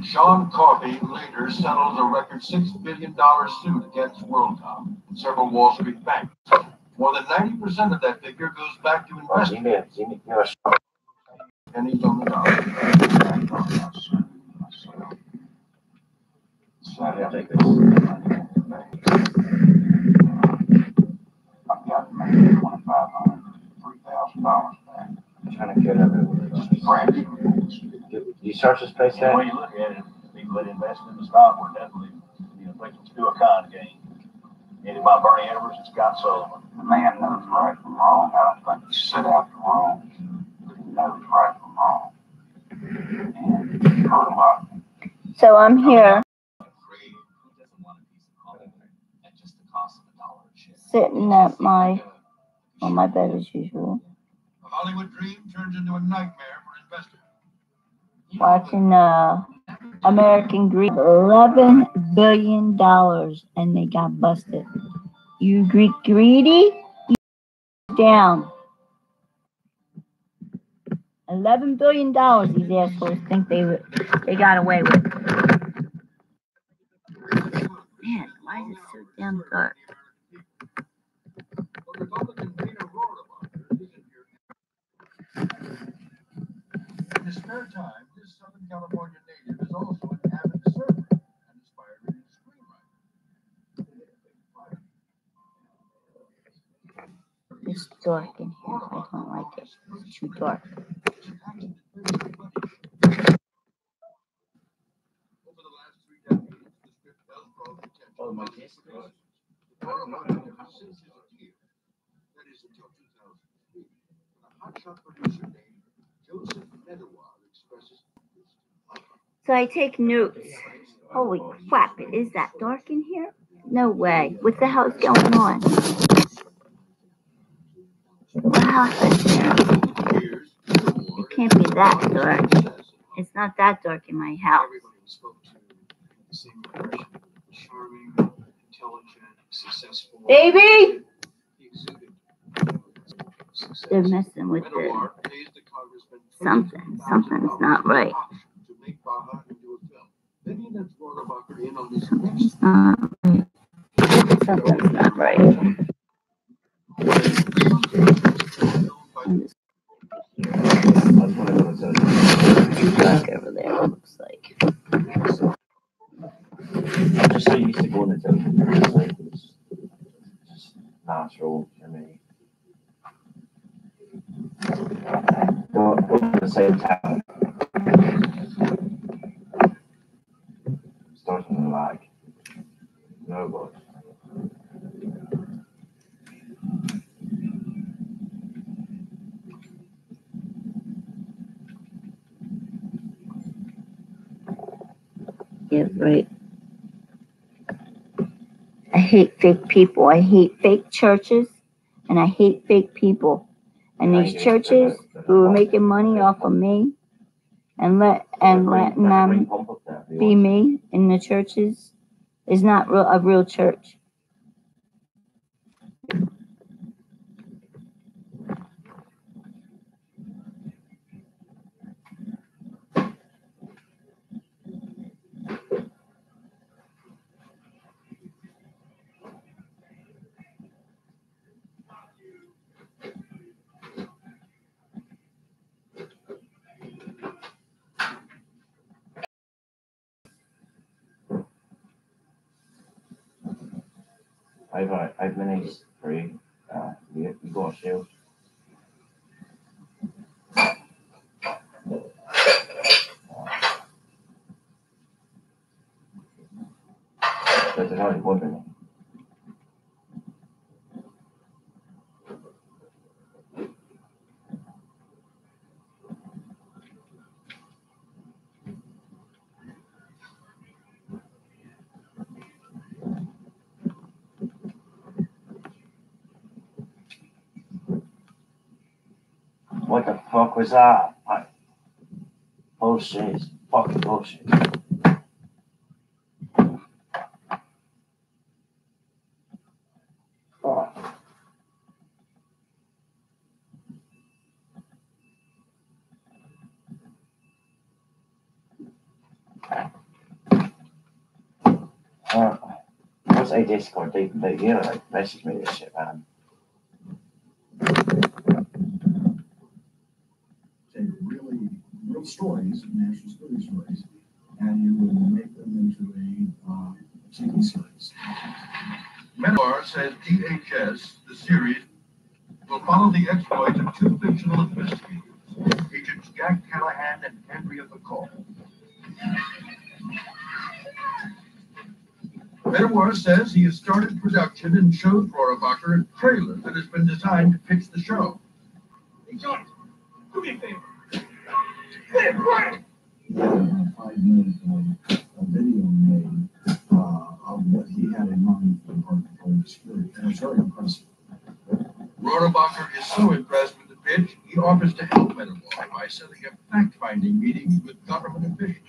Sean Corby later settled a record $6 billion suit against WorldCom and several Wall Street banks. More than 90% of that figure goes back to investors. Pennies on the dollar. I've got maybe $2,500, $3,000 back. I'm trying to get everything. Do you search this place yet? When you look at it, people that invest in the stock were definitely, thinking to do a con game. Headed by Bernie Evers and Scott Sullivan. The man knows right from wrong. I don't think he set out the wrong, but he knows right from wrong. And he heard a lot. So I'm here. Sitting at my on my bed as usual. A Hollywood dream turns into a nightmare for investors. Watching American Greed, $11 billion, and they got busted. You greedy? You down. $11 billion these assholes think they got away with. Man, why is it so damn dark? In his spare time, this Southern California native is also an avid surfer and aspiring screenwriter. It's dark in here. I don't like it. It's too dark. Oh, my case. So I take notes. Holy crap, it is that dark in here? No way. What the hell is going on? What happened here? It can't be that dark. It's not that dark in my house. Baby! They're messing with the something. Something's not right. Something's not right. Something's not right. Too dark over there, it looks like. Just so you used to go in the television, it's just natural for me. Go at the same time. Starting to lag. Nobody. Yeah, right. I hate fake people. I hate fake churches, and I hate fake people. And these churches who are making money off of me and letting them be me in the churches is not a real church. I've managed three. You got a shield. There's another one in it. What the fuck was that? Bullshit. It's fucking bullshit. Oh. say Discord, they like message me this shit, man. Take real stories, national security stories, and you will make them into a TV series. Memoir says DHS, the series, will follow the exploits of two fictional investigators, Agents Jack Callahan and Andrea McCall. Memoir says he has started production and shows Rohrabacher a trailer that has been designed to pitch the show. Hey, John, do me a favor. Hey, Brian! 5 minutes of a video made of what he had in mind for Department of Homeland Security, and it's very impressive. Rohrabacher is so impressed with the pitch, he offers to help Memoir by setting up fact-finding meetings with government officials.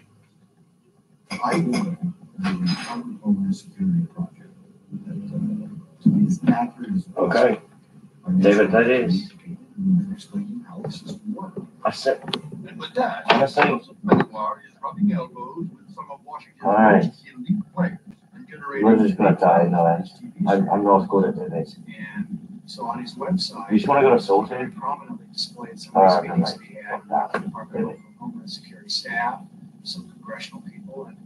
I ordered the Department of Homeland Security project to be as accurate as possible. Okay. David, that is. Explaining how the system works. I said, And with that, Honestly. Memoir is rubbing elbows with some of Washington's Alright. most elite players and generating. we're just gonna die, no, I'm not good at doing this. And so on his website, You just wanna go to Salted? very prominently displayed some of these meetings that he had Alright, with the Department of Homeland Security staff, some congressional people, and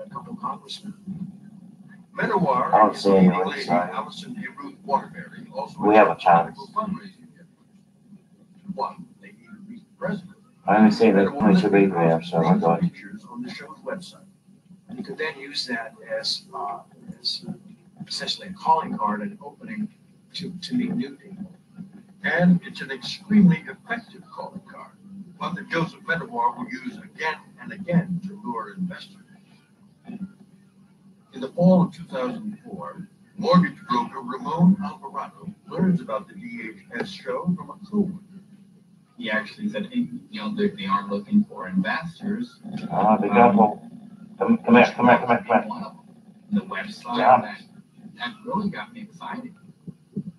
a couple of congressmen. Memoir I don't is see any leading lady website. Allison A. Ruth Waterbury also We have a chance. political fundraising efforts. One, they even meet the president. I only see that Memoir only 2 people has here, so I got it. pictures on the show's website. And you could then use that as essentially a calling card, an opening to meet new people. And it's an extremely effective calling card, one that Joseph Memoir will use again and again to lure investors. In the fall of 2004, mortgage broker Ramon Alvarado learns about the DHS show from a coworker. He actually said, hey, they are looking for investors. Be careful. Come here. One of them. The website, Yeah. that really got me excited.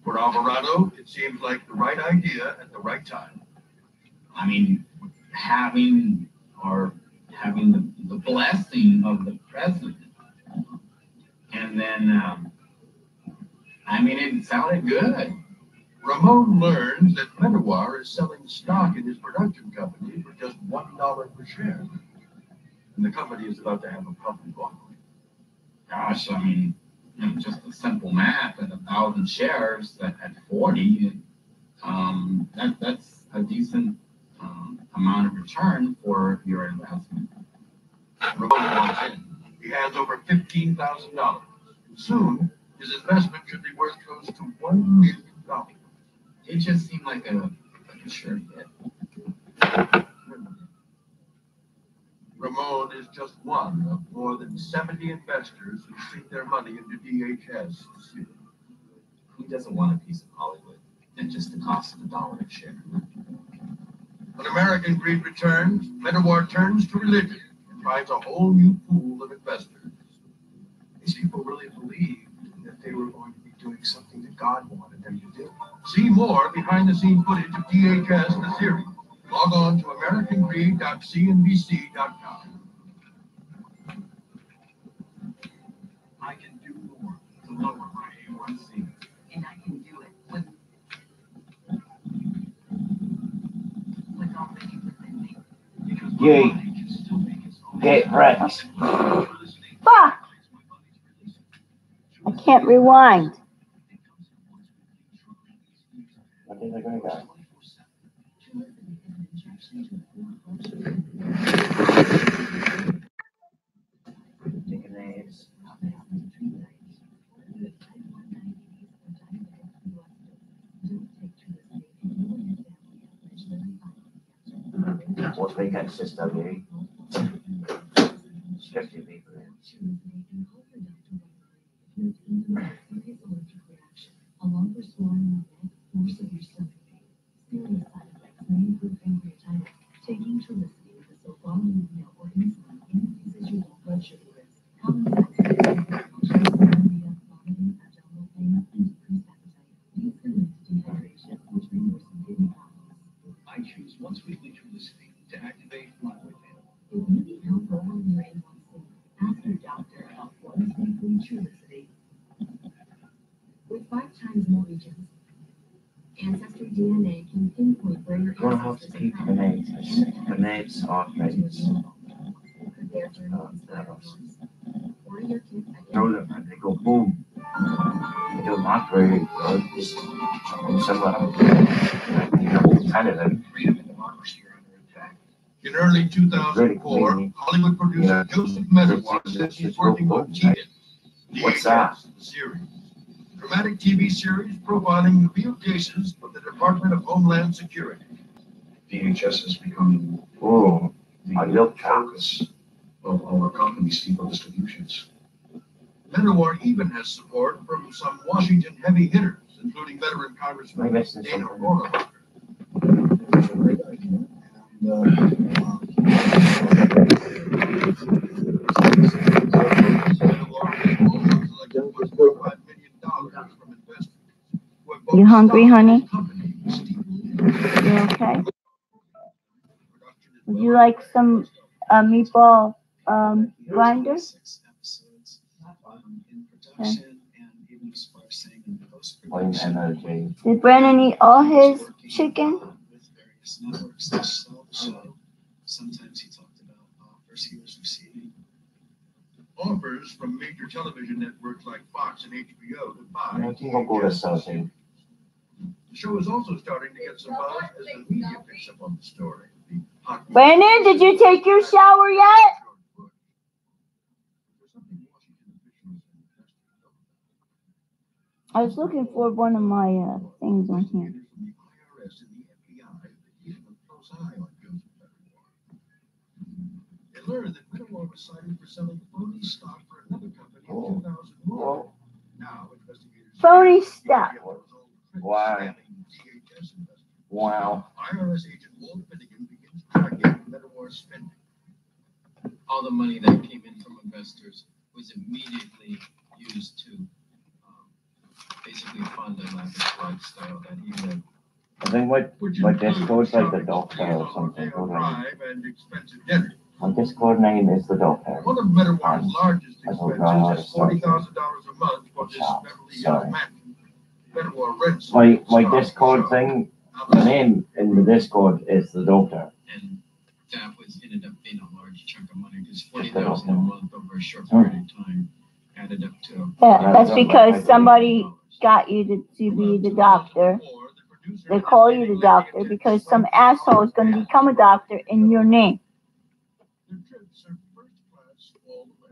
For Alvarado, it seems like the right idea at the right time. I mean, having the blessing of the president. And then, it sounded good. Ramon learns that Memoir is selling stock in his production company for just $1 per share. And the company is about to have a public offering. Gosh, just the simple math at 1,000 shares at 40, that's a decent amount of return for your investment. Ramon wants in. He has over $15,000. Soon, his investment should be worth close to $1 million. It just seemed like a sure hit. Ramon is just one of more than 70 investors who sink their money into DHS this year. Who doesn't want a piece of Hollywood at just the cost of $1 a share? When American greed returns, Memoir turns to religion and finds a whole new pool of investors. These people really believed that they were going to be doing something that God wanted them to do. See more behind-the-scenes footage of DHS, the series. Log on to americangreed.cnbc.com. I can do more to lower my A1C. And I can do it with already within me. Because my Yay. body can still make its own. Get wrecked. Fuck! I can't rewind. I think they're gonna go. Taking names. What's my next system here? Strictly people. Along with swallowing or severe stomach pain, serious side effects may include pancreatitis. Taking Trulicity with a sulfonylurea meal or insulin increases your blood sugar risk. Common side effects include diarrhea, vomiting, abdominal pain, and decreased appetite. These can lead to dehydration, which may worsen kidney problems. I choose once weekly Trulicity to activate my weight management. If you need help lowering your A1C, ask your doctor about once weekly Trulicity. has more regions. Ancestry DNA can pinpoint where your You want to have to ancestors keep are the from. names are names. Could their journey inspire yours? Or your kid Throw again? them and they go boom. They do not really good. Just somewhere. Kind of them. Freedom and democracy are under attack. In early 2004, Hollywood producer Joseph Medawar said he's working on What's that? the series. Dramatic TV series profiling the field cases of the Department of Homeland Security. DHS has become Oh, the I love focus of our company's people distributions. Medawar even has support from some Washington heavy hitters, including veteran Congressman Maybe it's Dana something. Rohrabacher. It's a great idea. You hungry, honey? You okay? Would you like some meatball grinder? Energy. Did Brandon eat all his chicken? Sometimes he talked about offers he was receiving. Offers from major television networks like Fox and HBO to buy. I think I'll go to something. The show is also starting to get some buzz as the media picks up on the story. Brandon, did you take your shower yet? I was looking for one of my things on here. They learned that Medawar was cited for selling phony stock for another company in 2001. Now investigators Phony stuff. Wow. Wow. IRS agent Walt Finnegan begins tracking Medawar's spending. All the money that came in from investors was immediately used to basically fund a lavish lifestyle that he lived. I think my Discord's like the doctor or something. And expensive dinner. My Discord name is the doctor. One of Medawar's largest I don't know expenses is $40,000 a month for this Beverly Hills mansion. Medawar rents. My Discord thing, the name in the Discord is the doctor. And that ended up being a large chunk of money because $40,000 a month over a short period of time added up to. Yeah, that's because somebody got you to be the doctor. They call you the doctor because some asshole is going to become a doctor in your name.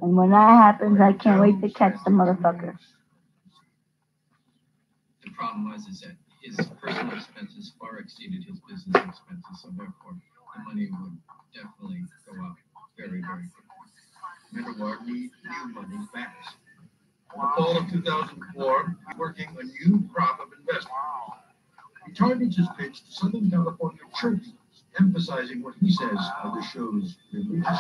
And when that happens, I can't wait to catch the motherfucker. The problem was is that his personal expenses far exceeded his business expenses, so therefore the money would definitely go up very, very quickly. Medawar needs new money fast. In the fall of 2004, he's working a new crop of investment. He targets his pitch to Southern California churches, emphasizing what he says are the show's religious themes.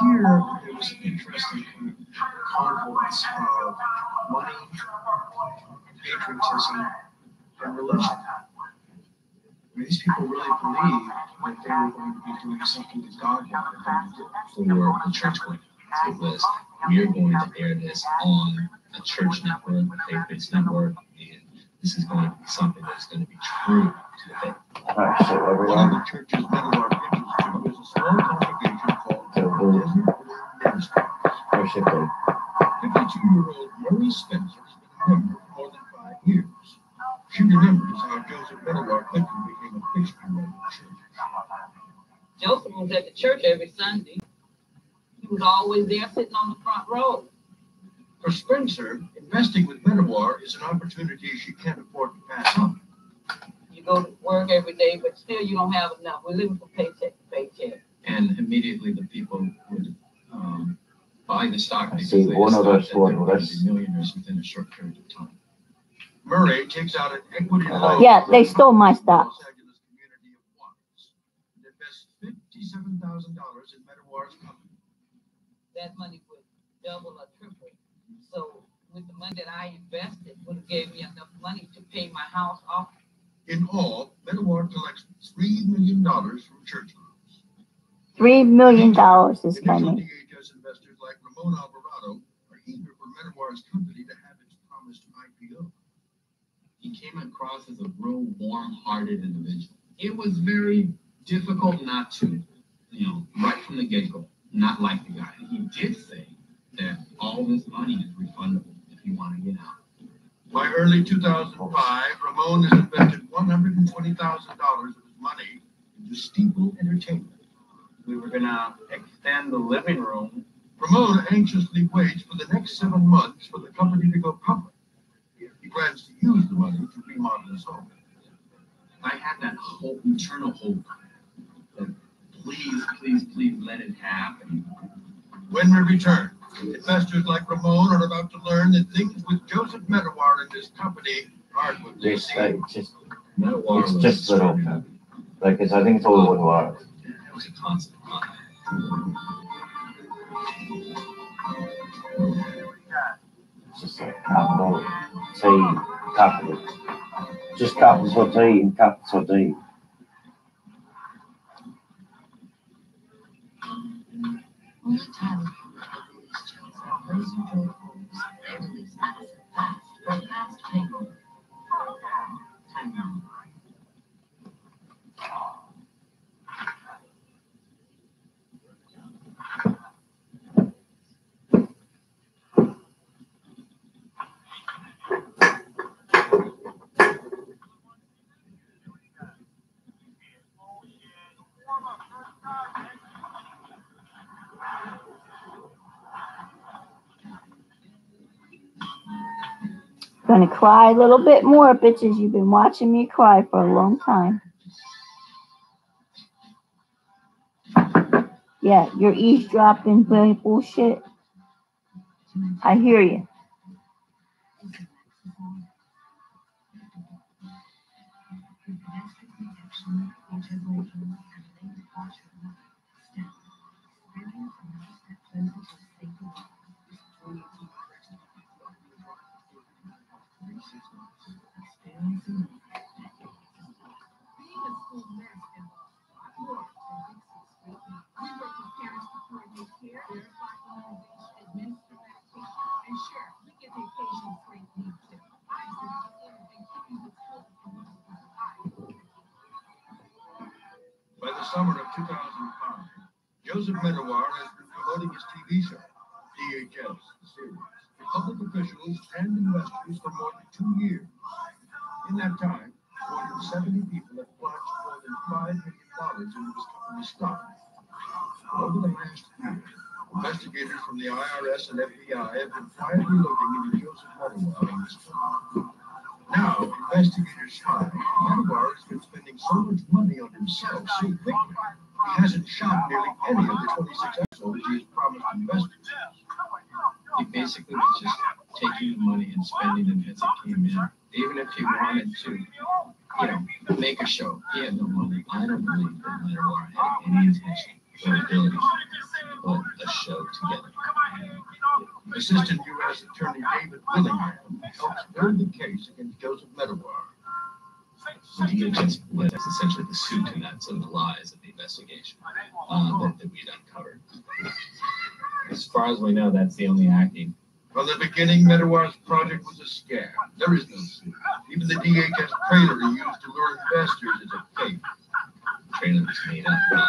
Here, it was an interesting confluence of money, patriotism, and religion. These people really believed that they were going to be doing something that God wanted them to do. For the church one, it was, we are going to air this on a church network, a faith-based network, and this is going to be something that's going to be true to the faith. Alright, so One of everyone. the churches Medawar pitches to is a small congregation called Desert Bloom Ministries. Basically. 52-year-old Marie Spencer has been a member for more than 5 years. She remembers how Joseph Medawar quickly became a fixture of the church. Joseph was at the church every Sunday. He was always there sitting on the front row. For Spencer, investing with Medawar is an opportunity she can't afford to pass up. You go to work every day, but still you don't have enough. We're living from paycheck to paycheck. And immediately the people would buy the stock because See, they one of those thought that they were going photos. to be millionaires within a short period of time. Murray takes out an equity loan. Yeah, they stole my stock. Los Angeles community of Juarez and invests $57,000 in Medawar's company. That money would double or triple. So with the money that I invested, would have gave me enough money to pay my house off. In all, Medawar collects $3 million from church groups. $3 million is Initial coming. DHS investors like Ramon Alvarado are eager for Medawar's company to have its promised IPO. IPO. He came across as a real warm-hearted individual. It was very difficult not to, right from the get-go, not like the guy. And he did say that all this money is refundable if you want to get out. By early 2005, Ramon has invested $120,000 of his money into Steeple Entertainment. We were gonna extend the living room. Ramon anxiously waits for the next 7 months for the company to go public. He plans to use the money to remodel his home. I had that hope, eternal hope, that please, please, please let it happen. When we return, investors like Ramon are about to learn that things with Joseph Medawar and his company aren't what they seem. It's just little. Like, I think it's all what was. It was a constant lie. It's just like capital T, capital. Just capital T and capital D. Only time those who drove homes, they release Madison fast for a fast payment. Time now. Gonna cry a little bit more, bitches. You've been watching me cry for a long time. Yeah, you're eavesdropping bullshit. I hear you. By the summer of 2005, Joseph Medawar has been promoting his TV show, DHS, the series, to public officials and investors for more than 2 years. In that time, more than 70 people have plunged more than $5 million into his company's stock. Over the last year, investigators from the IRS and FBI have been quietly looking into Joseph Medawar and his company. Now, investigators find Medawar has been spending so much money on himself so quickly, he hasn't shot nearly any of the 26 episodes he has promised investors. He basically was just taking the money and spending them as it came in. Even if he wanted to, make a show, he had no money. I don't believe that Medawar had any intention or ability to put a show together. Assistant U.S. Attorney David Willingham helps build the case against Joseph Medawar. The DHS was essentially the suit and that's the lies of the investigation that we'd uncovered. As far as we know, that's the only acting. From the beginning, Medawar's project was a scam. There is no suit. Even the DHS trailer he used to lure investors is a fake. The trailer was made up of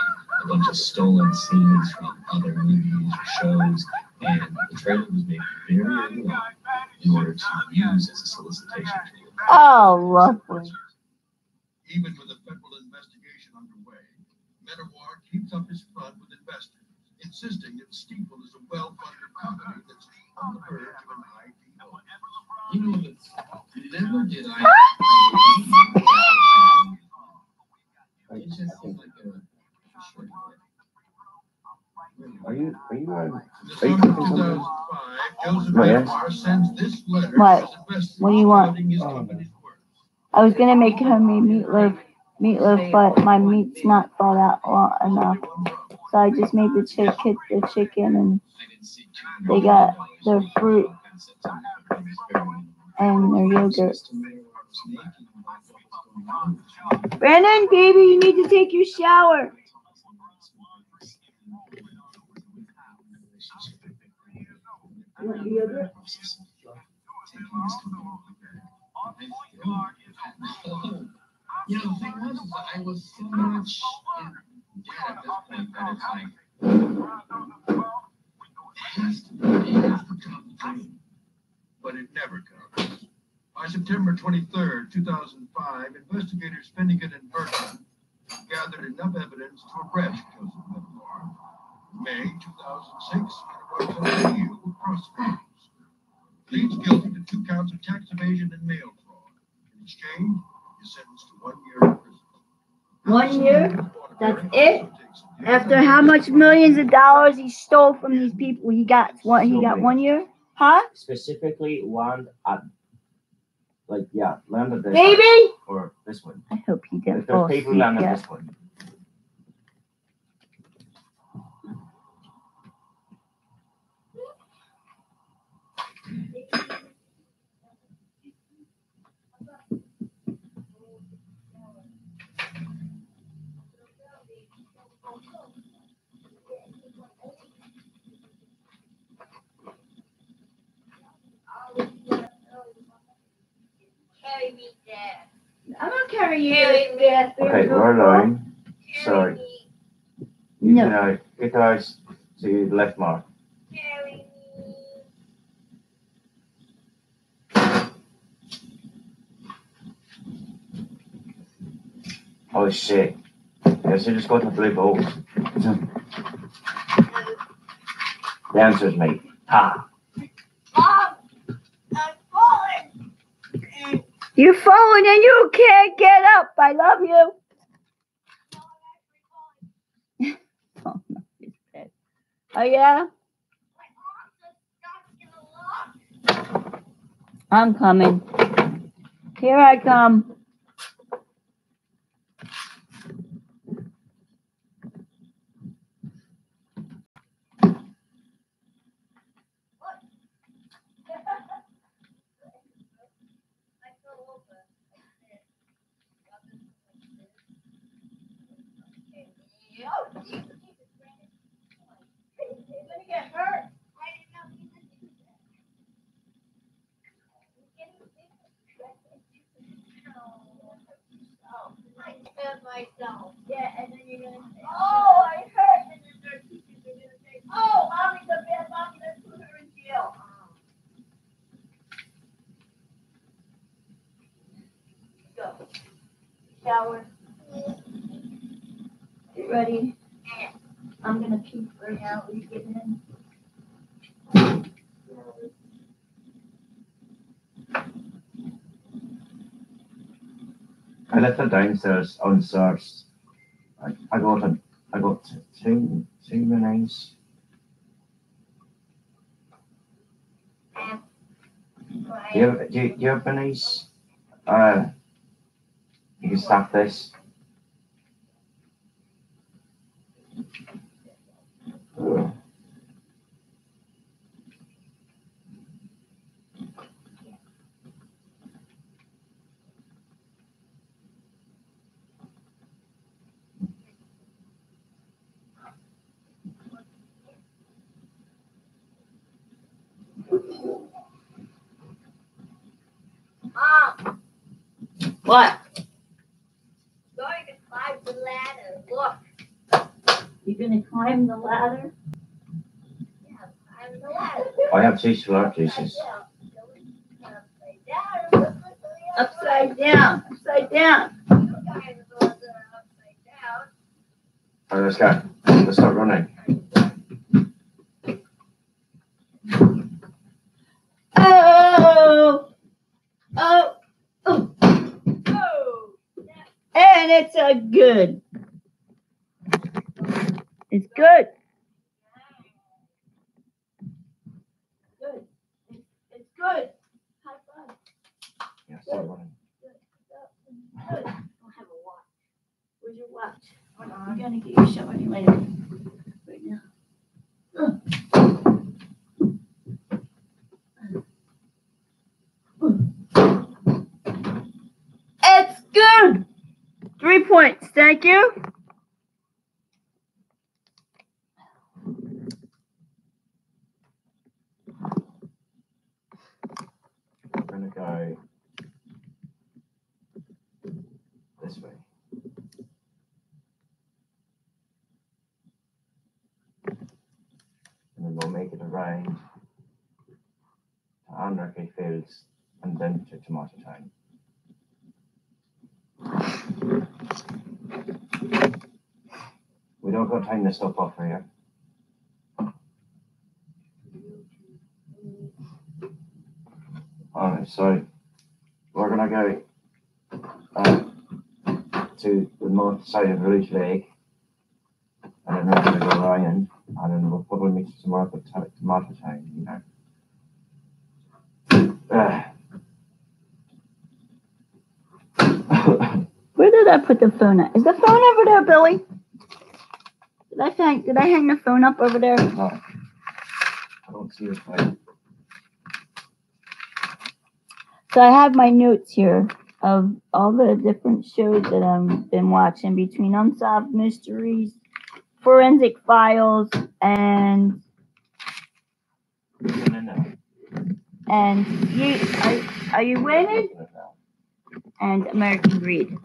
a bunch of stolen scenes from other movies or shows, and the trailer was made very early on in order to use as a solicitation tool. Oh, lovely. Even with a federal investigation underway, Medawar keeps up his front with investors, insisting that Steeple is a well-funded company that's on the verge of an IPO. Never did I. It just seemed like a short. Are you In the summer of 2005, Joseph Medawar sends this letter What? to his investors What do you want? promoting his company's work. I was gonna make homemade meatloaf, but my meat's not thawed out enough. So I just made the chicken, and they got their fruit and their yogurt. Brandon, baby, you need to take your shower. You want your yogurt? You know, the thing was, is I was so much in debt at this point that it's like, it has to come through. But it never comes. By September 23rd, 2005, investigators Finnegan and Bergman gathered enough evidence to arrest Joseph Medlar. May 2006, he was appealed with prosecutors. Pleads guilty to 2 counts of tax evasion and mail fraud. In exchange, he is sentenced to 1 year in prison. 1 year? That's it? After how much millions of dollars he stole from these people, he got what? He got 1 year? Huh? Specifically land at, like, yeah, land at this Baby? one, or this one. I hope he didn't If fall there's people asleep land at yet. this one. I'm gonna carry you. Okay, we're alone. Sorry. No. Get eyes to the left mark. Oh shit. Yeah, so just go to the blue balls. The answer is me. Ha. You're falling and you can't get up. I love you. Oh, no, it's bad. Oh, yeah? I'm coming. Here I come. Myself. Yeah, and then you're gonna say, oh, I hurt, and then their teachers are gonna say, oh, mommy's a bad mommy, let's put her in jail. Go. Shower. Get ready. I'm gonna pee right now. Will you get in? I left her downstairs unsearched. I got two minis. Do you have minis? You can stack this. Mom, What? going to climb the ladder. Look. You gonna climb the ladder? Yeah, climb the ladder. I have 2 slurp juices. Upside down. Upside down. Alright, let's go. Let's start running. Oh! Oh! Oh! And it's a good. It's good. Good. It's good. High five. Yeah, start running. Good. I don't have a watch. Where's your watch? Hold on, I'm gonna get you showing you later. Right now. It's good. 3 points. Thank you. I'm gonna go this way. it around to Anarchy Fields and then to Tomato Town. We don't got time to stop off here. Alright, so we're gonna go to the north side of Rouge Lake, and then we're gonna go around, and then we'll probably meet tomorrow at Tomato Town, you know. Where did I put the phone at? Is the phone over there, Billy? Did I hang the phone up over there? No, I don't see your phone. So I have my notes here of all the different shows that I've been watching between Unsolved Mysteries, Forensic Files, and you are you winning? And American Greed.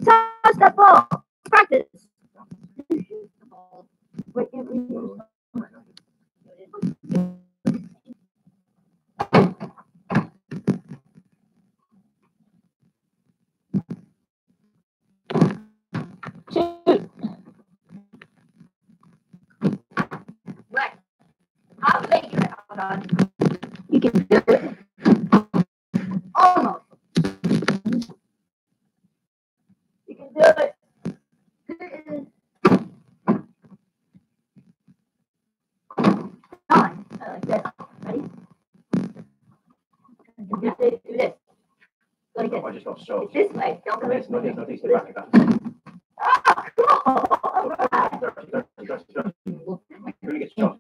Toss that ball. Practice. Shoot. What? I'll make it. Hold on. You can do it. Almost. You can do it. On. Like this. Ready? Do this. Like this. I just got so. It's this way. Don't go this way. No, please, get back again. Oh, cool. All right. You're gonna get shot.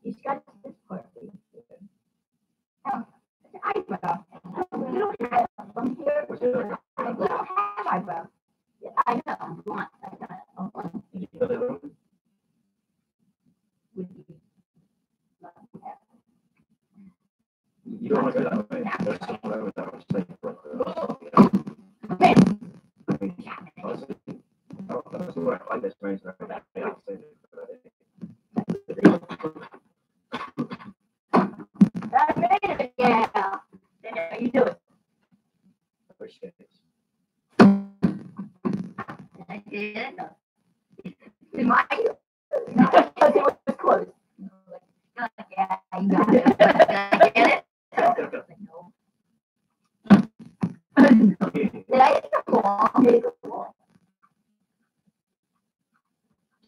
You got this part. Eyebrow. You don't have from here. I don't have eyebrow. Yeah, I know. I'm blonde. I got it. You don't want to go that way. There's somewhere with that mistake. That's the work like this range. I made it. Yeah. Yeah, you do it. Appreciate it. I did it. Am I? No, because it was close. Yeah, you got it. Did I get it? No. Did I hit the ball? Hit the ball.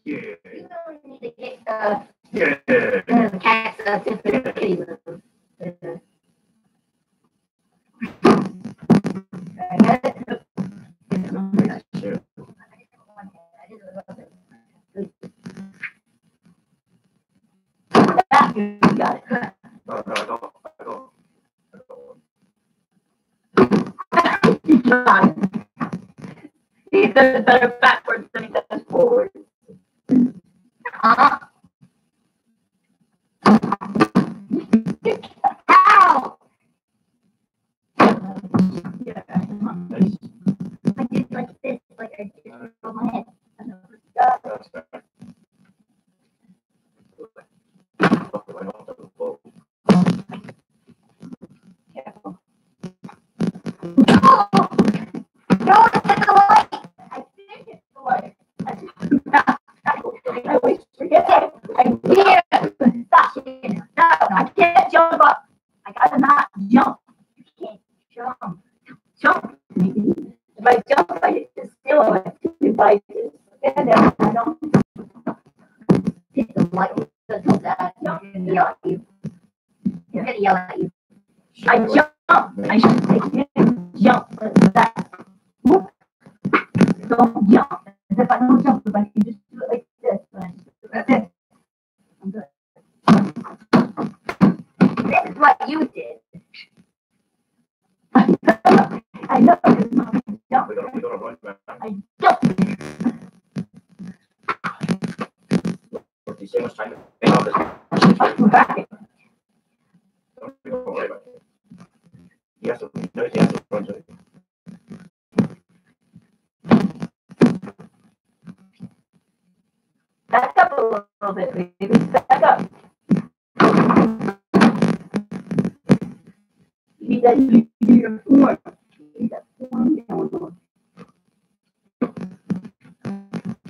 Yeah. You really need to get the cat's different kitty litter. I got it. Sure. You got it. No, I don't. You got it. He does it better backwards than he does forward. Ow! Yeah, I did like this, like I just rolled my head. Careful. No! No, it's in the light! I think it's the light. I always forget that. I can't stop it. No, I can't jump up. I gotta not jump. You can't jump. Jump. If I jump, I hit the still. If I just stand there, I don't hit the light. Because that jump in the eye. He's gonna yell at you. I jump. I should say jump. That. Don't jump. As if I don't jump, if I can just do it like this. That's it. I'm good. This is what you did. I know. Jump. I jumped. You say much time to pay off this. Right. Don't worry about it. He has to run to it. Back up a little bit, baby. Back up. You need that you do your form. You need that form down.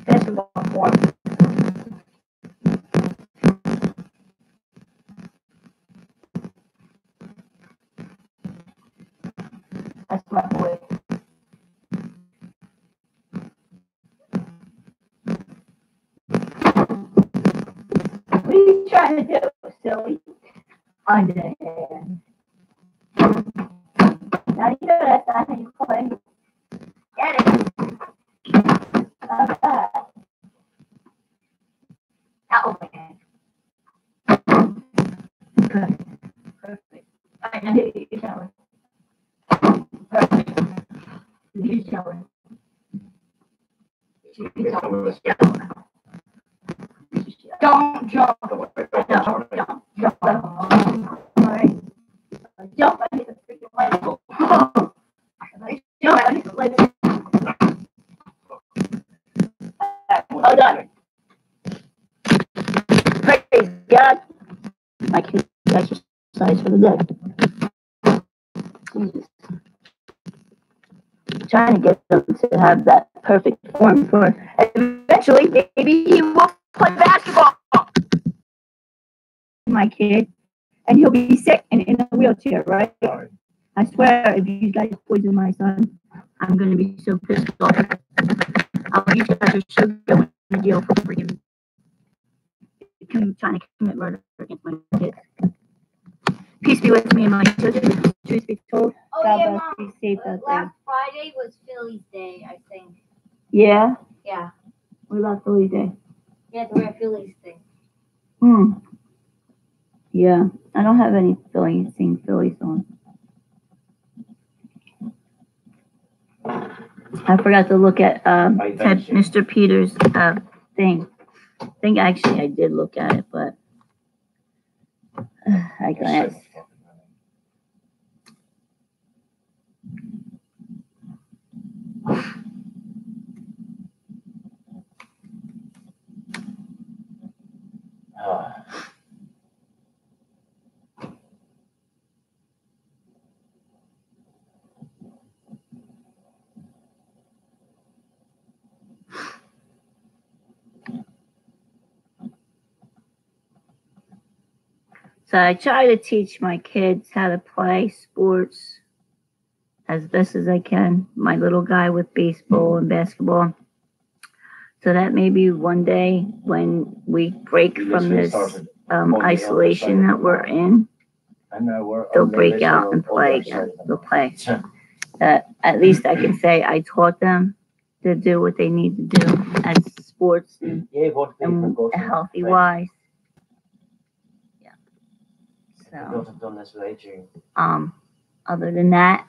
Basketball form. That's my boy. What are you trying to do, silly? Underhand. Now you know that's not how you play. Get it. Okay. Overhand. Good. Perfect. All right, now hit your shower. Perfect. Hit your shower. Don't jump. Jump. All right. Jump. I hit the freaking light bulb. Jump. I hit the light bulb. Well done. Praise God. I can exercise for the day. Jesus. Trying to get them to have that perfect form for eventually maybe he will play basketball. My kid, and he'll be sick and in a wheelchair, right? I swear, if you guys poison my son, I'm gonna be so pissed off. You guys are so going to deal for him. Trying to commit murder against my kids. Peace be with me and my children. Truth be told, God bless. Be safe out there. Last Friday was Philly's Day, I think. Yeah? Yeah. What about Philly Day? Yeah, to wear Philly's thing. Yeah, I don't have any sing Philly songs. I forgot to look at Mr. Peters' thing. I think actually I did look at it, but I glanced. So I try to teach my kids how to play sports as best as I can. My little guy with baseball and basketball. So that maybe one day when we break from this isolation that we're in, they'll break out and play again. They'll play. At least I can say I taught them to do what they need to do as sports and healthy wise. So, other than that,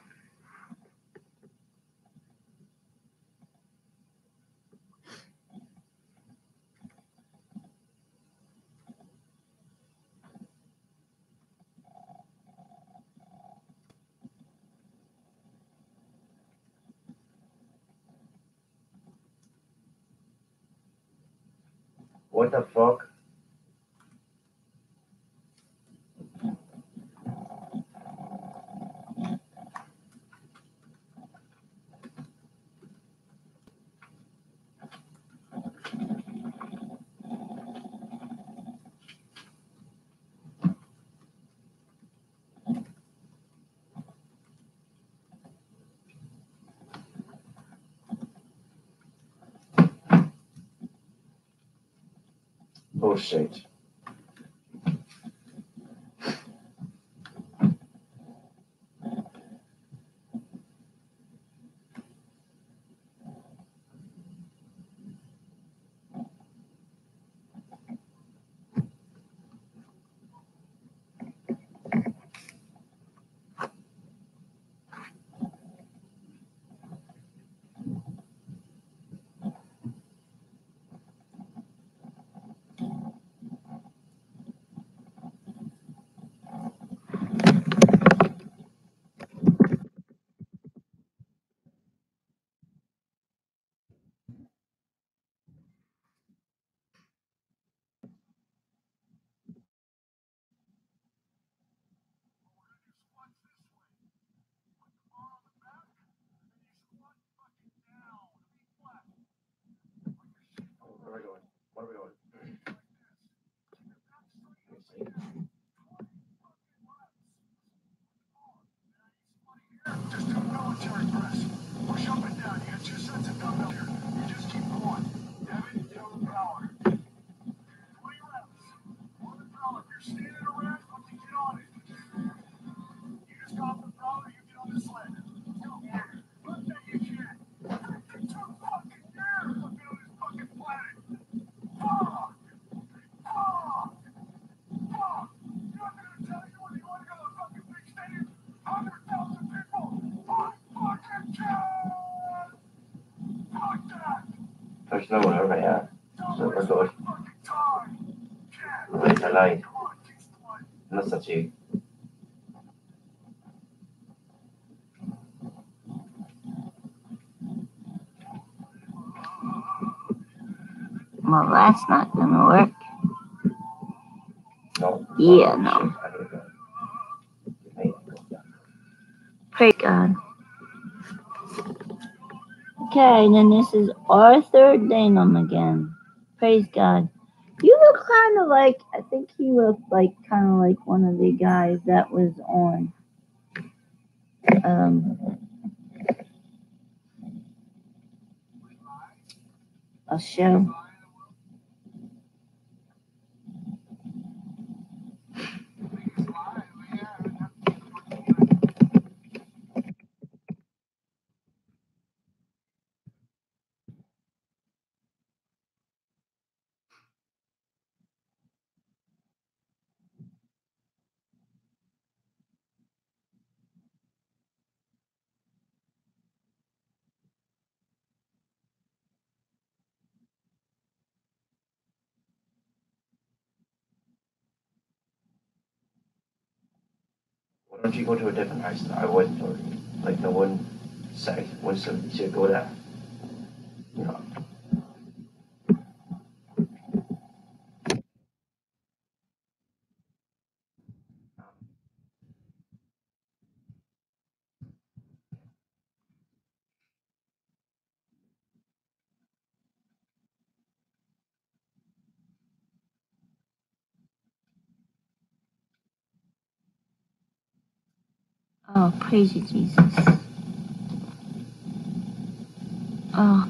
what the fuck? Bullshit. snowing over here. Super good. Wait a light. Not such a. Well, that's not gonna work. No. Yeah, no. Praise God. Okay, and then this is Arthur Danum again. Praise God. You look kind of like, I think he looked like kind of like one of the guys that was on a show. Why don't you go to a different house that I went to? Like the one south, one you should go there. You know. Oh, praise you, Jesus. Oh.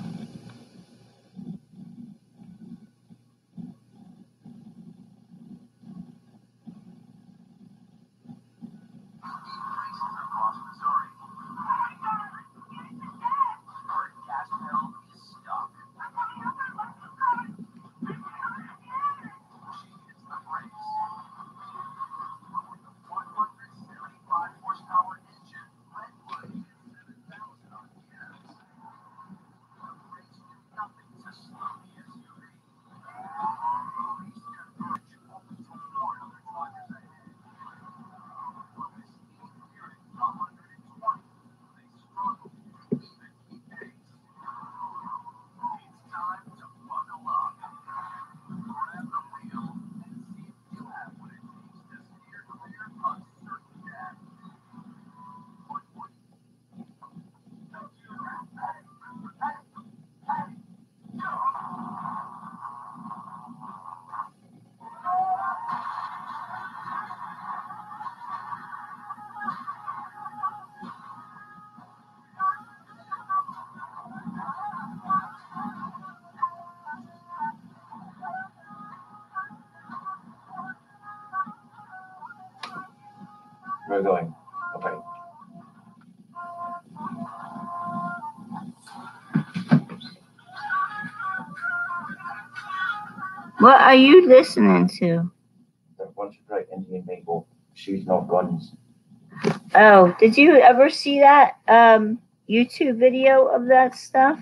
We're going. Okay. What are you listening to? There's a bunch of great Indian people shooting off guns. Oh, did you ever see that YouTube video of that stuff?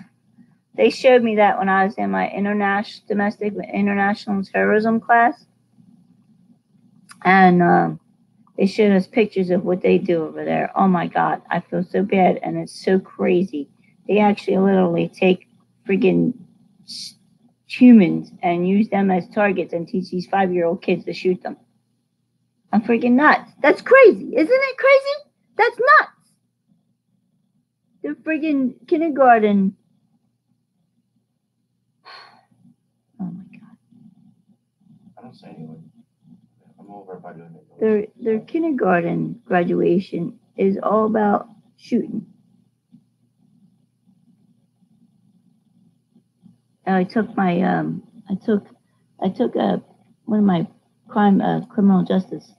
They showed me that when I was in my international terrorism class. And they showed us pictures of what they do over there. Oh my God, I feel so bad, and it's so crazy. They actually literally take freaking humans and use them as targets and teach these 5-year-old kids to shoot them. I'm freaking nuts. That's crazy. Isn't it crazy? That's nuts. They're freaking kindergarten. Oh my God. I don't say anyone. I'm over by doing it. Their kindergarten graduation is all about shooting. And I took my I took one of my criminal justice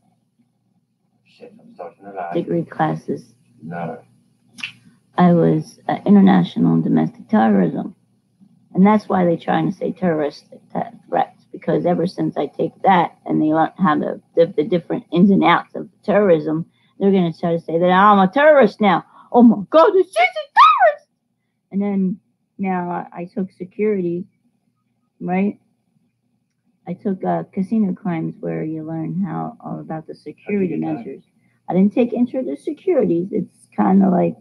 degree classes. No. I was international and domestic terrorism, and that's why they're trying to say terrorist threats, because ever since I take that and they learn how to the different ins and outs of terrorism, they're going to try to say that I'm a terrorist now. Oh my God, she's a terrorist! And then now I took security, right? I took casino crimes where you learn how all about the security measures. I didn't take intro to securities. It's kind of like,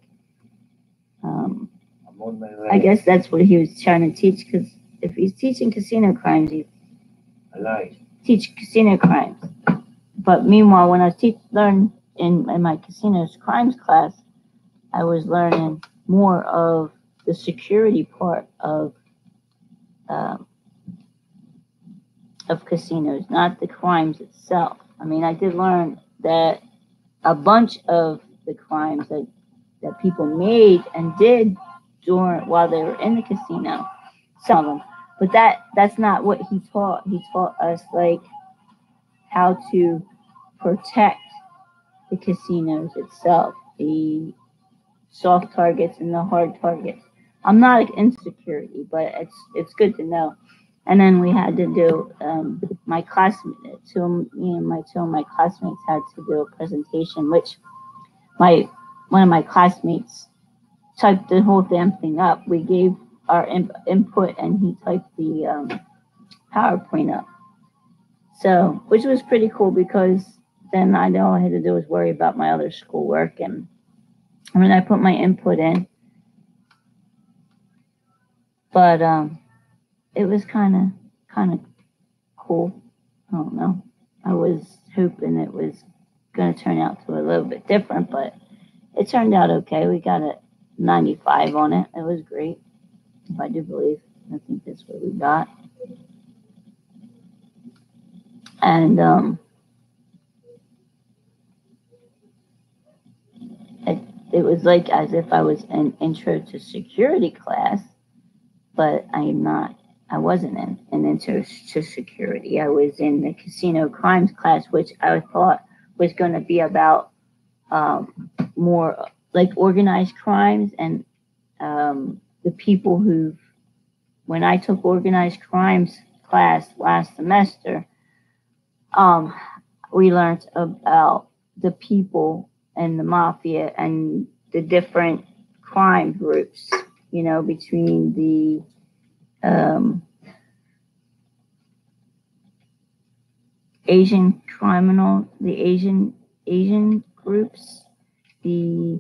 I guess that's what he was trying to teach. Because if he's teaching casino crimes, he teach casino crimes. But meanwhile, when I learned in my casinos crimes class, I was learning more of the security part of casinos, not the crimes itself. I mean, I did learn that a bunch of the crimes that people made and did while they were in the casino, some of them. But that's not what he taught. He taught us like how to protect the casinos itself, the soft targets and the hard targets. I'm not in security, but it's good to know. And then we had to do my classmate, me and two of my classmates had to do a presentation, which one of my classmates typed the whole damn thing up. We gave our input, and he typed the PowerPoint up. So, which was pretty cool because then all I had to do was worry about my other schoolwork, and I mean I put my input in, but it was kind of cool. I don't know. I was hoping it was going to turn out to a little bit different, but it turned out okay. We got a 95 on it. It was great, if I do believe. I think that's what we got. And it was like as if I was in intro to security class, but I wasn't in an intro to security. I was in the casino crimes class, which I thought was going to be about more like organized crimes and the people when I took organized crimes class last semester, we learned about the people and the mafia and the different crime groups, between the Asian groups, the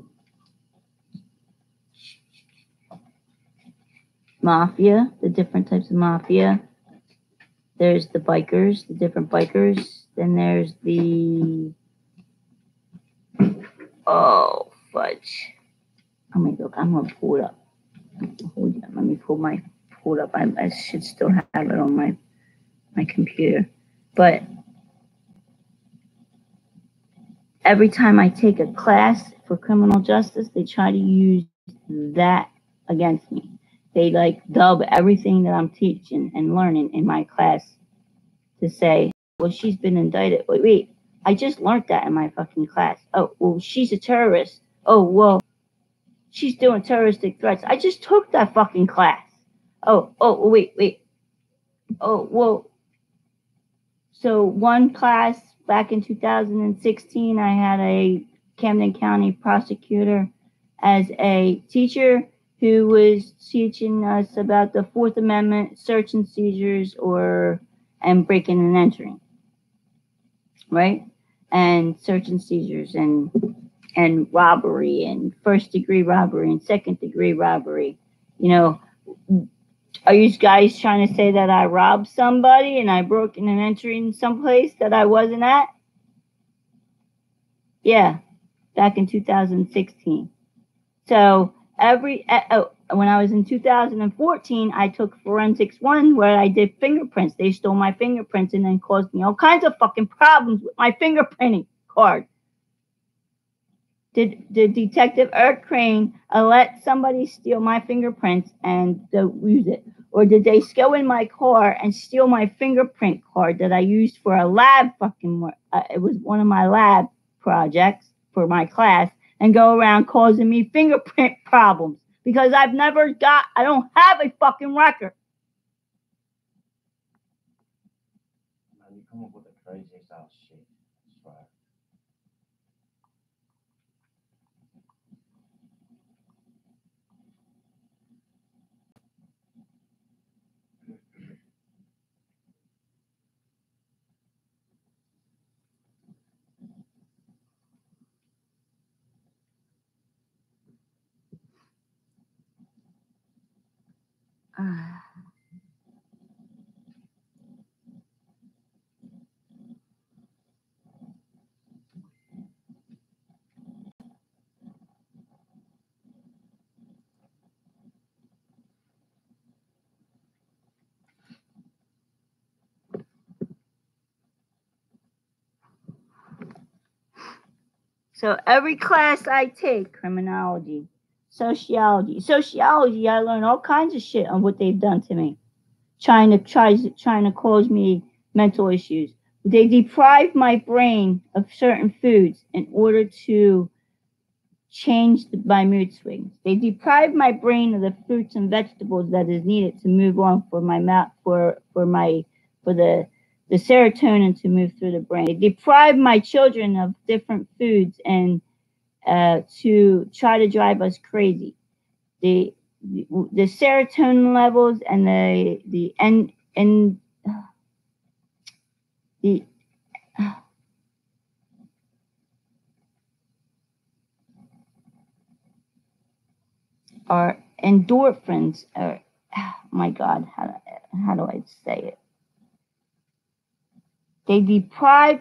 mafia, the different types of mafia. There's the bikers, the different bikers. Then there's the fudge. I'm gonna pull it up. Hold on, let me pull it up. I should still have it on my computer, but every time I take a class for criminal justice, they try to use that against me. They dub everything that I'm teaching and learning in my class to say, well, she's been indicted. Wait, I just learned that in my fucking class. Oh, well, she's a terrorist. Oh, well, she's doing terroristic threats. I just took that fucking class. Oh, wait. Oh, well, so one class back in 2016, I had a Camden County prosecutor as a teacher who was teaching us about the Fourth Amendment, search and seizures, and breaking and entering, right? And search and seizures and robbery and first-degree robbery and second-degree robbery. Are you guys trying to say that I robbed somebody and I broke in and entering someplace that I wasn't at? Yeah, back in 2016. So when I was in 2014, I took Forensics 1 where I did fingerprints. They stole my fingerprints and then caused me all kinds of fucking problems with my fingerprinting card. Did Detective Eric Crane let somebody steal my fingerprints and use it? Or did they go in my car and steal my fingerprint card that I used for a lab it was one of my lab projects for my class, and go around causing me fingerprint problems because I don't have a fucking record. Man, you come up with the craziest ass shit, I swear. So every class I take, criminology, sociology, I learn all kinds of shit on what they've done to me, trying to cause me mental issues. They deprive my brain of certain foods in order to change my mood swings. They deprive my brain of the fruits and vegetables that is needed to move on for my mouth for the serotonin to move through the brain. They deprive my children of different foods and to try to drive us crazy. The serotonin levels and the are endorphins. Oh my God, how do I say it? They deprive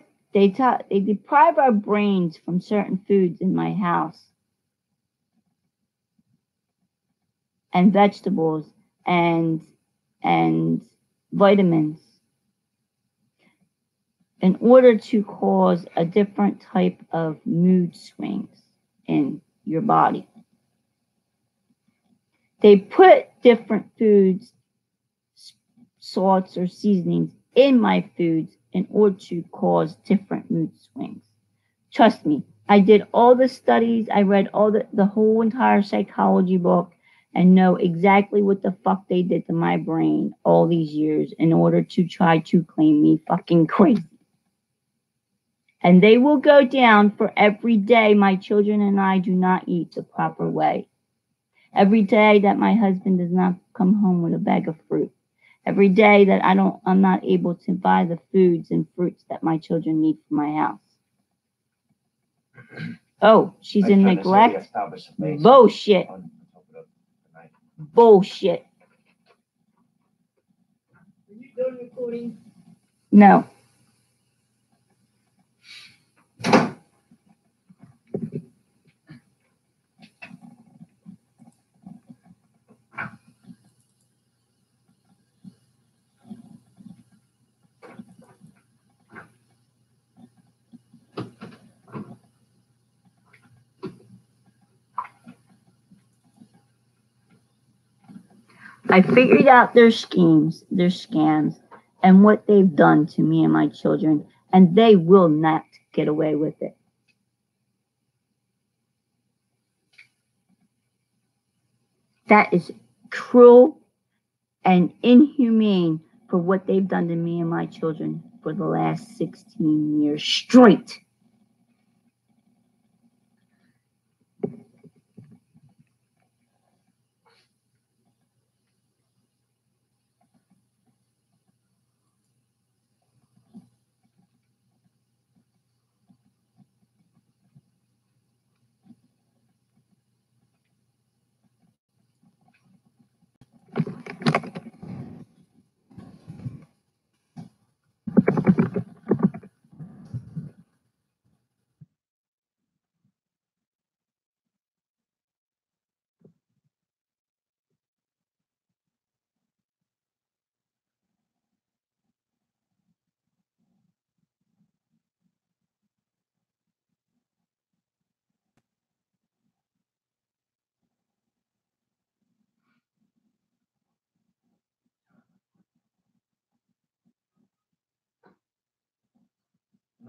our brains from certain foods in my house and vegetables and vitamins in order to cause a different type of mood swings in your body. They put different foods, salts or seasonings in my foods in order to cause different mood swings. Trust me, I did all the studies, I read all the whole entire psychology book and know exactly what the fuck they did to my brain all these years in order to try to claim me fucking crazy. And they will go down for every day my children and I do not eat the proper way. Every day that my husband does not come home with a bag of fruit. Every day that I'm not able to buy the foods and fruits that my children need for my house. Oh, she's in neglect? Bullshit. Bullshit. Are you done recording? No. I figured out their schemes, their scams, and what they've done to me and my children, and they will not get away with it. That is cruel and inhumane for what they've done to me and my children for the last 16 years straight.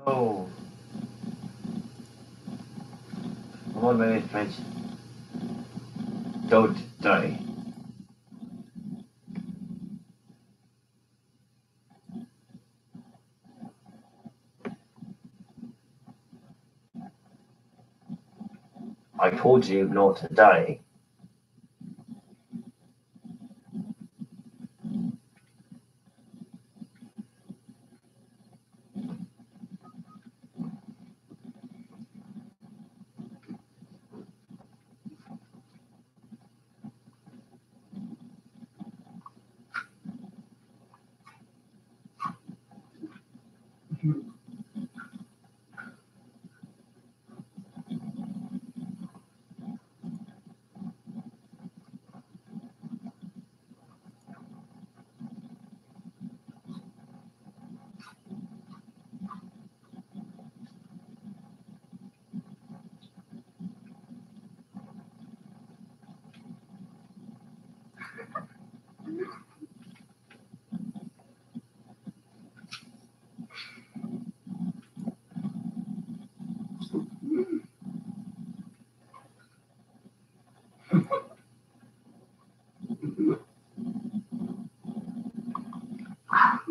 No. Come on, minute, French. Don't die. I told you not to die.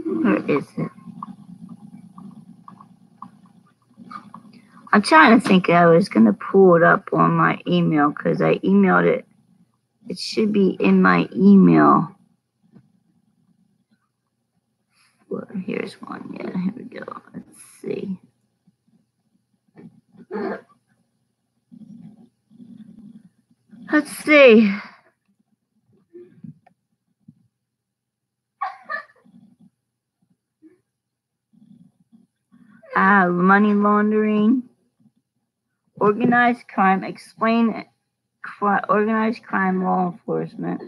Where is it? I'm trying to think. I was going to pull it up on my email because I emailed it. It should be in my email. Well, here's one. Yeah, here we go. Let's see. Let's see. Money laundering, organized crime, explain organized crime law enforcement.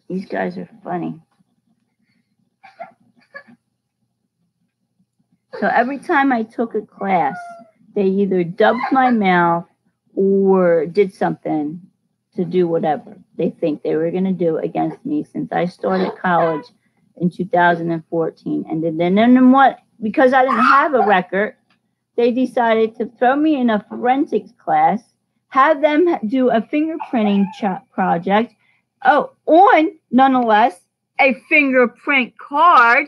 These guys are funny. So every time I took a class, they either dubbed my mouth or did something to do whatever they think they were going to do against me since I started college in 2014. And then what? Because I didn't have a record, they decided to throw me in a forensics class, have them do a fingerprinting project. Oh, on, nonetheless, a fingerprint card.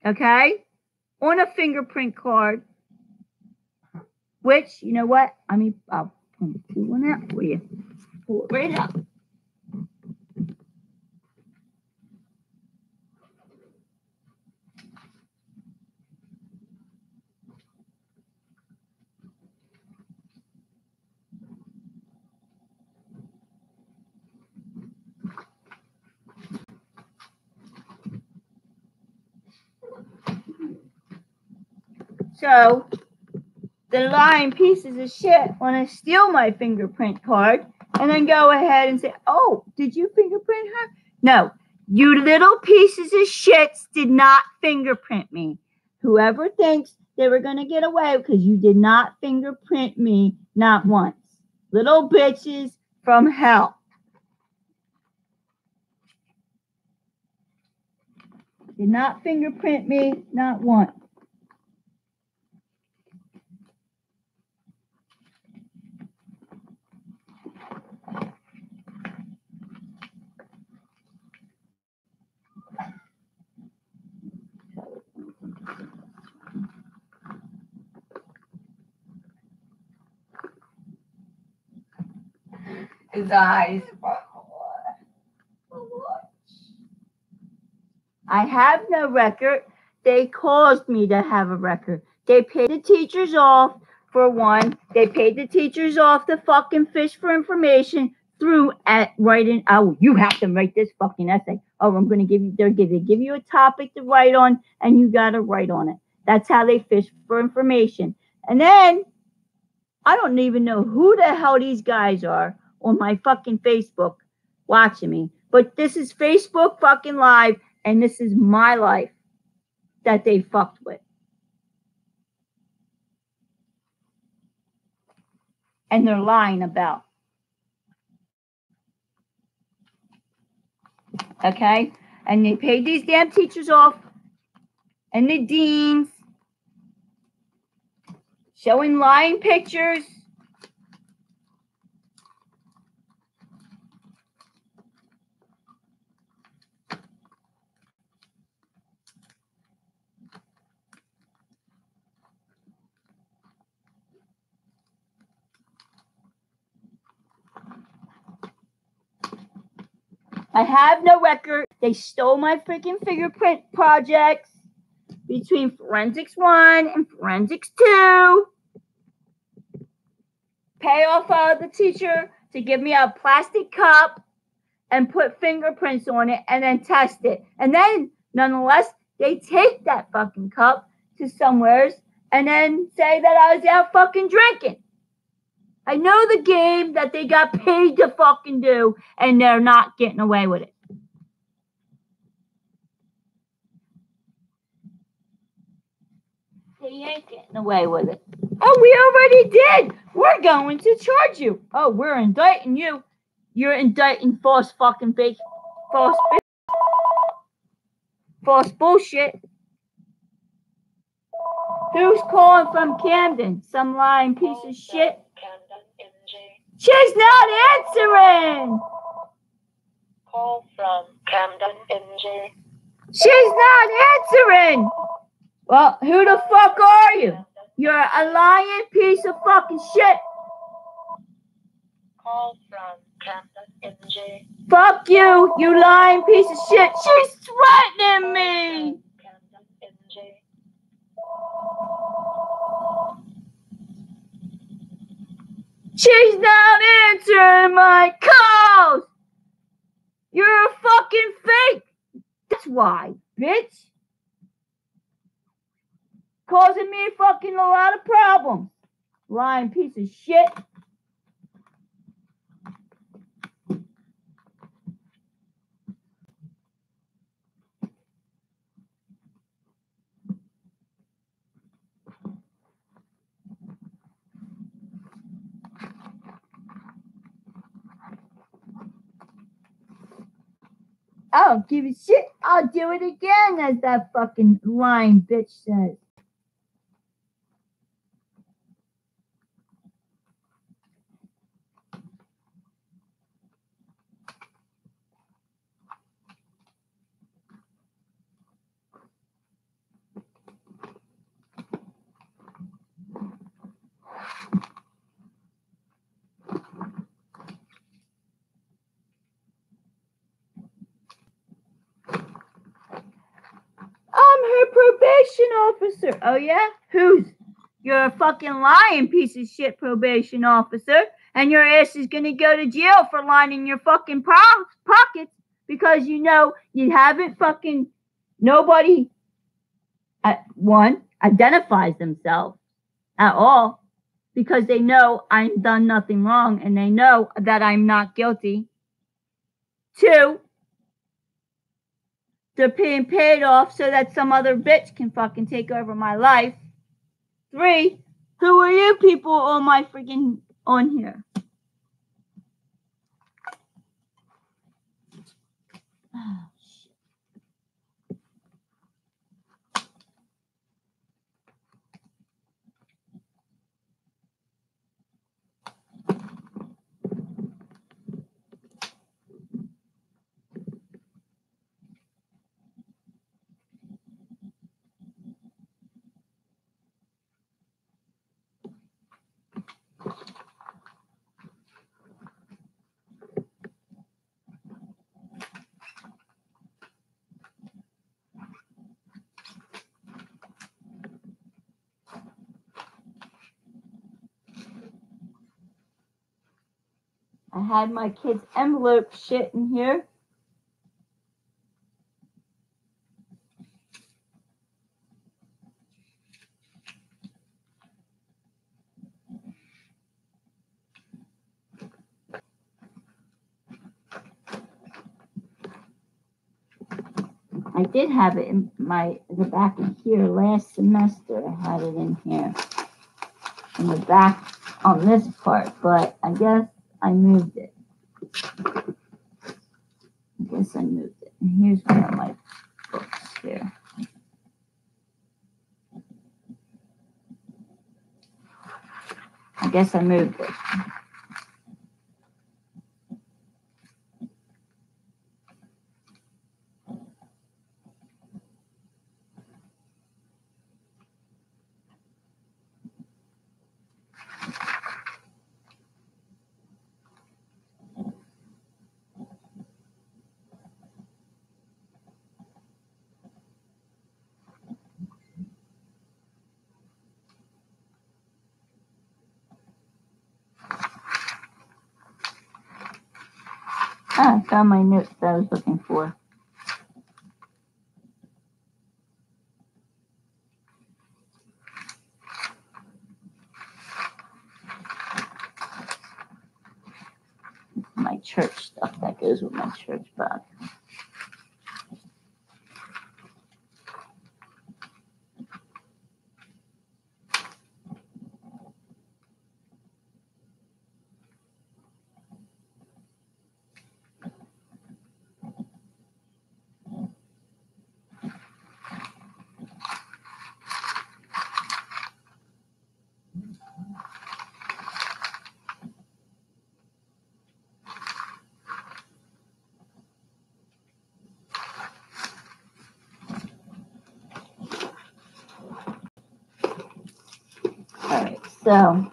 Okay? On a fingerprint card. Which, you know what? I mean, I'll pull one out for you. Pull it right out. So, the lying pieces of shit want to steal my fingerprint card and then go ahead and say, oh, did you fingerprint her? No, you little pieces of shits did not fingerprint me. Whoever thinks they were going to get away because you did not fingerprint me, not once. Little bitches from hell. Did not fingerprint me, not once. His eyes. I have no record. They caused me to have a record. They paid the teachers off for one. They paid the teachers off to fucking fish for information through at writing. Oh, you have to write this fucking essay. Oh, I'm going to they give you a topic to write on, and you got to write on it. That's how they fish for information. And then I don't even know who the hell these guys are on my fucking Facebook watching me. But this is Facebook fucking Live, and this is my life that they fucked with. And they're lying about. Okay? And they paid these damn teachers off and the deans showing lying pictures. I have no record. They stole my freaking fingerprint projects between Forensics 1 and Forensics 2. Pay off the teacher to give me a plastic cup and put fingerprints on it and then test it. And then, nonetheless, they take that fucking cup to somewheres and then say that I was out fucking drinking. I know the game that they got paid to fucking do, and they're not getting away with it. He ain't getting away with it. Oh, we already did. We're going to charge you. Oh, we're indicting you. You're indicting false fucking fake, false bullshit. Who's calling from Camden? Some lying piece of shit. She's not answering. Call from Camden, NJ. She's not answering. Well, who the fuck are you? You're a lying piece of fucking shit. Call from Camden, NJ. Fuck you, you lying piece of shit. She's threatening me. Camden, NJ. She's not answering my calls. You're a fucking fake. That's why, bitch. Causing me fucking a lot of problems. Lying piece of shit. I don't give a shit. I'll do it again, as that fucking lying bitch says. I'm her probation officer. Oh, yeah? Who's? You're a fucking lying piece of shit probation officer. And your ass is going to go to jail for lining your fucking pockets. Because you know you haven't fucking... Nobody, one, identifies themselves at all. Because they know I've done nothing wrong. And they know that I'm not guilty. Two, they're being paid off so that some other bitch can fucking take over my life. 3, who are you people on my freaking on here? Oh, shit. I had my kid's envelope shit in here. I did have it in the back of here last semester. I had it in here in the back on this part, but I guess I moved it. And here's one of my books here. I guess I moved it. Ah, I found my notes that I was looking for. My church stuff that goes with my church bag. So,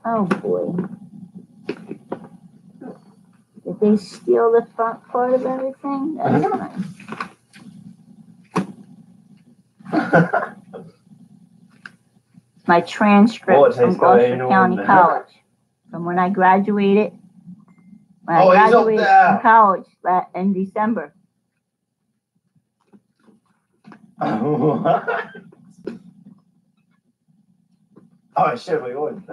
oh boy. Did they steal the front part of everything? That's nice. My transcript from Gloucester County College, from when I graduated. When I graduated from college in December. Oh shit, we would.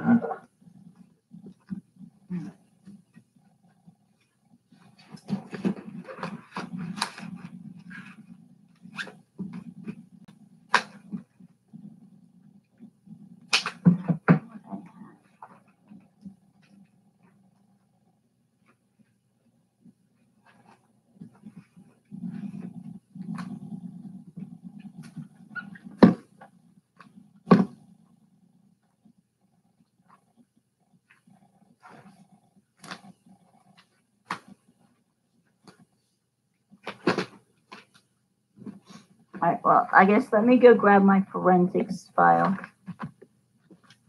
All right, well, I guess let me go grab my forensics file.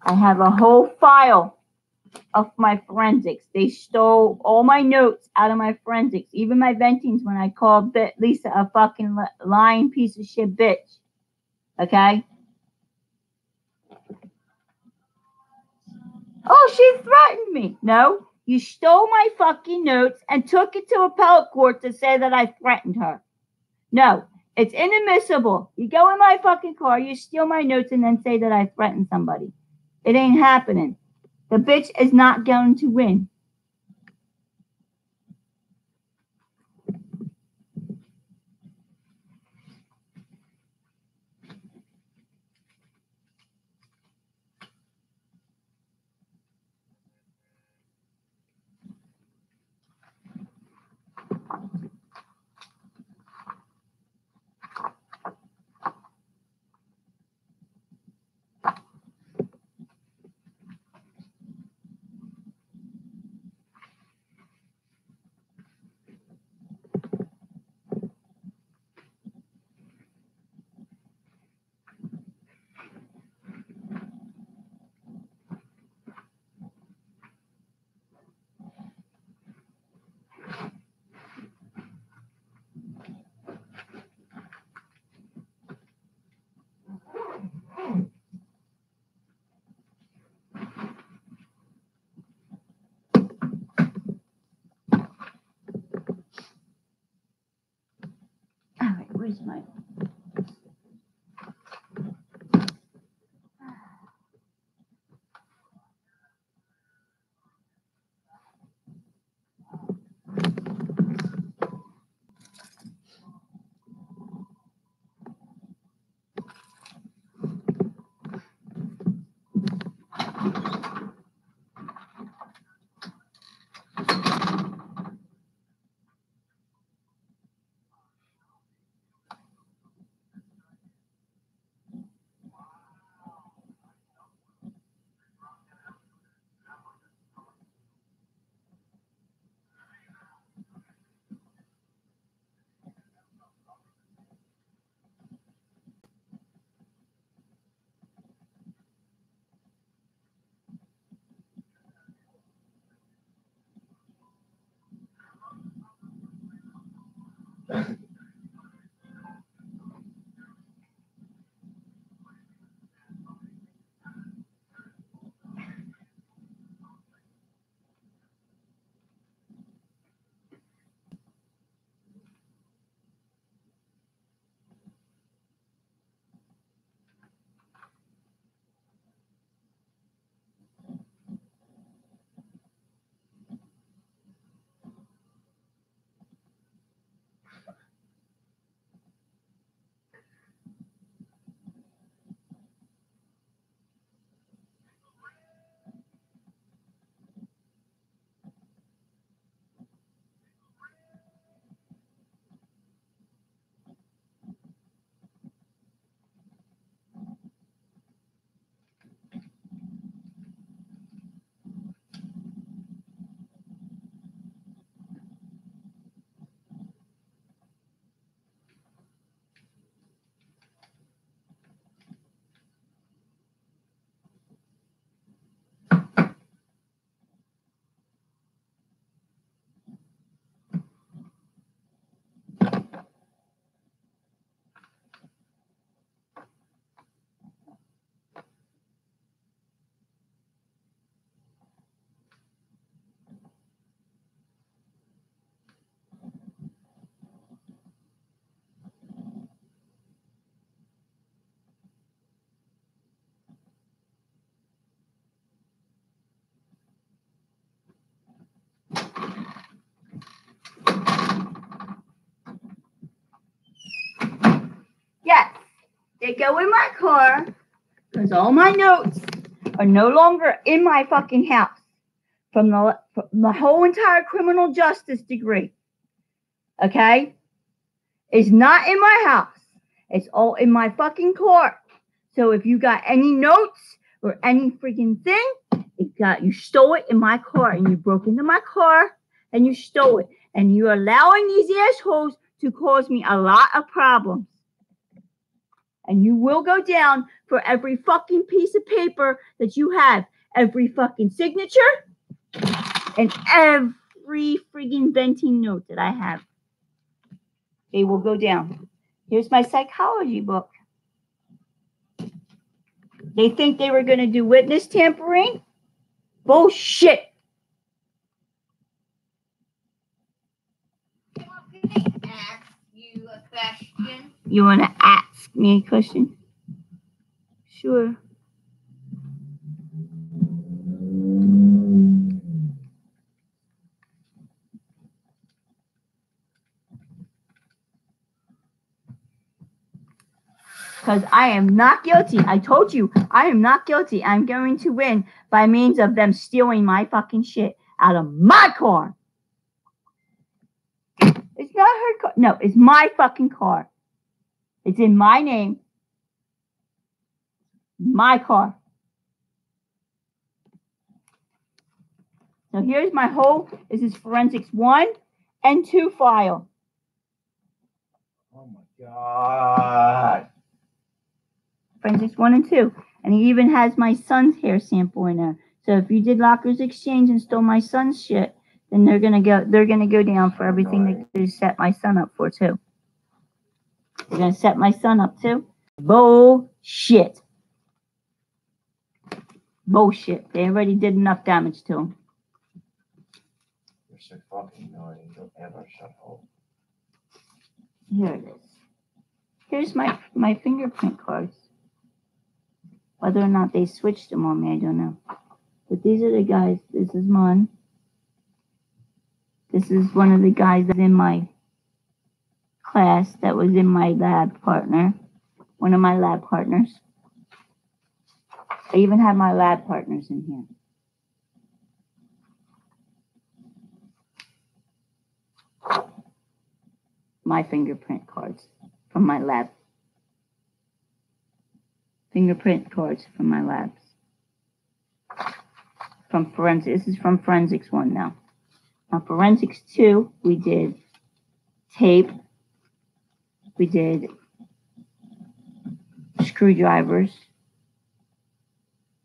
I have a whole file of my forensics. They stole all my notes out of my forensics, even my ventings when I called Lisa a fucking lying piece of shit bitch. Okay? Oh, she threatened me. No, you stole my fucking notes and took it to appellate court to say that I threatened her. No, it's inadmissible. You go in my fucking car, you steal my notes, and then say that I threatened somebody. It ain't happening. The bitch is not going to win. All right, where's my... they go in my car because all my notes are no longer in my fucking house from the whole entire criminal justice degree. Okay? It's not in my house. It's all in my fucking car. So if you got any notes or any freaking thing, you stole it in my car and you broke into my car and you stole it. And you're allowing these assholes to cause me a lot of problems. And you will go down for every fucking piece of paper that you have. Every fucking signature and every freaking venting note that I have. They will go down. Here's my psychology book. They think they were going to do witness tampering? Bullshit. Ask you a question. You want to ask me a question? Sure. Because I am not guilty. I told you, I am not guilty. I'm going to win by means of them stealing my fucking shit out of my car. It's not her car. No, it's my fucking car. It's in my name. My car. So here's my this is Forensics 1 and 2 file. Oh my God. Forensics 1 and 2. And he even has my son's hair sample in there. So if you did Lockers Exchange and stole my son's shit, then they're gonna go down for everything that they set my son up for too. They're gonna set my son up too. Bullshit. Bullshit. They already did enough damage to him. You're so fucking annoying. Don't ever shut up. Here it is. Here's my fingerprint cards. Whether or not they switched them on me, I don't know. But these are the guys. This is mine. This is one of the guys that's in my class that was in my lab partner. One of my lab partners. I even have my lab partners in here. My fingerprint cards from my lab. Fingerprint cards from my labs. From forensics. This is from Forensics 1 now. Now, Forensics 2, we did tape. We did screwdrivers.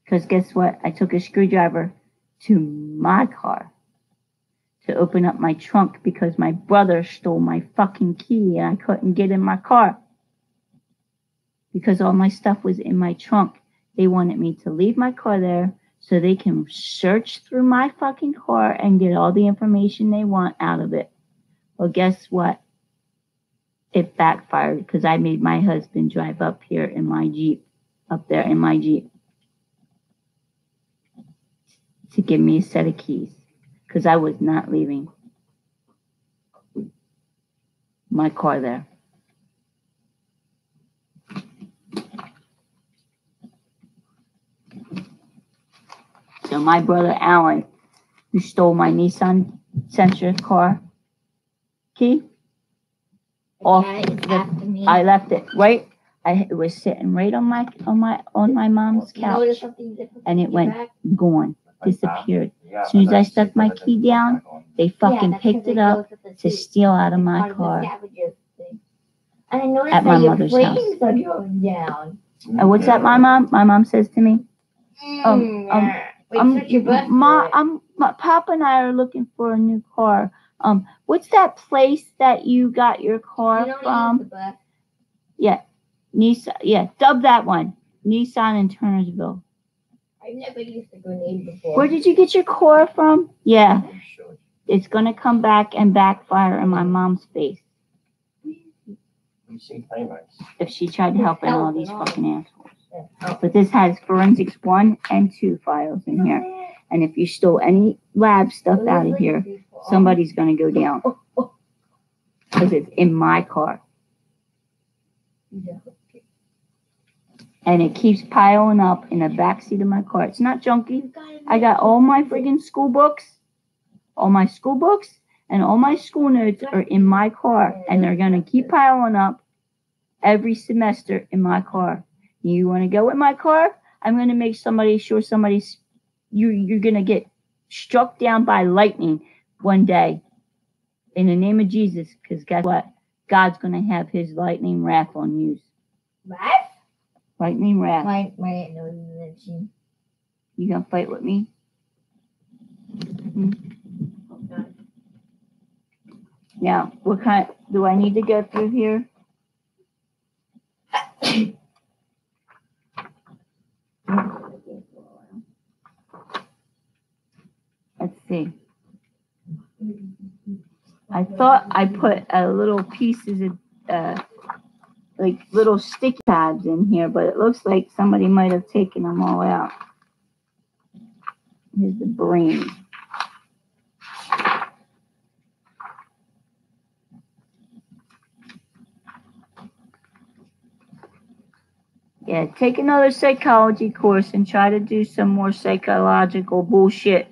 Because guess what? I took a screwdriver to my car to open up my trunk because my brother stole my fucking key and I couldn't get in my car. Because all my stuff was in my trunk. They wanted me to leave my car there so they can search through my fucking car and get all the information they want out of it. Well, guess what? It backfired because I made my husband drive up here in my Jeep, up there in my Jeep, to give me a set of keys because I was not leaving my car there. So my brother Alan, who stole my Nissan Sentra car key, I left it right. It was sitting right on my mom's couch, and it went gone, disappeared. As soon as I stuck my key down, they fucking picked it up to steal out of my car at my mother's house. What's that, my mom? My mom says to me, Papa and I are looking for a new car. What's that place that you got your car from? Yeah, Nissan. Yeah, dub that one. Nissan in Turnersville. I never used a grenade before. Where did you get your car from? Yeah, it's gonna come back and backfire in my mom's face. If she tried to help out all these fucking assholes. But this has Forensics 1 and 2 files in here. And if you stole any lab stuff out of here, somebody's going to go down. Because it's in my car. And it keeps piling up in the backseat of my car. It's not junky. I got all my friggin' school books, all my school books, and all my school notes are in my car. And they're going to keep piling up every semester in my car. You want to go in my car? I'm going to make sure you're going to get struck down by lightning one day in the name of Jesus. Because guess what? God's going to have his lightning wrath on you. What? Lightning wrath. You You gonna fight with me? Hmm? Yeah. What kind? Do I need to go through here? Let's see. I thought I put little pieces of like little sticky tabs in here, but it looks like somebody might have taken them all out. Here's the brain. Yeah, take another psychology course and try to do some more psychological bullshit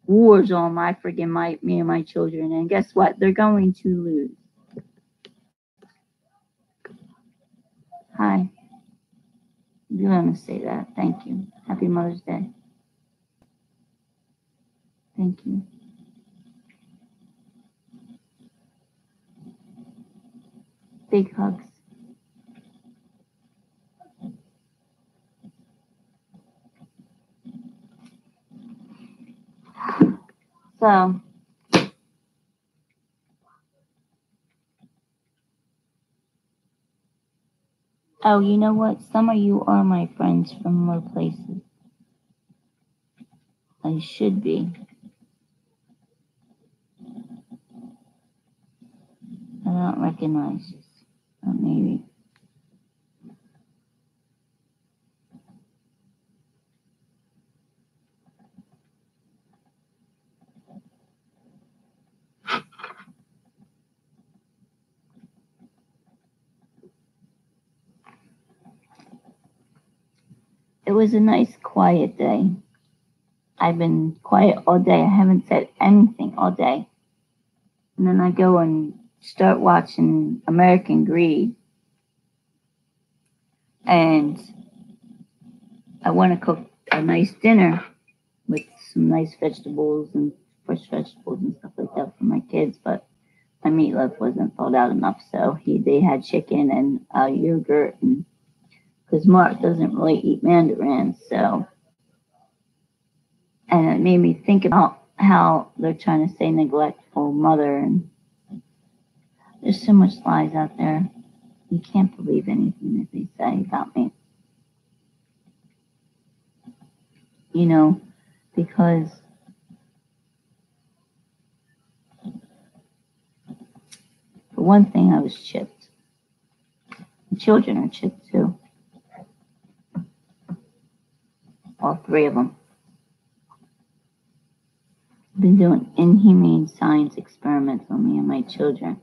wars on me and my children. And guess what? They're going to lose. Hi. You want to say that. Thank you. Happy Mother's Day. Thank you. Big hugs. So, oh, you know what? Some of you are my friends from more places. I should be. I don't recognize you. Maybe. It was a nice, quiet day. I've been quiet all day. I haven't said anything all day. And then I go and start watching American Greed. And I want to cook a nice dinner with some nice vegetables and fresh vegetables and stuff like that for my kids. But my meatloaf wasn't thawed out enough. So they had chicken and yogurt. And because Mark doesn't really eat mandarins. So, and it made me think about how they're trying to say neglectful mother. And there's so much lies out there. You can't believe anything that they say about me. You know, because for one thing, I was chipped. The children are chipped too. All three of them. I've been doing inhumane science experiments on me and my children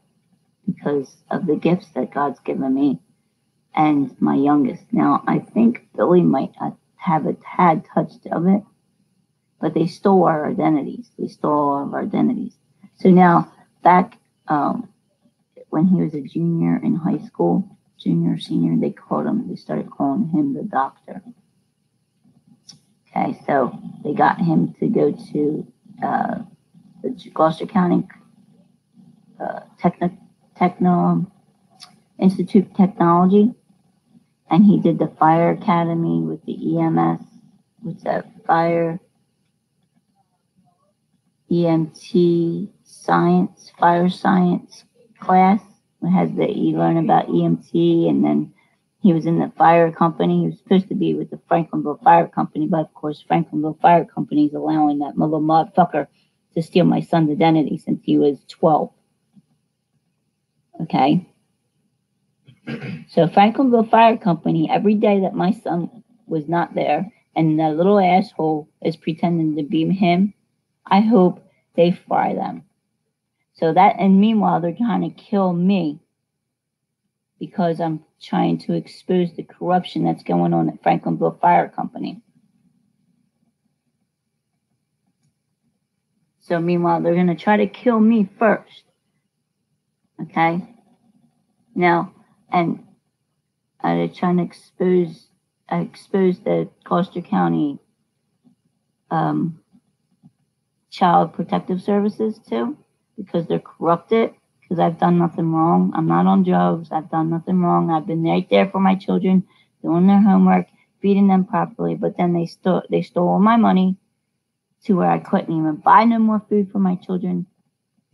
because of the gifts that God's given me and my youngest. Now, I think Billy might have a tad touch of it, but they stole our identities. They stole all of our identities. So now, back when he was a junior in high school, junior, senior, they started calling him the doctor. Okay, so they got him to go to the Gloucester County Institute of Technology, and he did the fire academy with the EMS. What's that? Fire EMT science, fire science class. You learn about EMT, and then he was in the fire company. He was supposed to be with the Franklinville Fire Company, but of course, Franklinville Fire Company is allowing that little motherfucker to steal my son's identity since he was 12. Okay? So Franklinville Fire Company, every day that my son was not there, and that little asshole is pretending to be him, I hope they fry them. So that, and meanwhile, they're trying to kill me because I'm trying to expose the corruption that's going on at Franklinville Fire Company. So meanwhile, they're going to try to kill me first. Okay? Now, and they're trying to expose the Gloucester County Child Protective Services too, because they're corrupted, because I've done nothing wrong. I'm not on drugs. I've done nothing wrong. I've been right there for my children, doing their homework, feeding them properly, but then they stole all my money to where I couldn't even buy no more food for my children,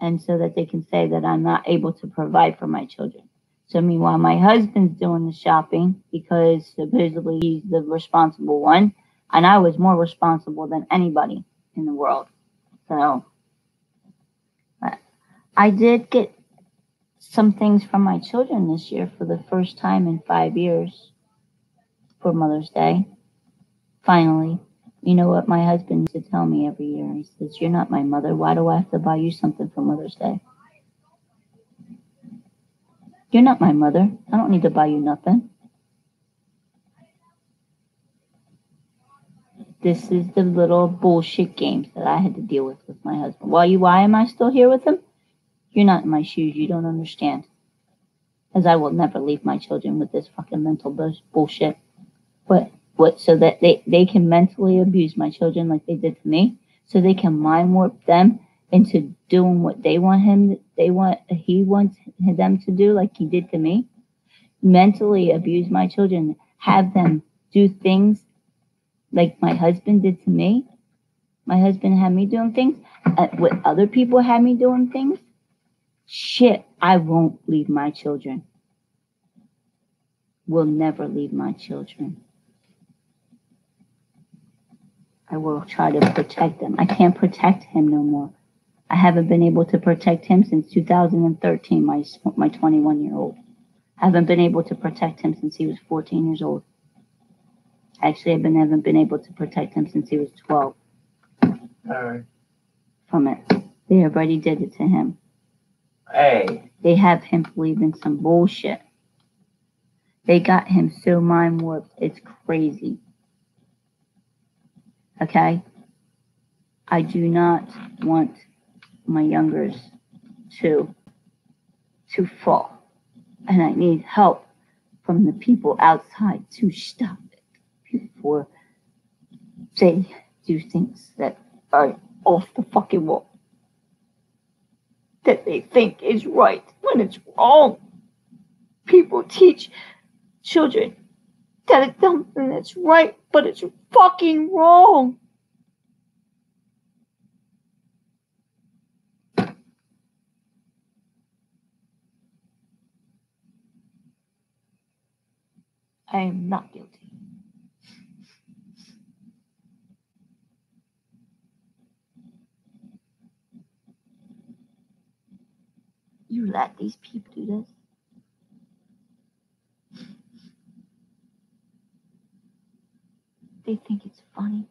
and so that they can say that I'm not able to provide for my children. So meanwhile, my husband's doing the shopping because supposedly he's the responsible one, and I was more responsible than anybody in the world. So I did get some things from my children this year for the first time in 5 years for Mother's Day. Finally. You know what my husband used to tell me every year? He says, "You're not my mother. Why do I have to buy you something for Mother's Day? You're not my mother. I don't need to buy you nothing." This is the little bullshit games that I had to deal with my husband. Why am I still here with him? You're not in my shoes. You don't understand. As I will never leave my children with this fucking mental bullshit. What? So that they can mentally abuse my children like they did to me, so they can mind warp them into doing what he wants them to do, like he did to me. Mentally abuse my children, have them do things like my husband did to me. My husband had me doing things. What other people had me doing things. Shit, I won't leave my children. Will never leave my children. I will try to protect them. I can't protect him no more. I haven't been able to protect him since 2013, my 21-year-old. I haven't been able to protect him since he was 14 years old. Actually, I haven't been able to protect him since he was 12. All right. From it. They already did it to him. Hey. They have him believing some bullshit. They got him so mind warped, it's crazy. Okay? I do not want my youngers to fall. And I need help from the people outside to stop it before they do things that are off the fucking wall. That they think is right when it's wrong. People teach children that it's something that's right, but it's fucking wrong. I am not guilty. You let these people do this? They think it's funny.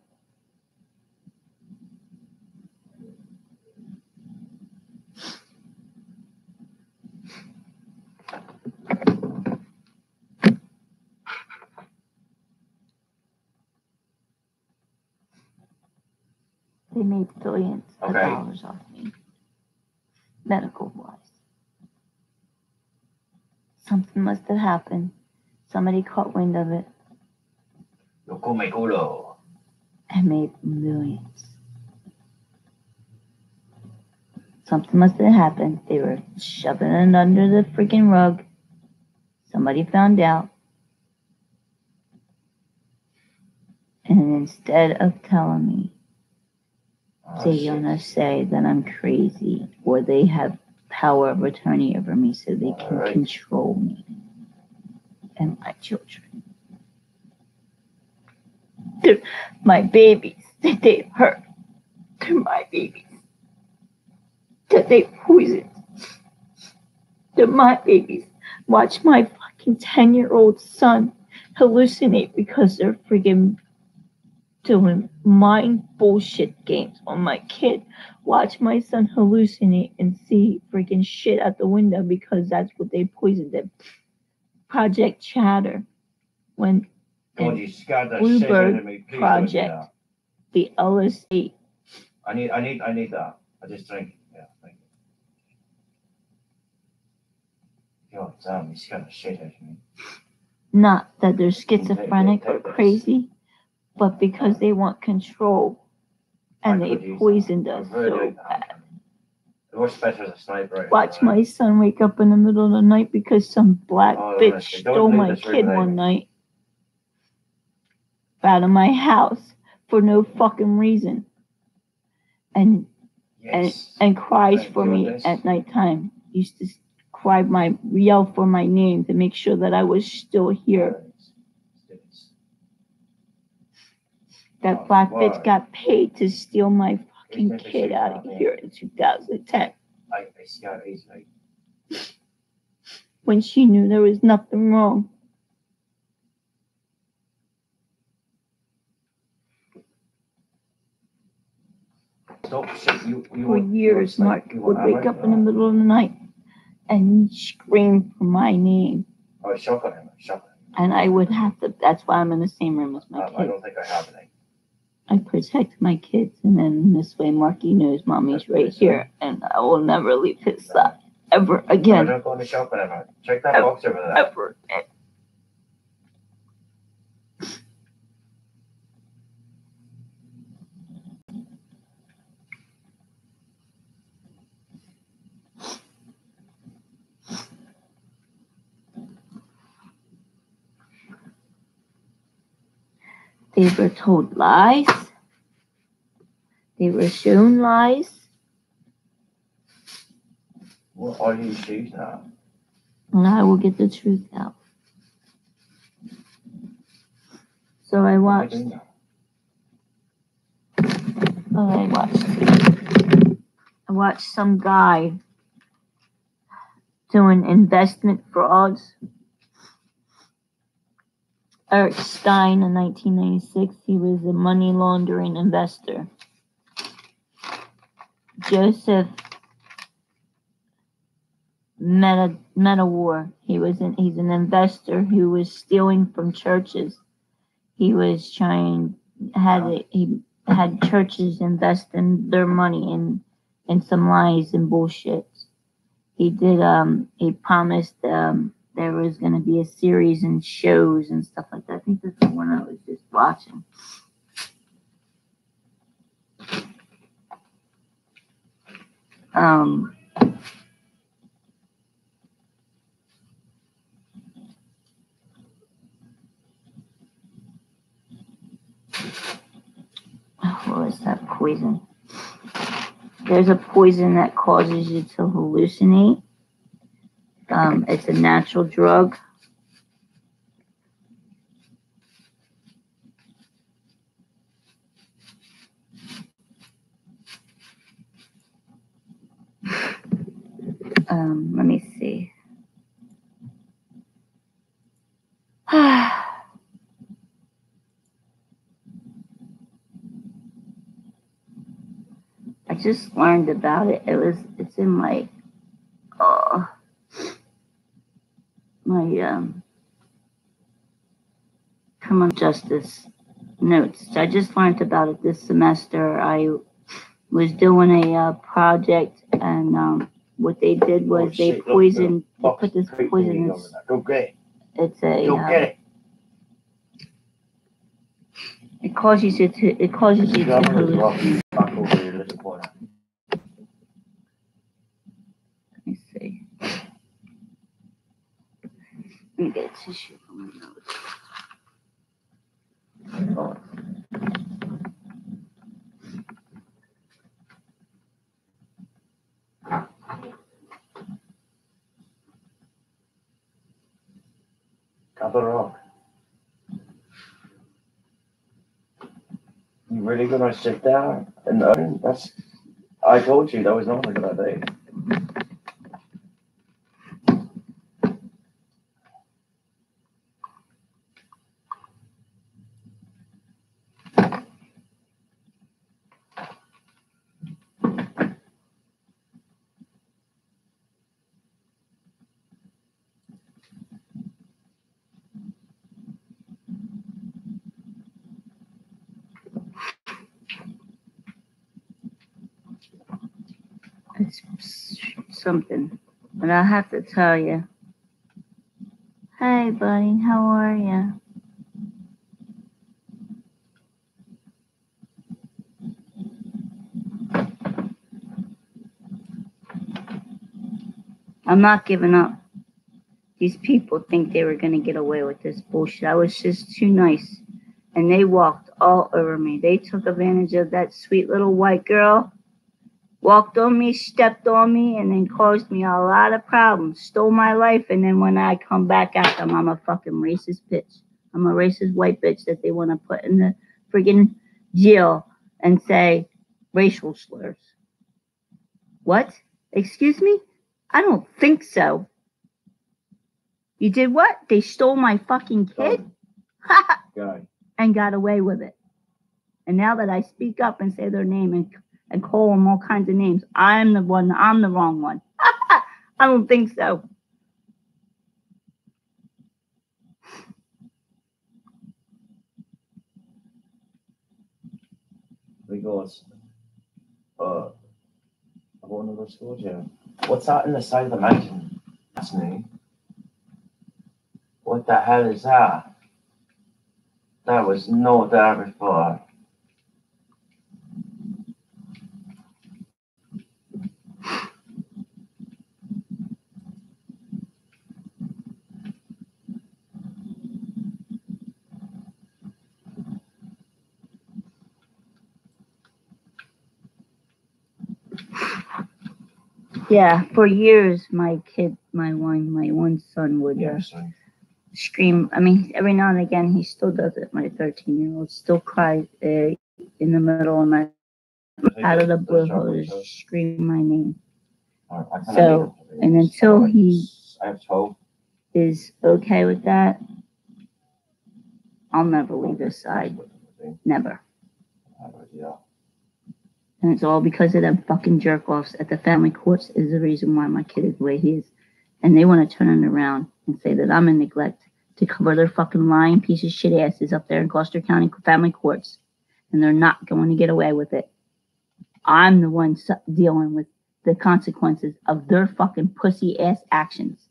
They made billions of dollars off me, medical-wise. Something must have happened. Somebody caught wind of it. Lo come culo. And made millions. Something must have happened. They were shoving it under the freaking rug. Somebody found out. And instead of telling me, they're gonna say that I'm crazy, or they have power of attorney over me so they can control me and my children. They're my babies that they hurt. They're my babies that they poisoned. They're my babies. Watch my fucking 10-year-old son hallucinate because they're friggin' doing mind bullshit games on my kid. Watch my son hallucinate and see freaking shit out the window because that's what they poisoned him. Project Chatter, when God, you scared the shit out of me. Please don't do that. the LSD. I need that. I just drink. Yeah, thank you. God damn, you scared the shit out of me. Not that they're schizophrenic or crazy, but because they want control, and they poisoned us so bad. What's better as a sniper? Watch my son wake up in the middle of the night because some black bitch stole my kid one night out of my house for no fucking reason, and cries for me at nighttime. Used to yell for my name to make sure that I was still here. That black bitch got paid to steal my fucking kid out of here in 2010. When she knew there was nothing wrong. For years, Mark would wake up in the middle of the night and scream for my name. Oh, shock on him. And I would have to, that's why I'm in the same room as my kids. I don't think I have any. I protect my kids, and then this way Marky knows mommy's right here, and I will never leave his side ever again. I don't go in the shop whenever. Check that box over there. Ever. They were told lies. They were shown lies. What are you shoes now? And I will get the truth out. So I watched some guy doing investment frauds. Eric Stein in 1996, he was a money laundering investor. Joseph Metawar, he's an investor who was stealing from churches. He had churches invest in their money in some lies and bullshit. He promised there was going to be a series and shows and stuff like that. I think that's the one I was just watching. What is that poison? There's a poison that causes you to hallucinate. It's a natural drug. Let me see. I just learned about it. It's in my criminal justice notes. I just learned about it this semester. I was doing a project, and what they did was they put this poison in. Go get it. It's a. Go get it. It causes you to hallucinate. Back over your little boy. Let me see. Let me get a tissue for my nose. Gather rock. You really gonna sit there and learn? I told you that was not a good idea. It's something. But I have to tell you. Hey, buddy, how are you? I'm not giving up. These people think they were going to get away with this bullshit. I was just too nice. And they walked all over me. They took advantage of that sweet little white girl. Walked on me, stepped on me, and then caused me a lot of problems. Stole my life, and then when I come back at them, I'm a fucking racist bitch. I'm a racist white bitch that they want to put in the friggin' jail and say racial slurs. What? Excuse me? I don't think so. You did what? They stole my fucking kid? And got away with it. And now that I speak up and say their name and call them all kinds of names, I'm the wrong one. I don't think so. Because I want to go to school, Joe. What's that in the side of the mountain? That's new. What the hell is that? That was not there before. Yeah, for years, my one son would scream. I mean, every now and again, he still does it. My 13-year-old still cries in the middle of my, out of the blue, he'll just scream my name. So, and until he is okay with that, I'll never leave his side. Never. And it's all because of them fucking jerk-offs at the family courts is the reason why my kid is the way he is. And they want to turn it around and say that I'm in neglect to cover their fucking lying piece of shit asses up there in Gloucester County family courts. And they're not going to get away with it. I'm the one dealing with the consequences of their fucking pussy-ass actions.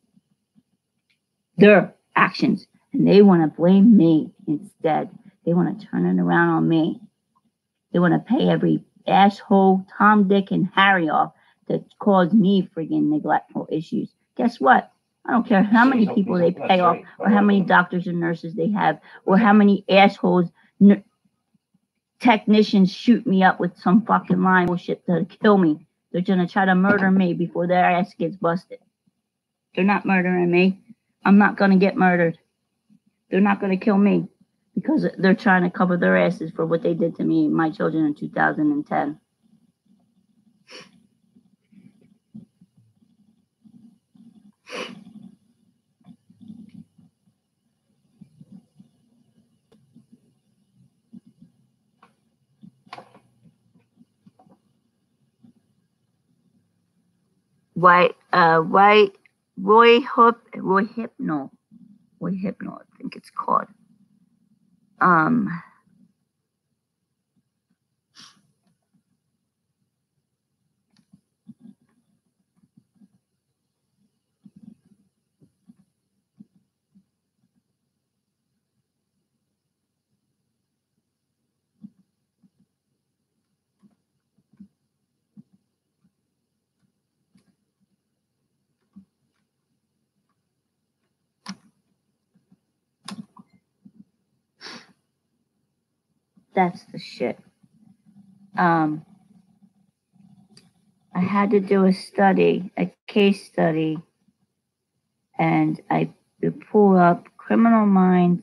Their actions. And they want to blame me instead. They want to turn it around on me. They want to pay every asshole Tom, Dick, and Harry off that cause me friggin' neglectful issues. Guess what? I don't care how many people they pay off or how many doctors and nurses they have or how many assholes technicians shoot me up with some fucking lying bullshit to kill me. They're going to try to murder me before their ass gets busted. They're not murdering me. I'm not going to get murdered. They're not going to kill me. Because they're trying to cover their asses for what they did to me and my children in 2010. Roy Hypno, I think it's called. That's the shit. I had to do a case study, and I pull up Criminal Minds.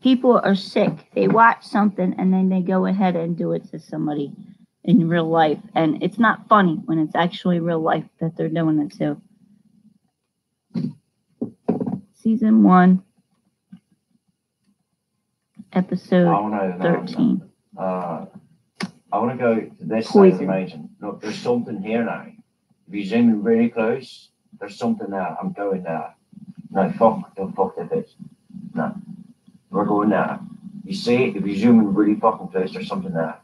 People are sick. They watch something and then they go ahead and do it to somebody in real life. And it's not funny when it's actually real life that they're doing it to. Season 1, episode 13. I want to go to this side of the mountain. Look, there's something here now. If you zoom in really close, there's something there. I'm going there. No, fuck the bitch. No. We're going there. You see, if you zoom in really fucking close, there's something there.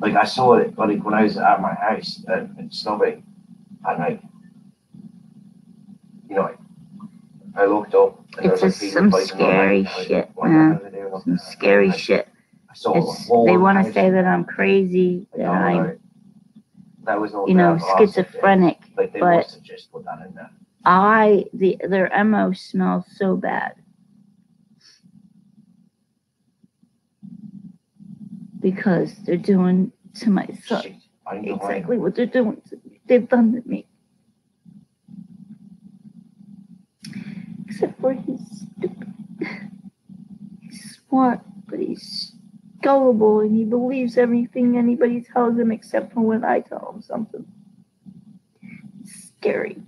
Like I saw it, like when I was at my house in Snobby at night. You know, I looked up and It's there was just like some people fighting scary online. shit, What man. the hell are they doing up Some there? scary Like, shit. I saw It's, the whole they want to house. say that I'm crazy, Like, that oh, I'm, right. That was not you know, there the last schizophrenic. day. Like they But must have just put that in there. their MO smells so bad. Because they're doing to my son Shit, I ain't gonna lie. exactly what they're doing to me. They've done to me. Except for he's stupid. He's smart, but he's gullible and he believes everything anybody tells him except for when I tell him something. It's scary.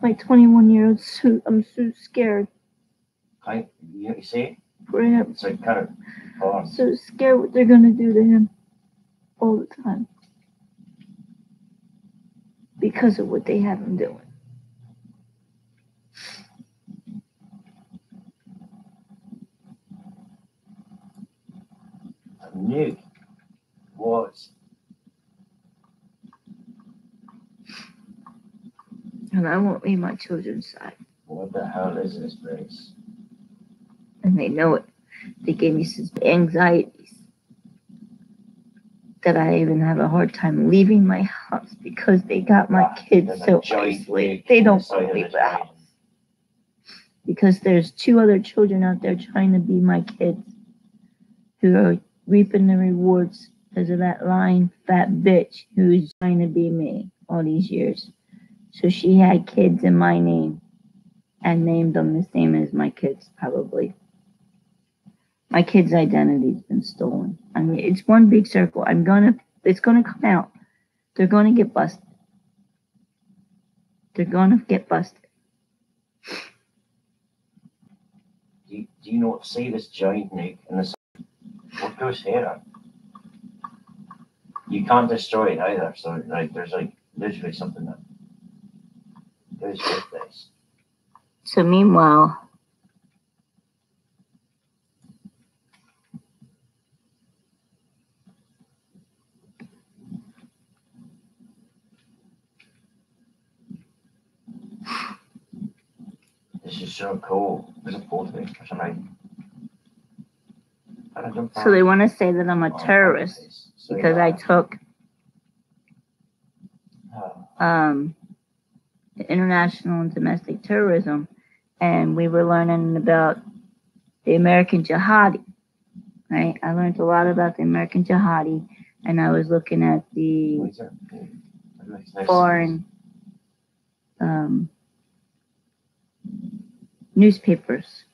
My 21-year-old, I'm so scared You see? for him. It's like kind of I'm so scared what they're gonna do to him all the time. Because of what they have him doing. I knew was. And I won't leave my children's side. What the hell is this place? And they know it. They gave me some anxieties that I even have a hard time leaving my house because they got my kids so isolated. They don't want to leave the house. Because there's 2 other children out there trying to be my kids who are reaping the rewards because of that lying fat bitch who's trying to be me all these years. So she had kids in my name and named them the same as my kids, probably. My kid's identity's been stolen. I mean, it's one big circle. It's gonna come out. They're gonna get busted. They're gonna get busted. Do you not see this giant nuke in the what goes here? You can't destroy it either, so like there's like literally something that goes with this. So meanwhile, this is so cool. There's a photo or something. So they want to say that I'm a terrorist because I took international and domestic terrorism, and we were learning about the American jihadi, right? I learned a lot about the American jihadi, and I was looking at the foreign newspapers.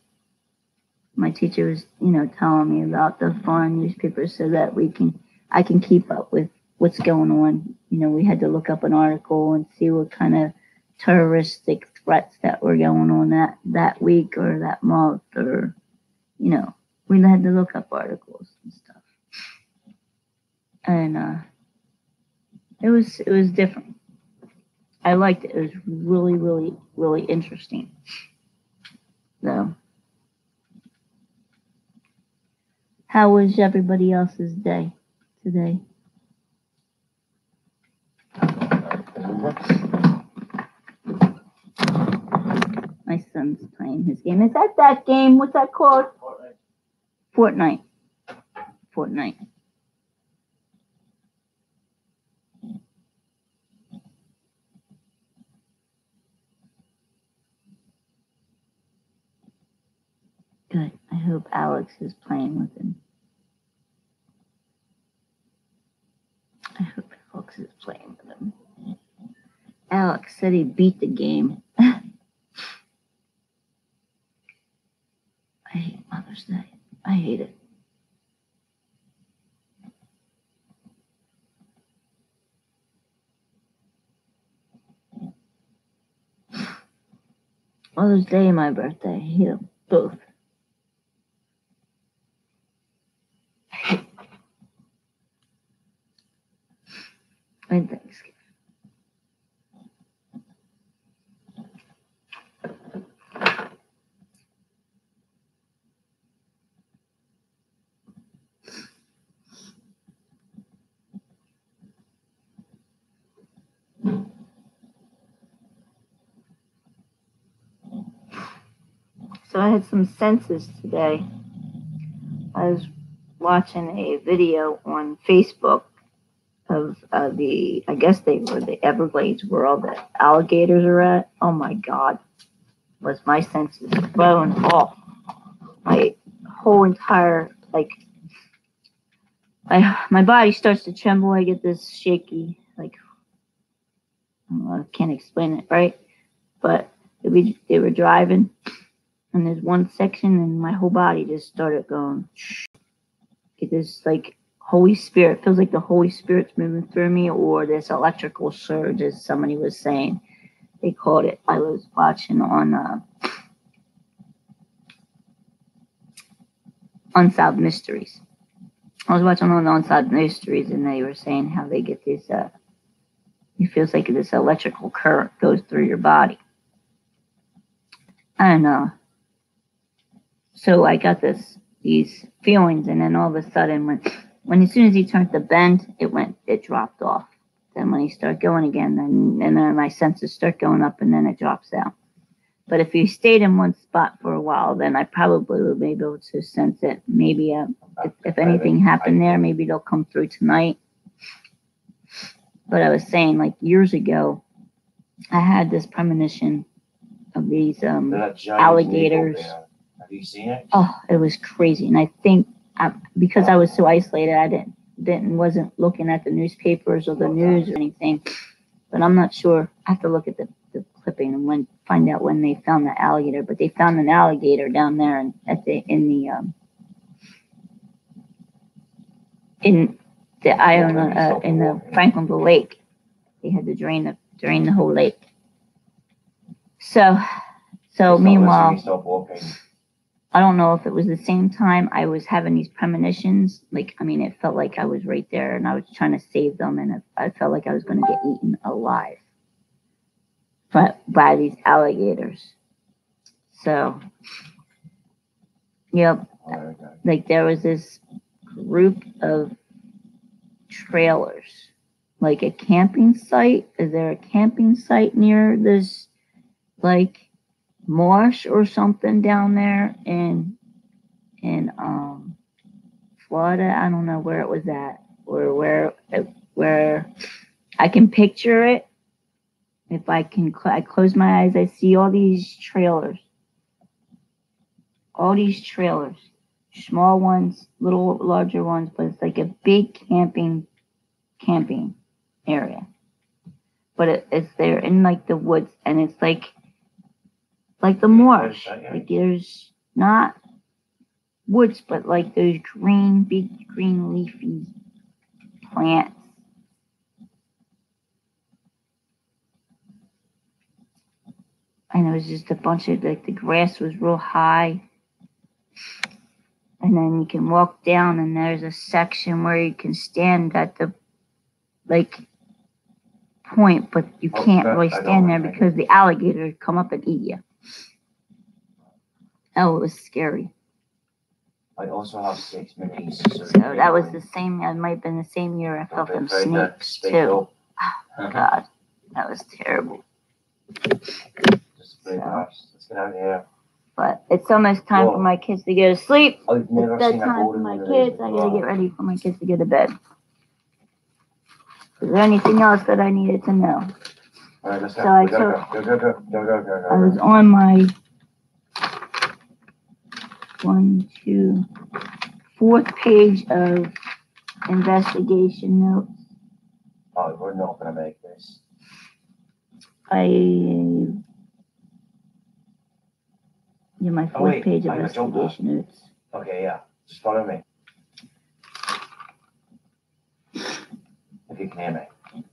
My teacher was, telling me about the foreign newspapers so that I can keep up with what's going on. We had to look up an article and see what kind of terroristic threats that were going on that week or that month, or, we had to look up articles and stuff. And it was different. I liked it. It was really, really, really interesting. So, how was everybody else's day today? My son's playing his game. Is that game? What's that called? Fortnite. Good. I hope Alex is playing with him. Alex said he beat the game. I hate Mother's Day. I hate it. Mother's Day and my birthday. I hate them both. And Thanksgiving. So I had some senses today. I was watching a video on Facebook of I guess they were the Everglades where all the alligators are at. Oh my God, was my senses blown off. My whole entire, like, my body starts to tremble. I get this shaky, like, I don't know, I can't explain it, right? But they were driving, and there's one section, and my whole body just started going. It is like Holy Spirit. Feels like the Holy Spirit's moving through me, or this electrical surge, as somebody was saying. They called it. I was watching on Unsolved Mysteries. I was watching on Unsolved Mysteries, and they were saying how they get this. It feels like this electrical current goes through your body. I don't know. So I got these feelings, and then all of a sudden, when as soon as he turned the bend, it dropped off. Then when he started going again, then my senses start going up, and then it drops down. But if you stayed in one spot for a while, then I probably would be able to sense it. Maybe if anything happened there, maybe they'll come through tonight. But I was saying, like, years ago, I had this premonition of these alligators. Have you seen it? Oh, it was crazy. And I think because I was so isolated, I wasn't looking at the newspapers or the news or anything. But I'm not sure. I have to look at the clipping and find out when they found the alligator. But they found an alligator down there in the Franklinville Lake. They had to drain the whole lake. So meanwhile, I don't know if it was the same time I was having these premonitions. Like, I mean, it felt like I was right there, and I was trying to save them, and I felt like I was going to get eaten alive, but by these alligators. So, yep, like there was this group of trailers, like a camping site. Is there a camping site near this, like, marsh or something down there in Florida? I don't know where it was at, or where I can picture it. If I close my eyes, I see all these trailers, small ones, little larger ones, but it's like a big camping area. But it's there in like the woods, and it's like the marsh. Like there's not woods, but like those big green leafy plants. And it was just a bunch of, like, the grass was real high. And then you can walk down, and there's a section where you can stand at the, like, point, but you can't really stand there because the alligators come up and eat you. Oh, it was scary. I also have 6 minis. So that was the same. It might have been the same year I felt them snakes too. Oh God, that was terrible. So, let's get out of here. But it's almost time for my kids to go to sleep. It's bedtime for my kids. I gotta get ready for my kids to go to bed. Is there anything else that I needed to know? All right, let's go. So Go. I was on my 4th page of investigation notes. Oh, we're not gonna make this. My 4th page of investigation notes. Okay, yeah. Just follow me. If you can hear me.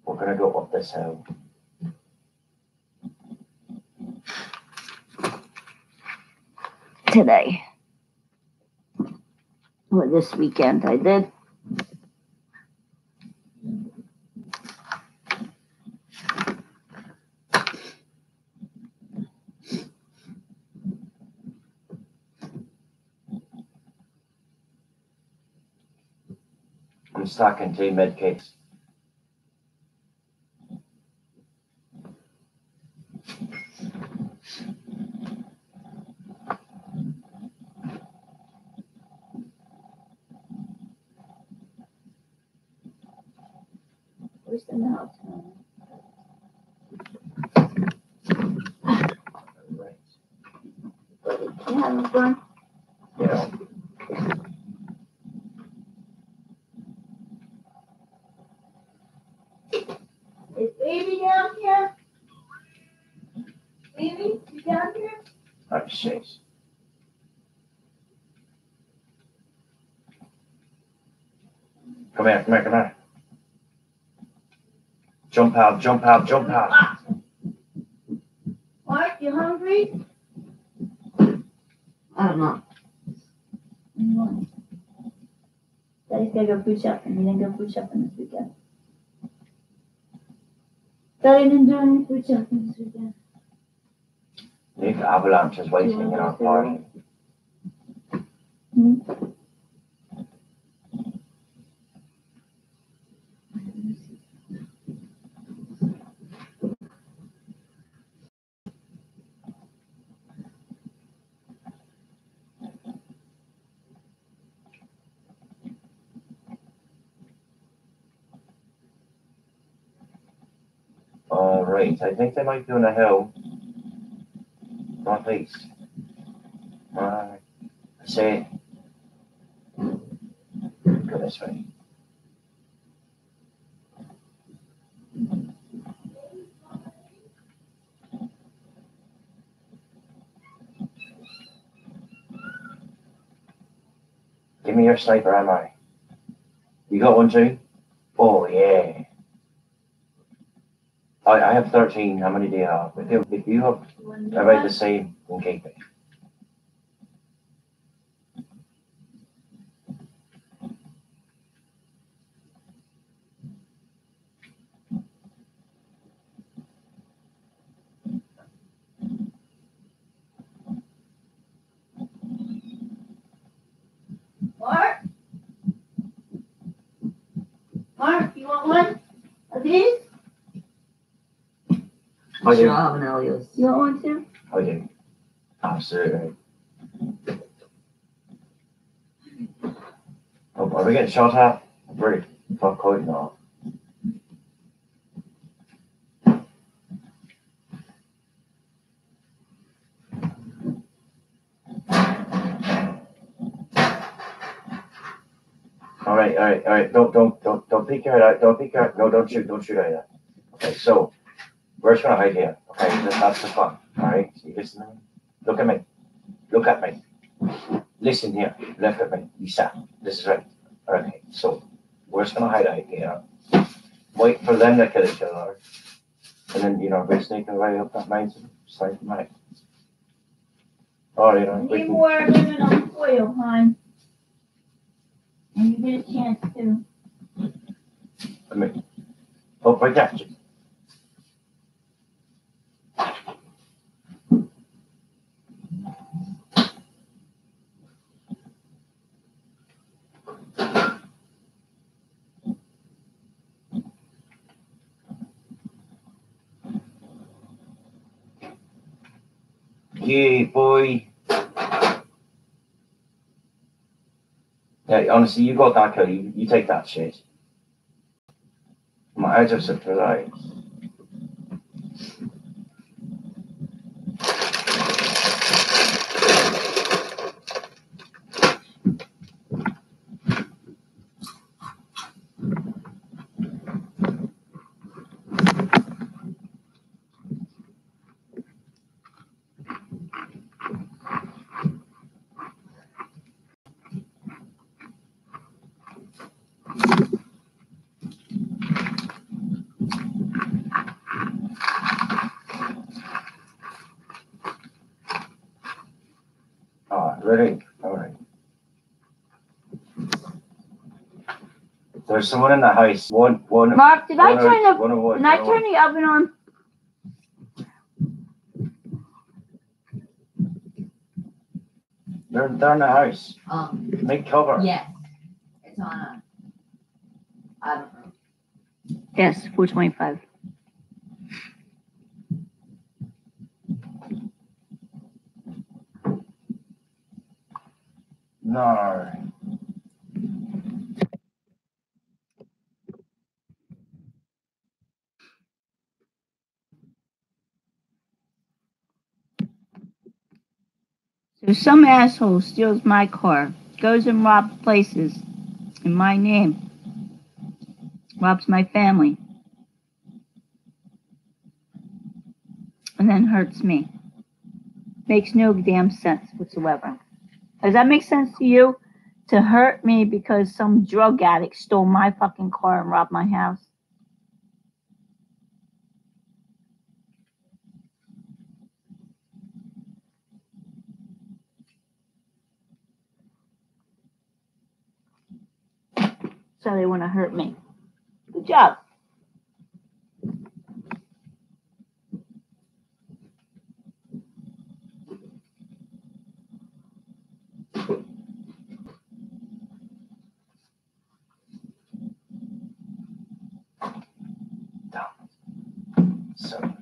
We're gonna go up this hill. Today. Well, this weekend I did. I'm stacking 2 med kits. Where's the mouse? You having fun? Yeah. Is baby down here? Baby, you down here? Oh, shit. Come here, come here, come here. Jump out, jump out, jump out. Mark, you hungry? I don't know. Daddy's gotta go food shopping. He didn't go food shopping this weekend. Daddy didn't do any food shopping this weekend. Nick Avalanche is waiting in our party. Hmm? Alright, I think they might be on a hill. Northeast. I say, go this way. Give me your sniper ammo. You got one too? Oh yeah. I have 13. How many do you have? If you have about the same, then keep it. Mark? Mark, you want one of these? I do. have an Elios. You want one too? I do. Absolutely. Oh, are we getting shot at? Really? Fuck, quite not. All right. Don't peek your head out. Don't peek your head. No, don't shoot either. Okay, so we're just gonna hide here. Okay, that's the fun. All right, so you listen to me. Look at me. Look at me. Listen here. Look at me. Lisa. This is right. Okay, so we're just gonna hide out here. Wait for them to kill each other, and then we're sneaking right up that mountain, side to mine. Oh, Need more aluminum foil, hon. And you get a chance to. I mean, oh, right there. Yeah, boy. Yeah, honestly, you got that kill. You take that shit. My eyes are surprised. Ready? All right. There's someone in the house. One. Mark, did I turn the oven on? They're in the house. Make cover. Yes. It's on. I don't know. Yes, 425. No. So some asshole steals my car, goes and robs places in my name, robs my family, and then hurts me. Makes no damn sense whatsoever. Does that make sense to you? To hurt me because some drug addict stole my fucking car and robbed my house? So they want to hurt me. Good job. So.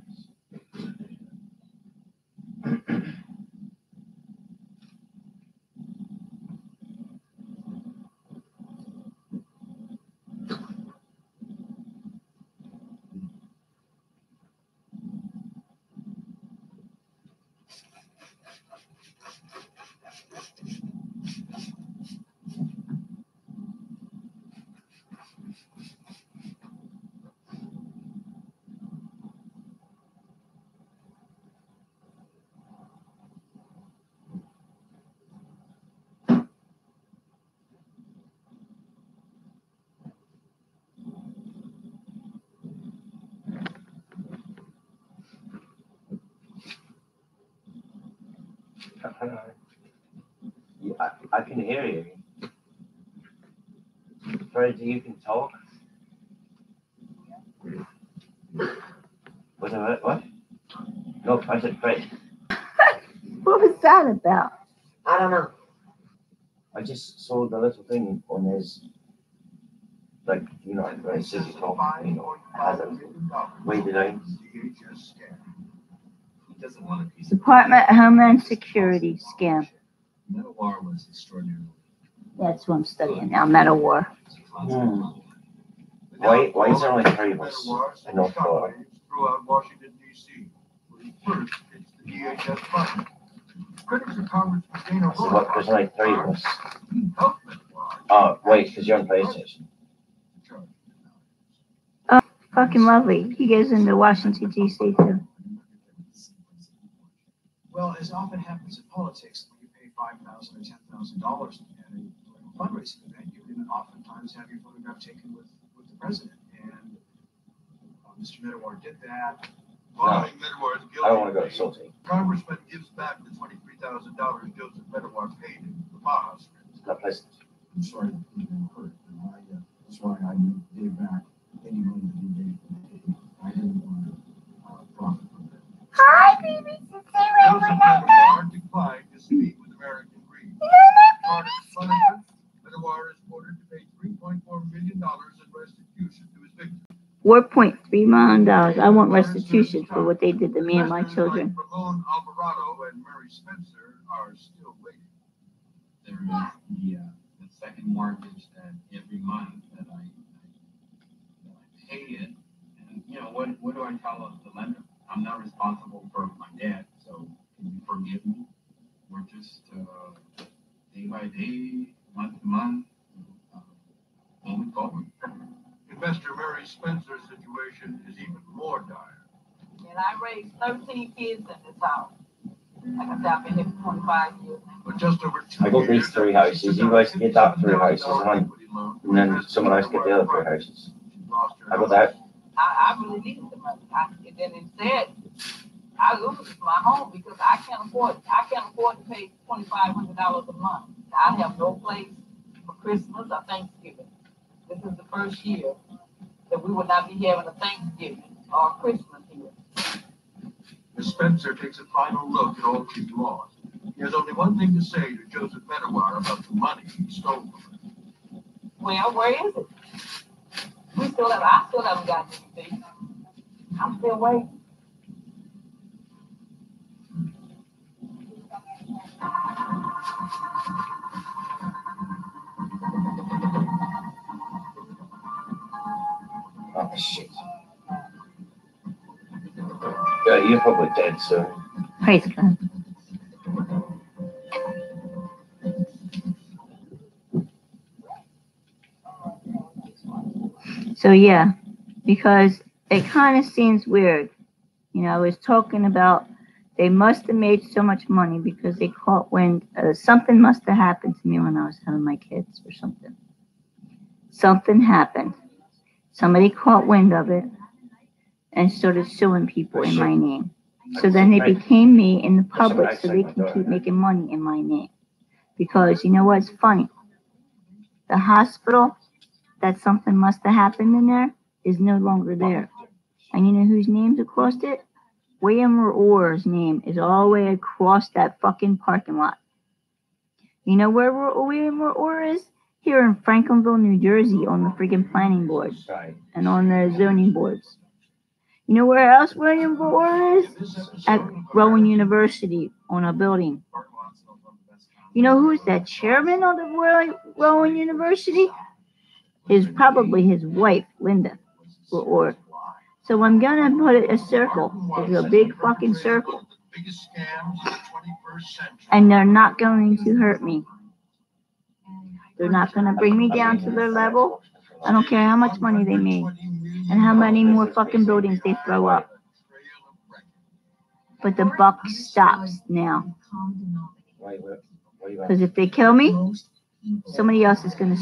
I can hear you. Freddie, you can talk. What? No, I said Fred. What was that about? I don't know. I just saw the little thing on his, like, you know, where it says talk, you know, has a weighted down. He doesn't want a piece of Department of Homeland Security scam. Metal War was extraordinarily. That's what I'm studying now, Metal War. Why is there only 3 of us in North Florida? Throughout Washington, D.C. First, it's the DHS budget. Critics of Congressman Dana So what, there's only 3 of us. Oh, wait, because you're on PlayStation. Oh, fucking lovely. He goes into Washington, D.C. too. Well, as often happens in politics, when you pay $5,000 or $10,000 at a fundraising event, you can oftentimes have your photograph taken with the president. And Mr. Medawar did that. Following Medwar's guilty I don't want to go to Salty. Congressman gives back the $23,000 Joseph Medawar paid him for Baja's. It's not pleasant. I'm sorry that he been hurt. And that's why I gave back any money that he gave me. I didn't want to profit from that. Hi, baby. Joseph Medawar declined to speak with American Greed. Part of his punishment, Medawar is ordered to pay $3.4 million in restitution to his victims. $4.3 million. I want restitution for what they did to me and my children. Ramon Alvarado and Mary Spencer are still waiting. There is the second mortgage that every month that I pay it, and you know what do I tell the lender? I'm not responsible for my debt, so can you forgive me? We're just day by day, month to month, moving forward. Investor Mary Spencer's situation is even more dire. And I raised 13 kids in this house. Like I said, I've been here for 25 years. But just over 2 I got these 3 houses. You guys get that 3 houses, and then someone else get the other 3 houses. I got that. I really needed the money. And then instead, I lose my home because I can't afford to pay $2,500 a month. I have no place for Christmas or Thanksgiving. This is the first year that we will not be having a Thanksgiving or Christmas here. Ms. Spencer takes a final look at all she's lost. He has only one thing to say to Joseph Medawar about the money he stole from her. Well, where is it? I still haven't gotten anything. I'm still waiting. Oh, shit. Yeah, you're probably dead soon. Praise God. So yeah, because it kind of seems weird. You know, I was talking about they must have made so much money because they caught wind. Something must have happened to me when I was having my kids or something. Something happened. Somebody caught wind of it and started suing people in my name. So then they became me in the public so they can keep making money in my name. Because you know what's funny? The hospital that something must have happened in there is no longer there. And you know whose name's across it? William Orr's name is all the way across that fucking parking lot. You know where William Orr is? Here in Franklinville, New Jersey, on the freaking planning board and on the zoning boards. You know where else William Orr is? At Rowan University on a building. You know who's the chairman of the Rowan University? Is probably his wife, Linda Orr. So I'm gonna put a circle. It's a big fucking circle. And they're not going to hurt me. They're not gonna bring me down to their level. I don't care how much money they made and how many more fucking buildings they throw up. But the buck stops now. Because if they kill me, somebody else is gonna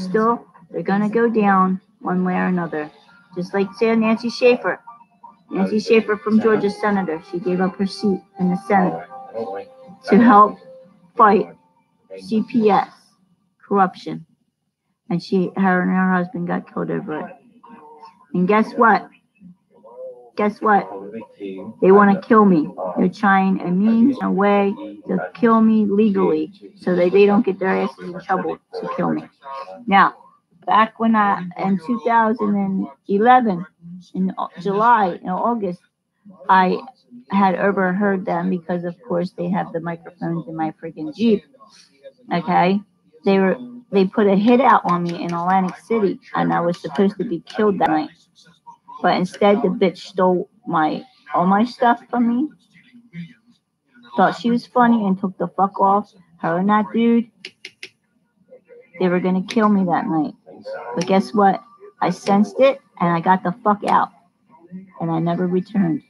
they're gonna go down one way or another. Just like say Nancy Schaefer. Nancy Schaefer from Georgia senator. She gave up her seat in the Senate to help fight CPS corruption. And her and her husband got killed over it. And guess what? Guess what? They want to kill me. They're trying a means and a way to kill me legally so that they don't get their asses in trouble to kill me. Now, back when in 2011, in July, in August, I had overheard them because, of course, they have the microphones in my freaking Jeep. Okay? They put a hit out on me in Atlantic City, and I was supposed to be killed that night. But instead, the bitch stole all my stuff from me. Thought she was funny and took the fuck off. Her and that dude, they were gonna kill me that night. But guess what? I sensed it, and I got the fuck out. And I never returned.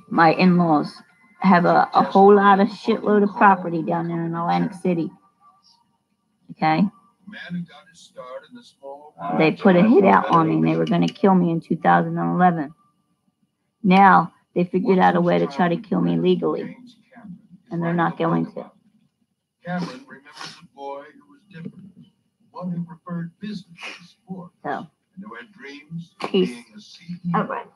My in-laws have a whole lot of shitload of property down there in Atlantic City. Okay? They put a hit out on me and they were going to kill me in 2011. Now they figured out a way to try to kill me legally. And they're not going to. Cameron remembers a boy who was different. One who preferred business to sport. So. And who had dreams of Peace. being a CEO. All right.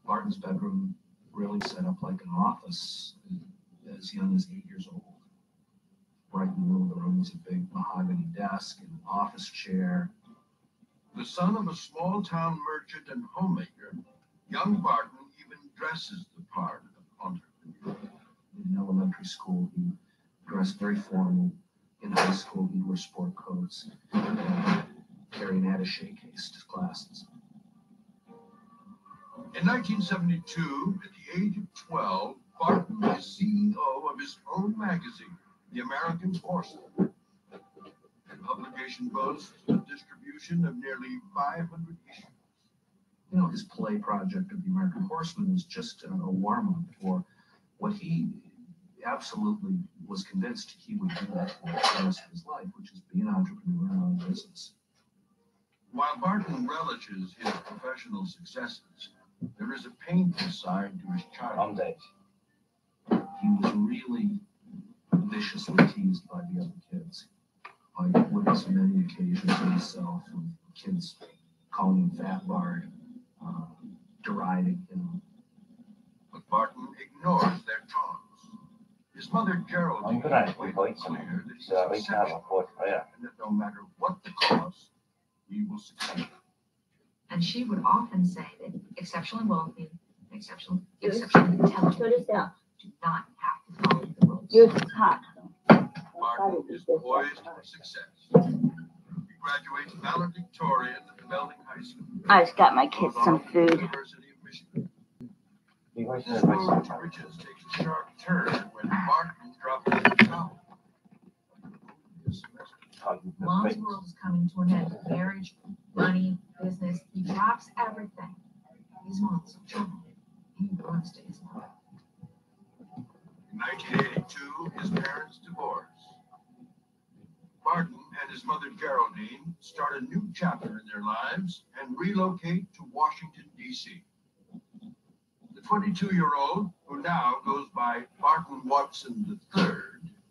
Barton's bedroom really set up like an office as young as 8 years old. Right in the middle of the room was a big mahogany desk and an office chair. The son of a small town merchant and homemaker, young Barton even dresses the part of entrepreneur. In elementary school, he dressed very formal. In high school, he'd wear sport coats and carry an attaché case to classes. In 1972, at the age of 12, Barton is CEO of his own magazine, The American Horseman. The publication boasts a distribution of nearly 500 issues. You know, his play project of The American Horseman was just a warm-up for what he absolutely was convinced he would do that for the rest of his life, which is be an entrepreneur and own business. While Barton relishes his professional successes, there is a painful side to his childhood. He was really viciously teased by the other kids. I witnessed many occasions myself with kids calling him Fat Bart, deriding him. But Barton ignores their taunts. His mother, Geraldine, made it clear that he's exceptional, and that no matter what the cost, he will succeed. And she would often say that exceptionally wealthy, exceptionally intelligent people do not have to follow the rules. You're hot. Barton is poised for success. He graduates valedictorian at the Belding High School. I just got my kids some food. University of Michigan. This road to riches takes a sharp turn when Barton dropped in the towel. Mom's world is coming to an end. Marriage, money, business. He drops everything. His mom's in trouble. He runs to his mother. In 1982, his parents divorced. Barton and his mother Geraldine start a new chapter in their lives and relocate to Washington, D.C. The 22-year-old, who now goes by Barton Watson III,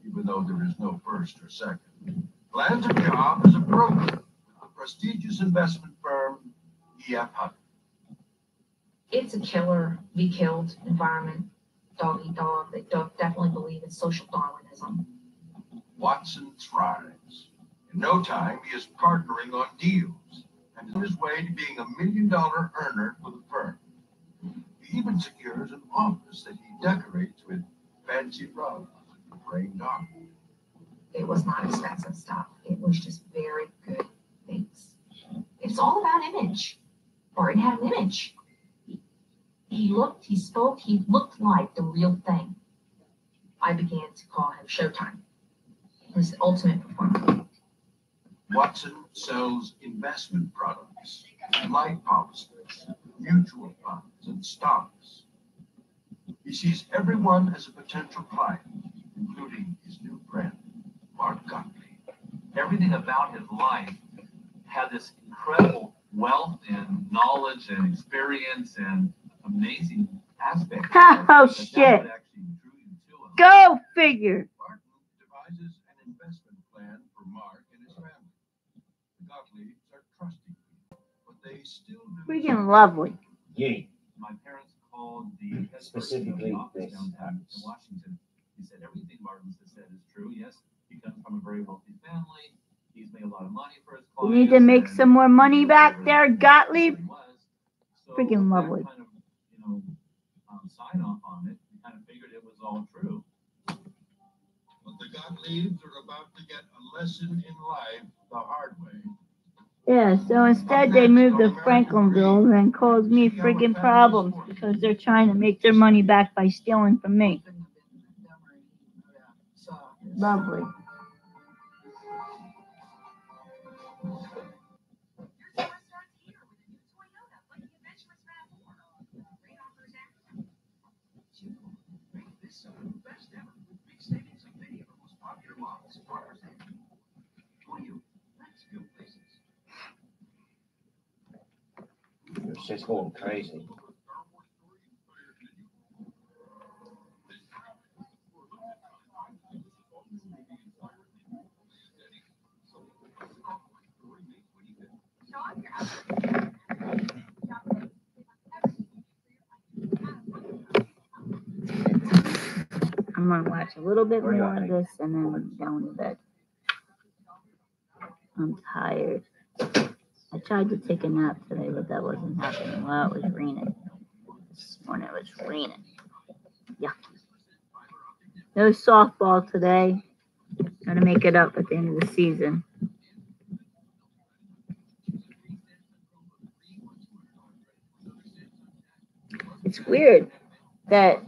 even though there is no first or second, lands a job as a broker with the prestigious investment firm E.F. Hutton. It's a killer, be killed environment, dog eat dog. They don't definitely believe in social Darwinism. Watson thrives. In no time, he is partnering on deals and is on his way to being $1 million earner for the firm. He even secures an office that he decorates with fancy rugs and framed art. It was not expensive stuff. It was just very good things. It's all about image. Barton had an image. He looked, he spoke, he looked like the real thing. I began to call him Showtime. His ultimate performer. Watson sells investment products, life policies, mutual funds, and stocks. He sees everyone as a potential client, including his new friend, Mark Gottlieb. Everything about his life had this incredible wealth and knowledge and experience and amazing aspect. Oh, shit. Go figure. Barton devises an investment plan for Mark and his family. The Gottliebs are trusting people, but they still do. Freaking lovely. Yay. My parents called the Specifically office this downtown house. in Washington. He said everything Martin has said is true. Yes, he comes from a very wealthy family. He's made a lot of money for his You clients. need to make some more money back there, Gottlieb. So Freaking lovely. that kind of, sign off on it. We kind of figured it was all true. But the Gottliebs are about to get a lesson in life the hard way. Yeah, so instead they moved to Franklinville and caused me freaking problems because they're trying to make their money back by stealing from me. Lovely. It's just going crazy. I'm gonna watch a little bit more of this and then I'm going to bed. I'm tired. I tried to take a nap today, but that wasn't happening. Well, it was raining. This morning it was raining. Yeah. No softball today. Gotta make it up at the end of the season. It's weird that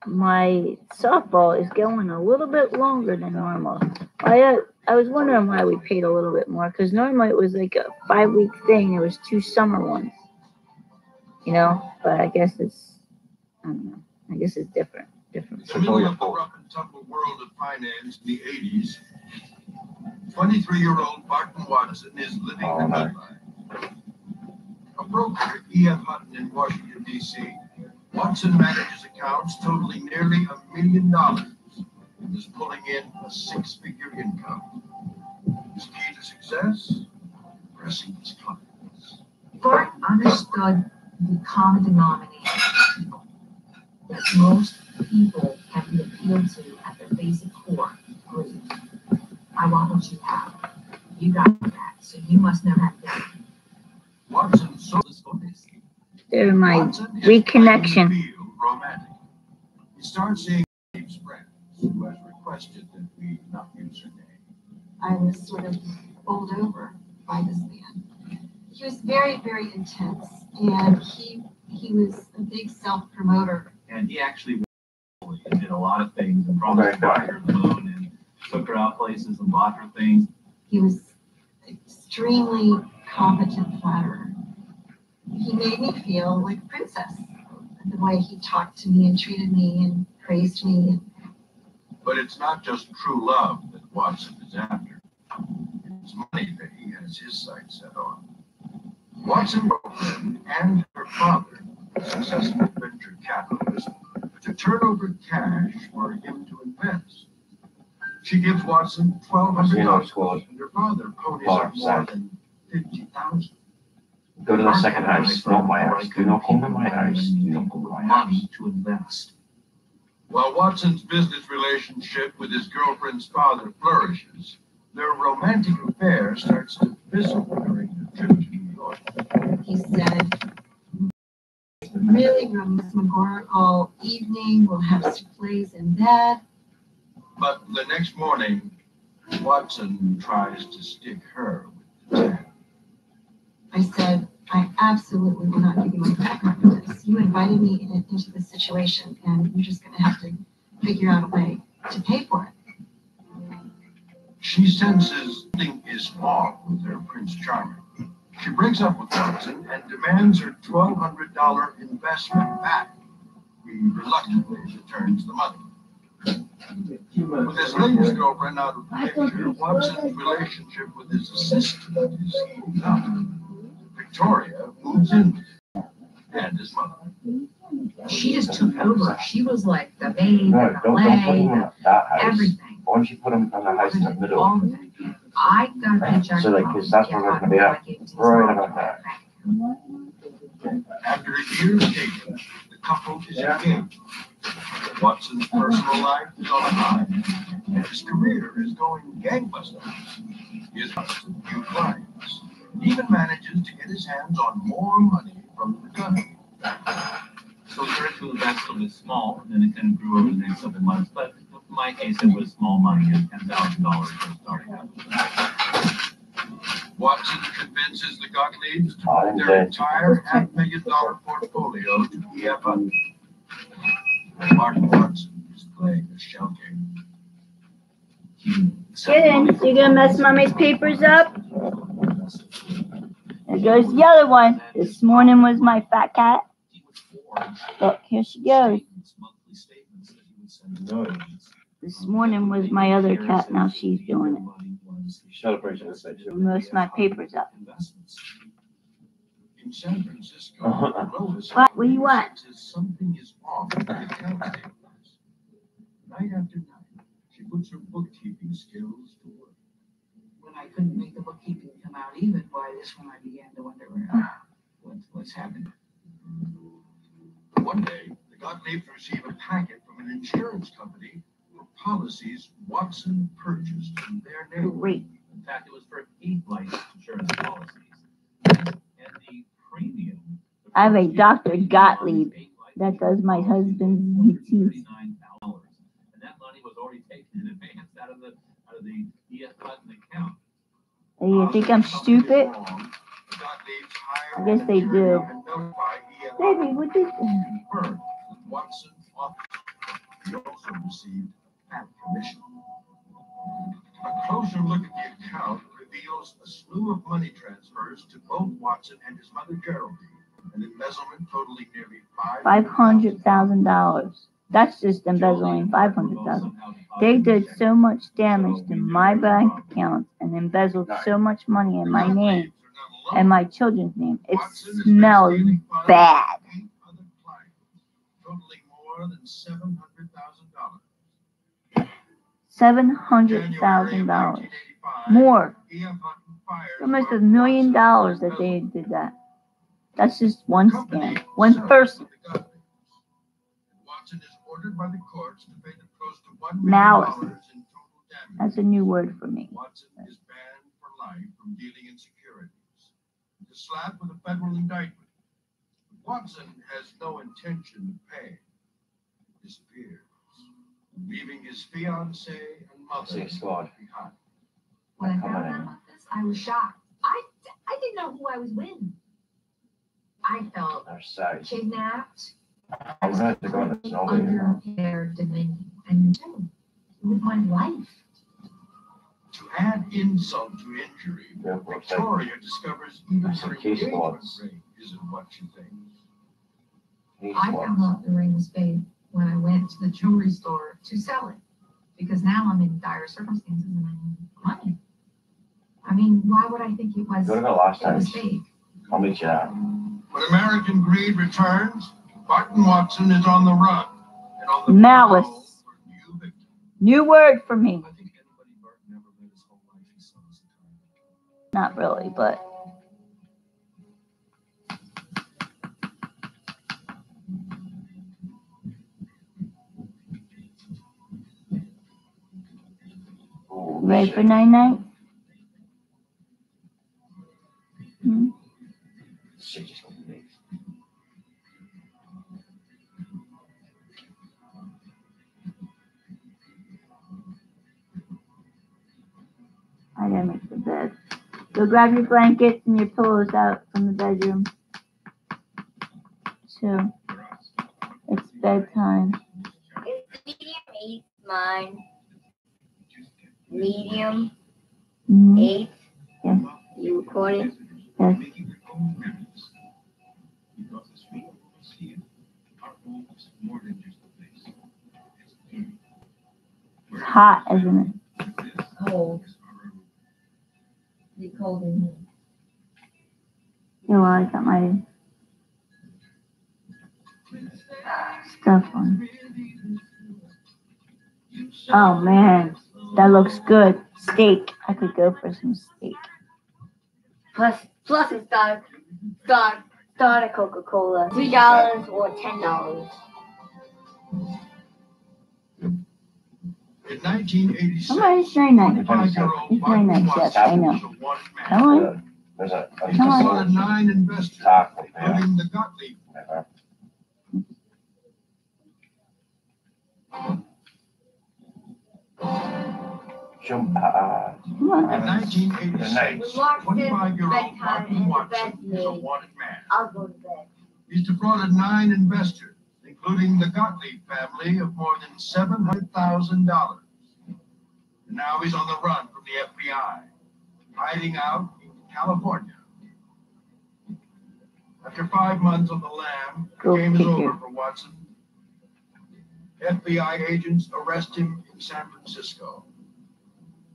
my softball is going a little bit longer than normal. I was wondering why we paid a little bit more, because normally it was like a 5-week thing. There was 2 summer ones, but I guess it's, I don't know. I guess it's different. In the middle of the rough and tumble world of finance in the 80s, 23-year-old Barton Watson is living the good life. A broker at E.F. Hutton in Washington, D.C., Watson manages accounts totaling nearly $1 million and is pulling in a 6-figure income. His key to success? Impressing his clients. Barton understood the common denominator of people. That most people can be appealed to at their basic core, greed. I want what you have. You got that, so you must know how to get it. Watson sold his focus. They're my reconnection. Romantic. He starts seeing Dave's friends, who has requested that we not use her name. I was sort of bowled over by this man. He was very, very intense, and he was a big self-promoter. And he actually did a lot of things and promised to buy her the moon and took her out places and bought her things. He was extremely competent flatterer. He made me feel like a princess. The way he talked to me and treated me and praised me. But it's not just true love that Watson is after. It's money that he has his sights set on. Watson and her father, a successful venture capitalist, to turn over cash for him to invest. She gives Watson $1,200, and her father ponies up more than $50,000. Go to the second house, not my house. Do not come to my house. Do not come to my house. Money to invest. While Watson's business relationship with his girlfriend's father flourishes, their romantic affair starts to fizzle during the trip to New York. He said, really, we'll miss McGorn all evening. We'll have souffles in bed. But the next morning, Watson tries to stick her with the tag. I said, I absolutely will not give you my credit card for this. You invited me into this situation, and you're just going to have to figure out a way to pay for it. She senses something is off with her Prince Charming. She breaks up with Watson and demands her $1,200 investment back. He reluctantly returns the money. With his latest girlfriend out of the picture, Watson's relationship with his assistant is heating up. Victoria moves in with him and his mother. She just took over. She was like the maid, No, the don't put him leg, in that house. everything. Why don't you put him on the house in the middle? All of it. I got the check. So like, because that's where we're gonna be at. Right about that. After a year's dating, the couple is engaged. Watson's personal life is on a high, and his career is going gangbusters. He has new clients. He even manages to get his hands on more money from the government. So the original investment was small, and then it kind of grew over the next couple of months. But in my case, it was small money, $10,000 for starting out. Watson convinces the Gottliebs to put their entire $500,000 portfolio to EFA. Martin Watson is playing a shell game. Get in. You gonna mess mommy's papers up? There goes the other one. This morning was my fat cat. Look, here she goes. This morning was my other cat. Now she's doing it. Most of my papers up. In San Francisco, What do you want? Something is off with the account statements. Night after night, she puts her bookkeeping skills to work. When I couldn't make the bookkeeping come out even, why this when I began to wonder what's happening. One day, the Gottliebs receive a packet from an insurance company for policies Watson purchased in their name. Great. In fact, it was for 8 life insurance policies. And the premium. I have a Dr. Gottlieb that does my husband's teeth. $39. And that money was already taken in advance out of the EF button account. Hey, you think I'm stupid? I guess they do. Baby, what did Watson's office. He also received fat commission. A closer look at the account reveals a slew of money transfers to both Watson and his mother Geraldine, an embezzlement totaling nearly $500,000. That's just embezzling $500,000. They did so much damage to my bank accounts and embezzled so much money in my name and my children's name. It smells bad. Totaling more than $700,000. $700,000 more. Almost $1 million that they did that. That's just one scam, one person. Watson is ordered by the courts to pay them close to $1 million Malice. in total damage. That's a new word for me. Watson is banned for life from dealing in securities. He's slapped with a federal indictment. Watson has no intention of paying. He disappears, leaving his fiancée and mother behind. When I found out about this, I was shocked. I didn't know who I was with. I felt kidnapped. I'm gonna have to go on the snow under their dominion. And with my life. To add insult to injury, Victoria discovers even her engagement ring isn't what she thinks. I found out the ring was fake when I went to the jewelry store to sell it. Because now I'm in dire circumstances and I need money. I mean, why would I think it was, Go to the last time. fake? I'll meet you out. When American Greed returns, Barton Watson is on the run. And on the Malice. prowl for new victims. New word for me. I think anybody Barton ever met his whole life, he saw his entire life. Not really, but Oh, ready shit. for night-night? Hmm? Shit just went big. I gotta make the bed. Go grab your blankets and your pillows out from the bedroom. So, it's bedtime. Is medium 8 mine? Medium Mhm. 8? Yes. You recording? Yes. Making your own memories. Because as we all see it, our home is more than just a place. It's a journey. It's hot, isn't it? Cold. It's cold in here. Yeah, well, I got my stuff on. Oh man, that looks good. Steak. I could go for some steak. Plus it's start a Coca-Cola. $3 or $10. In 1986, Somebody's very nice. 25-year-old He's very nice, yes, I know. was a wanted man. Come on. There's a He Come on. defrauded 9 investors, taco. including the Gottlieb. Come In on. 1986, Mark's 25-year-old bedtime Barton and the Watson bed's is a made. wanted man. I'll go to bed. He's defrauded 9 investors, including the Gottlieb family, of more than $700,000. And now he's on the run from the FBI, hiding out in California. After 5 months on the lam, the Go game is kick over you. for Watson. FBI agents arrest him in San Francisco.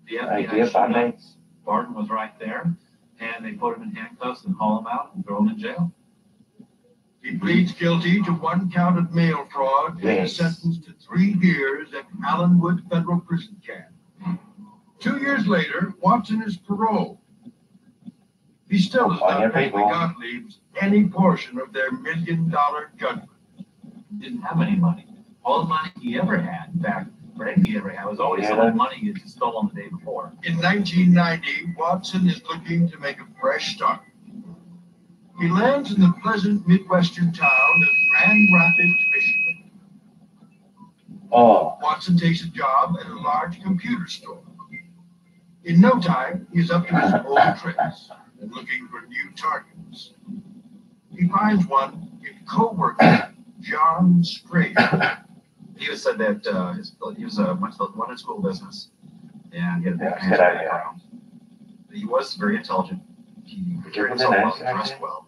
The Idea FBI for showed up. nights. Barton was right there, and they put him in handcuffs and haul him out and throw him in jail. He pleads guilty to 1 count of mail fraud and is Yes. sentenced to 3 years at Allenwood Federal Prison Camp. 2 years later, Watson is paroled. He still has On your not paid the people. Gottliebs any portion of their $1 million judgment. Didn't have any money. All the money he ever had, in fact, for anything he ever had, was always Yeah, some of the that- money he had stolen the day before. In 1990, Watson is looking to make a fresh start. He lands in the pleasant Midwestern town of Grand Rapids, Michigan. Oh, Watson takes a job at a large computer store. In no time, he's up to his old tricks and looking for new targets. He finds one in co-worker John Strayer. He was said that he was went to the London School of Business, and he had a Yeah, financial good idea. background. He was very intelligent. He Give carried him himself the well, nice he dressed idea. well.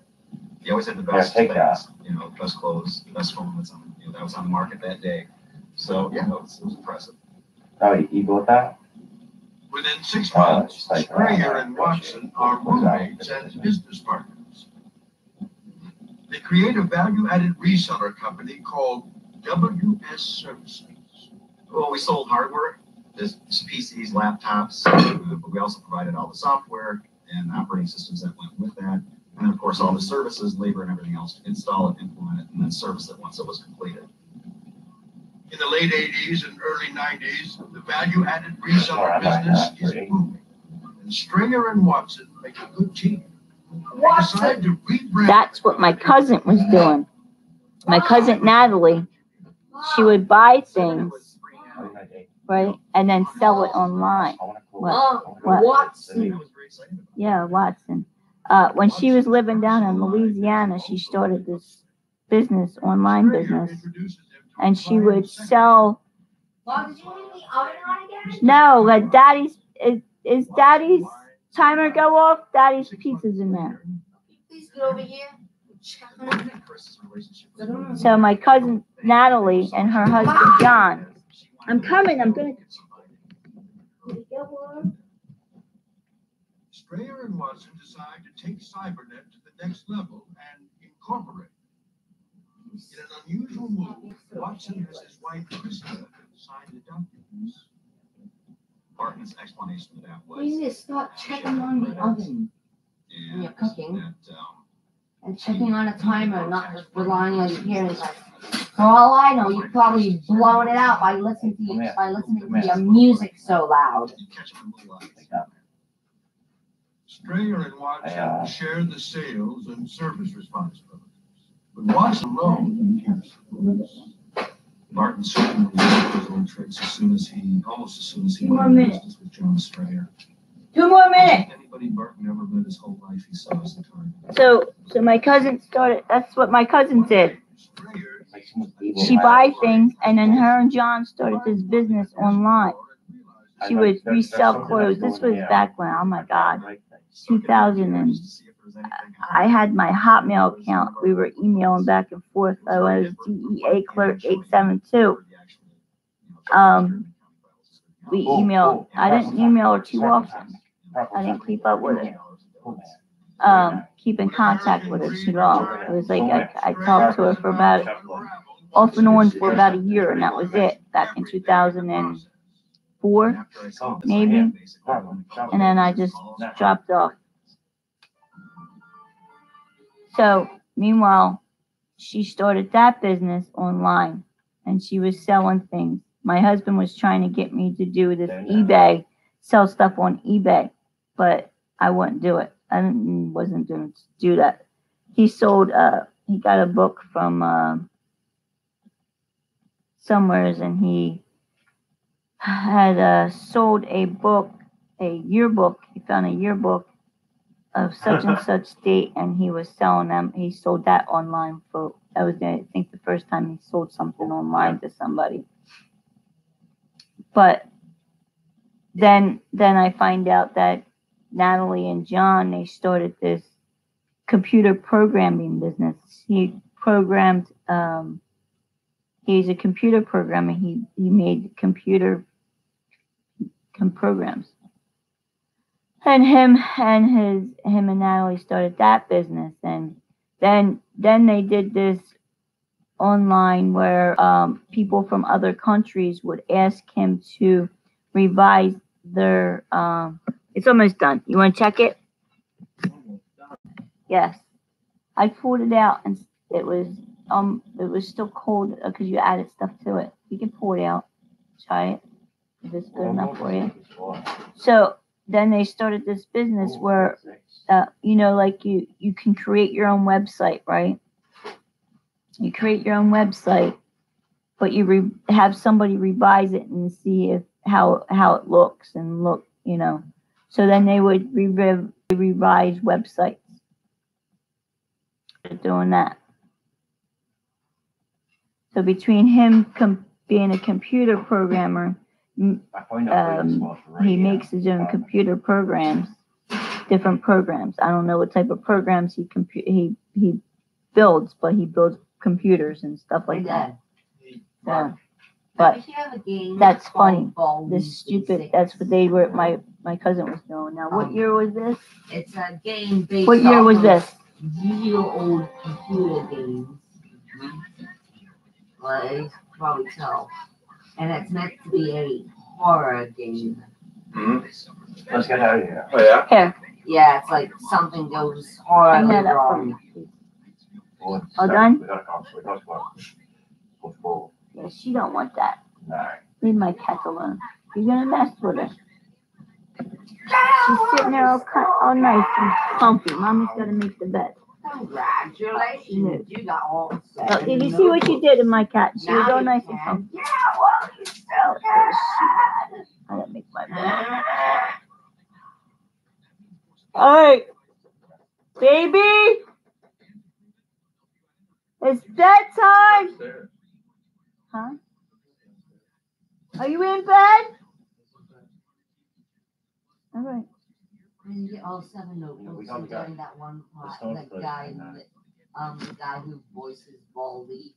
He always had the best take that. things, the best clothes, the best phone that's on, that was on the market that day. So yeah, it was impressive. oh, you go with that? Within 6 Oh, months, it's like, Strayer and Watson are roommates and business partners. They create a value-added reseller company called WS Services. Well, we sold hardware, this PCs, laptops, but we also provided all the software and operating systems that went with that. And then, of course, all the services, labor, and everything else to install it, implement it, and then service it once it was completed. In the late 80s and early 90s, the value-added reseller business is booming. And Strayer and Watson make a good team. They decide to rebrand. That's what my cousin was doing. My cousin Natalie, she would buy things, right, and then sell it online. What? Watson. Yeah, Watson. When she was living down in Louisiana, she started this business, online business, and she would sell. Mom, did you leave the oven on again? No, let Daddy's is Daddy's timer go off? Daddy's pizza's in there. Please get over here. Check on it. So my cousin Natalie and her husband John. I'm coming. I'm gonna. Strayer and Watson decide to take CyberNet to the next level and incorporate. In an unusual move, Watson has his wife Krista sign the documents. Barton's explanation for that was. We need to start checking on the oven when you're cooking. And checking on a timer, not just relying on your parents. For all I know, you've probably blown it out by listening to your music so loud. Strayer and Watson share the sales and service responsibilities, but Watson alone keeps the rules. Martin certainly learned his own tricks almost as soon as he went into business with John Strayer. 2 more minutes. Anybody Barton ever met his whole life, he saw as the target. So my cousin started. That's what my cousin did. She buy things, and then her and John started this business online. She would resell clothes. This was back when, oh my God, 2000. And I had my Hotmail account. We were emailing back and forth. I was DEA clerk 872. We emailed. I didn't email her too often. I didn't keep up with her. Keep in contact with her at all. It was like I talked to her for about off and on for about a year, and that was it. Back in 2004, maybe, and then I just dropped off. So meanwhile, she started that business online, and she was selling things. My husband was trying to get me to do this eBay, sell stuff on eBay, but I wouldn't do it. I wasn't going to do that. He sold. He got a book from somewheres, and he had sold a book, a yearbook. He found a yearbook of such and such date, and he was selling them. He sold that online for. That was, I think, the first time he sold something online to somebody. But then I find out that Natalie and John, they started this computer programming business. He programmed. He's a computer programmer. He made computer programs. And him and Natalie started that business, and then they did this online where people from other countries would ask him to revise their. It's almost done. You want to check it? Yes, I pulled it out, and it was still cold because you added stuff to it. You can pull it out. Try it. Is this good enough for you? So then they started this business where, like you can create your own website, right? You create your own website, but you have somebody revise it and see how it looks and look. So then they would revise websites. They're doing that. So between him being a computer programmer, he makes his own computer programs, different programs. I don't know what type of programs he builds, but he builds computers and stuff like that. So, but that's funny. This stupid. That's what they were. My cousin was doing. Now, what year was this? It's a game based. What year was this? Year-old computer games. Well, you can probably tell. And it's meant to be a horror game. Let's get out of here. Oh, yeah? Here. Yeah, it's like something goes horribly wrong. All done? We gotta go. Yeah, she don't want that. Alright. Leave my cat alone. You're gonna mess with her. She's sitting there all nice and comfy. Mommy's gotta make the bed. Congratulations, you got all set. Look, did you see what you did to my cat? She was all nice and comfy. Yeah, well, you still can. I gotta make my bed. All right, baby. It's bedtime. Huh? Are you in bed? All right. And you get all 7 notebooks regarding that one plot, the guy who voices Baldy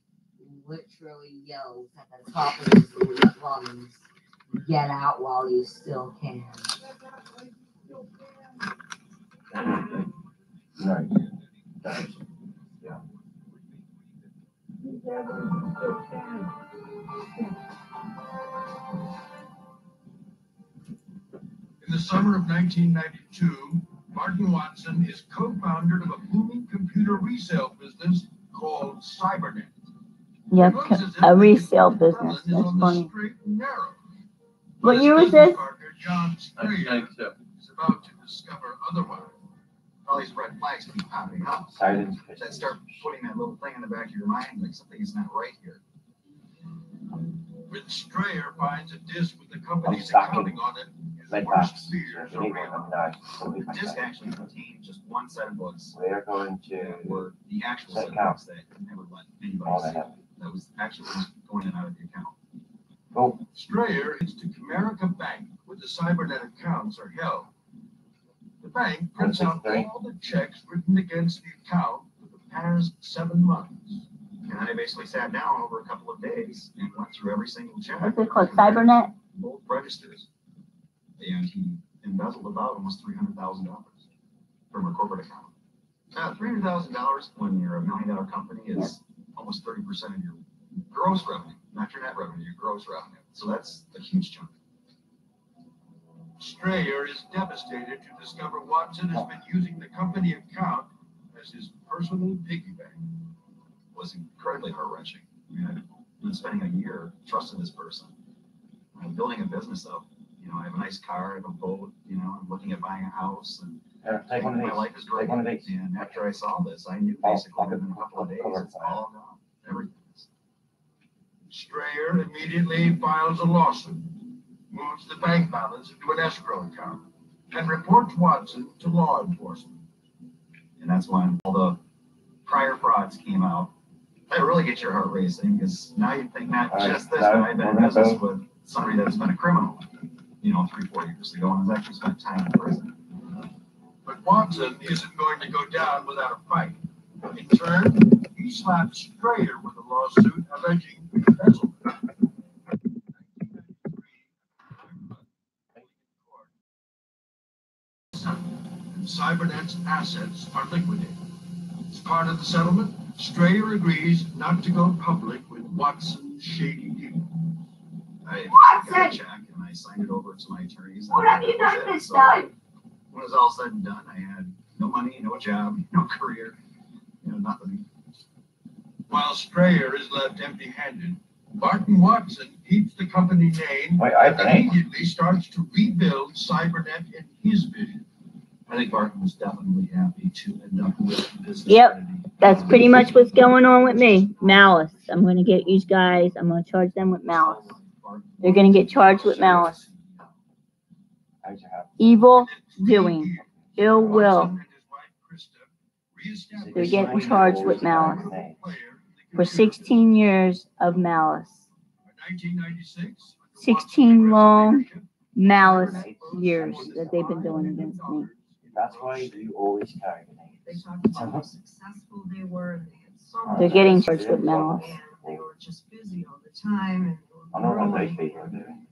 literally yells at the top of his lungs, "Get out while you still can." Right. Yeah. In the summer of 1992, Martin Watson is co-founder of a booming computer resale business called Cybernet. Yep, a resale business. That's funny. What year was this? John Strayer is about to discover otherwise. All these red flags keep popping up. Silence. That start putting that little thing in the back of your mind, like something is not right here. When Strayer finds a disc with the company's accounting on it, his worst fears are realized. The disc actually contained just one set of books. We are going to were the actual set of books that never let anybody see. That was actually going in and out of the account. Oh. Strayer is to Comerica Bank, where the Cybernet accounts are held. The bank prints out all the checks written against the account for the past 7 months. And then I basically sat down over a couple of days and went through every single check. What's it called? Cybernet? Both registers. And he embezzled about almost $300,000 from a corporate account. $300,000 when you're $1 million company is almost 30% of your gross revenue, not your net revenue, your gross revenue. So that's a huge chunk. Strayer is devastated to discover Watson has been using the company account as his personal piggy bank. It was incredibly heart-wrenching. I mean, I've been spending a year trusting this person. I'm building a business up. You know, I have a nice car, I have a boat, you know, I'm looking at buying a house, and my life is great. And after I saw this, I knew basically within a couple of days, it's all gone. Everything. Strayer immediately files a lawsuit, moves the bank balance into an escrow account, and reports Watson to law enforcement. And that's when all the prior frauds came out. That really gets your heart racing, because now you think not just this, but I've been in business with somebody that's been a criminal, you know, 3-4 years ago, and has actually spent time in prison. But Watson isn't going to go down without a fight. In turn, he slapped Strayer with a lawsuit alleging embezzlement. And Cybernet's assets are liquidated. As part of the settlement, Strayer agrees not to go public with Watson's shady deal. I got a check and I signed it over to my attorneys. What have you done this time? When it was all said and done, I had no money, no job, no career, you know, nothing. While Strayer is left empty-handed, Martin Watson keeps the company name and immediately starts to rebuild Cybernet in his vision. I think Martin was definitely happy to end up with business. Yep, that's pretty much what's going on with me. Malice. I'm going to get these guys. I'm going to charge them with malice. They're going to get charged with malice. Evil doing. Ill will. They're getting charged with malice. For 16 years of malice. 16 long malice years that they've been doing against me. That's why you always carry the name. They talked about how successful they were. They had so much. They're getting charged with malice. And they were just busy all the time. I don't know what those people are doing.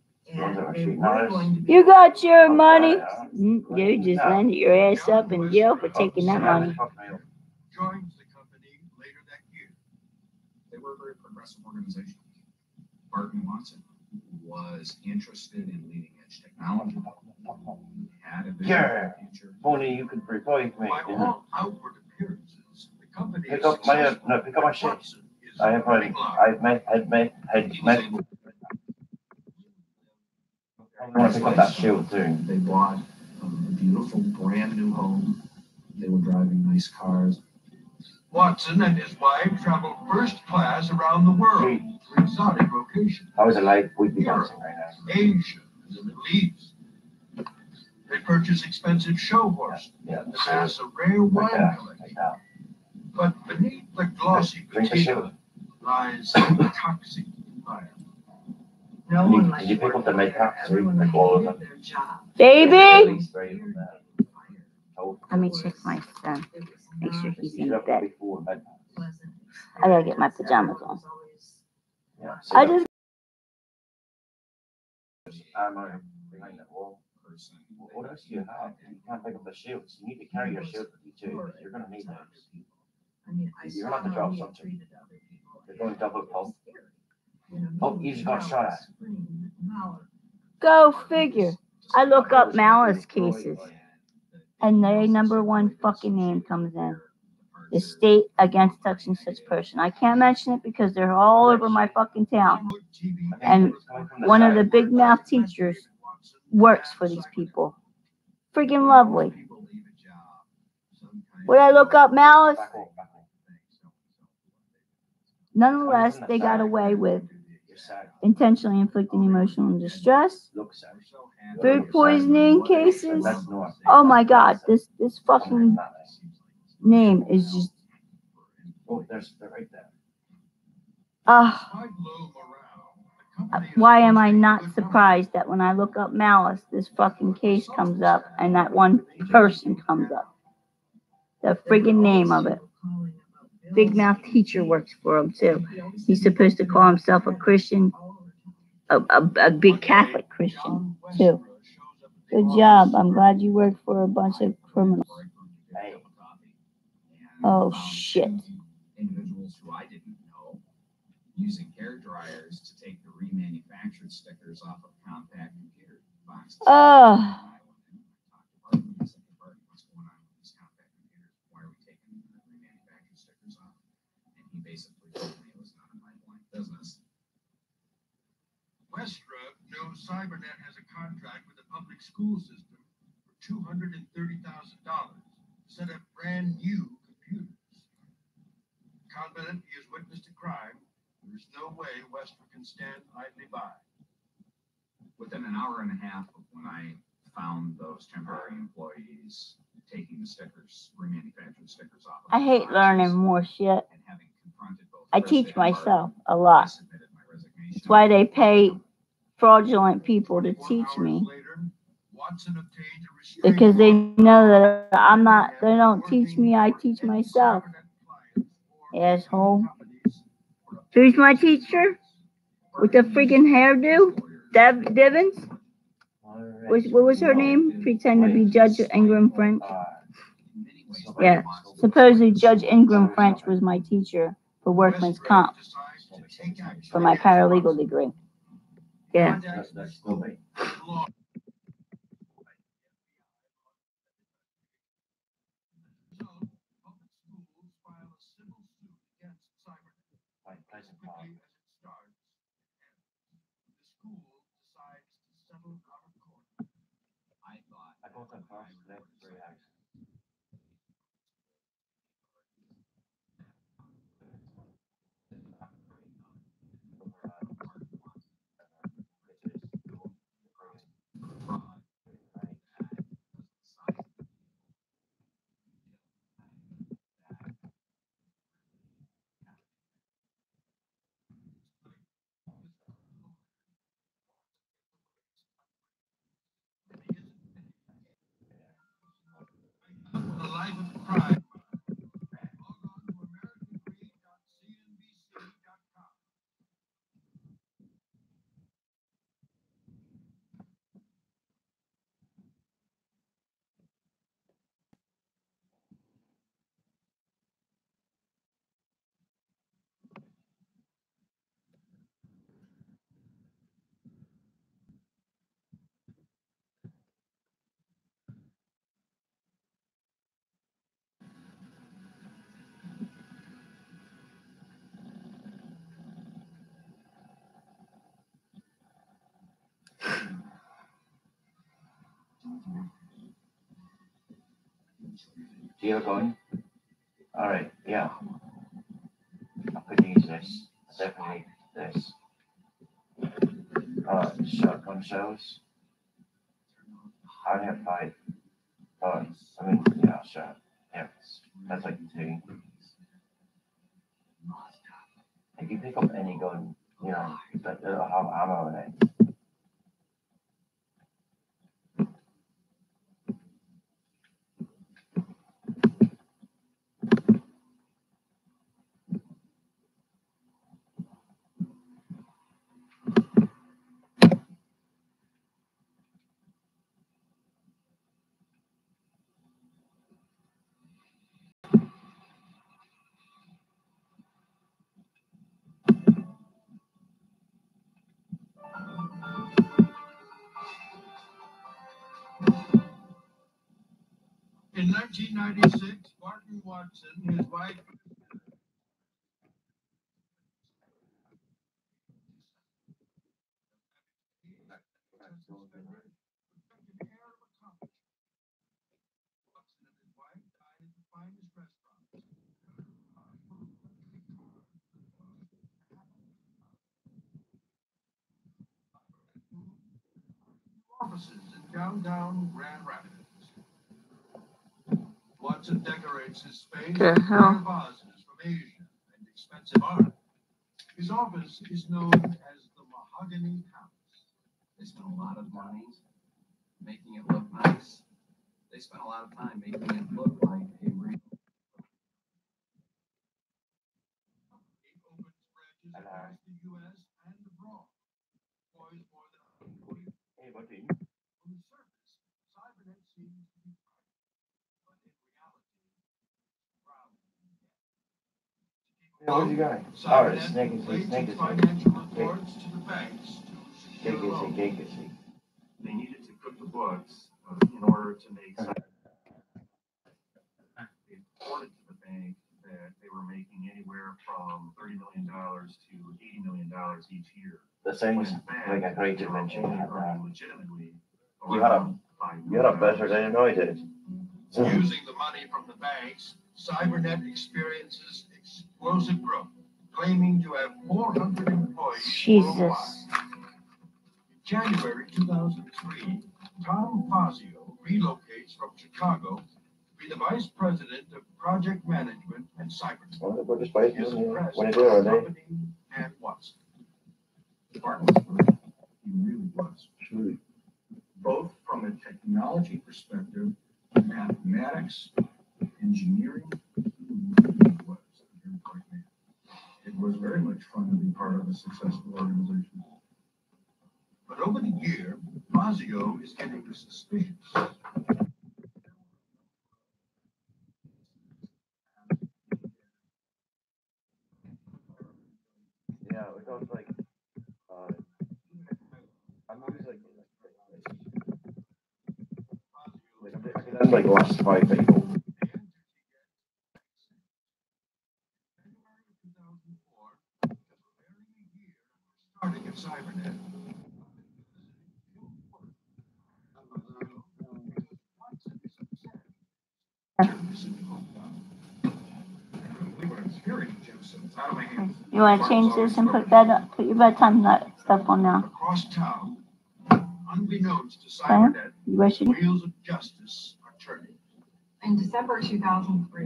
You got your money. You just landed your ass up in jail for taking that money. Joins the company later that year. They were a very progressive organization. Martin Watson was interested in leading edge technology. Had a vision for the future. Only you could revive me. By all outward appearances, the company Pick up my shit. I want to pick up that shield too. They bought a beautiful brand new home. They were driving nice cars. Watson and his wife traveled first class around the world to exotic locations. I was alive, we'd be dancing right now. Asia, the Middle East. They purchase expensive show horses and amass a rare wine collection. But beneath The glossy Drink the potato shit. lies in a toxic environment. No Can one you, likes can you pick up the working makeup there. too? Everyone Like all of hated them? their job. Baby! Oh, Let me check my son. Make sure he's in get up bed. before bedtime. I gotta get my pajamas on. Yeah. I just I'm behind the wall. What else do you have? You can't pick up the shields. You need to carry your shield with you too, because you're gonna need those. You're not gonna drop something. You're going double pump. Oh, you just got shot at. go figure. I look up malice cases, and their number one fucking name comes in. The state against such and such person. I can't mention it because they're all over my fucking town. And one of the big mouth teachers works for these people. Freaking lovely. Would I look up malice? Nonetheless, they got away with intentionally inflicting emotional distress, food poisoning cases. Oh my God, this fucking name is just. Oh, they're right there. Why am I not surprised that when I look up malice, this fucking case comes up and that one person comes up? The friggin' name of it. Big mouth teacher works for him too. He's supposed to call himself a Christian, a big Catholic Christian too. Good job. I'm glad you work for a bunch of criminals. Oh shit. Individuals who I didn't know using hair dryers to take the remanufactured stickers off of compact computer boxes. What's going on with these compact computers? Why are we taking the remanufactured stickers off? And he basically told me it was none of my blank business. Westra knows Cybernet has a contract with the public school system for $230,000 to set up brand new computers. Confident he has witnessed a crime, there's no way Westra can stand idly by. Within an hour and a half of when I found those temporary employees taking the stickers, remanufactured stickers off. I hate learning more shit. I teach myself a lot. That's why they pay fraudulent people to teach me. Because they know that I'm not, they don't teach me, I teach myself. Asshole. Who's my teacher? With the friggin' hairdo? Devins? What was her name? Pretend to be Judge Ingram French. Yeah. Supposedly Judge Ingram French was my teacher for workman's comp for my paralegal degree. Yeah. The life of crime. Do you have a gun? Alright, yeah. I could use this. I definitely need this. Shotgun shells. I only have 5. But, I mean, yeah, sure. Yeah, that's like 2. If you pick up any gun, you know, that'll have ammo in it. In 1996, Martin Watson, his wife, offices in downtown Grand Rapids. Watson decorates his space The with hell? vases from Asia and expensive art. His office is known as the Mahogany House. They spent a lot of money making it look nice. They spent a lot of time making it look like a real. It opens branches across the U.S. and abroad. Employs more than 140. Hey, buddy. On the surface, Cybernet seems to be private, but in reality, it's proud. Yeah, where's he going? Oh, Cybernet snake relates is financial reports to the banks to secure loans. They needed to cook the books in order to make. They reported to the bank that they were making anywhere from $30 million to $80 million each year. The sounds like a great invention. Legitimately, You had a better day than I did. Using the money from the banks, Cybernet experiences explosive growth, claiming to have 400 employees worldwide. Jesus. In January 2003, Tom Fazio relocates from Chicago to be the vice president of project management at Cybernet. Well, just wait. He is impressed What by are you doing, the eh? company and Watson. Martin was great. He really was. Truly. Both from a technology perspective, mathematics, engineering, he really was a very bright man. It was very much fun to be part of a successful organization. But over the year, Fazio is getting suspicious. Yeah, it was like, I'm always like, that's like last 5 people. Starting at Cybernet. We were hearing Jimson out of my hands. You want to change this and put your bedtime stuff on now? Across town, unbeknownst to Cybernet, wheels of justice are turning. In December 2003,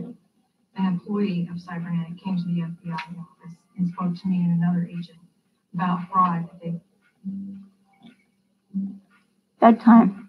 an employee of Cybernet came to the FBI office and spoke to me and another agent about fraud that they. Bedtime.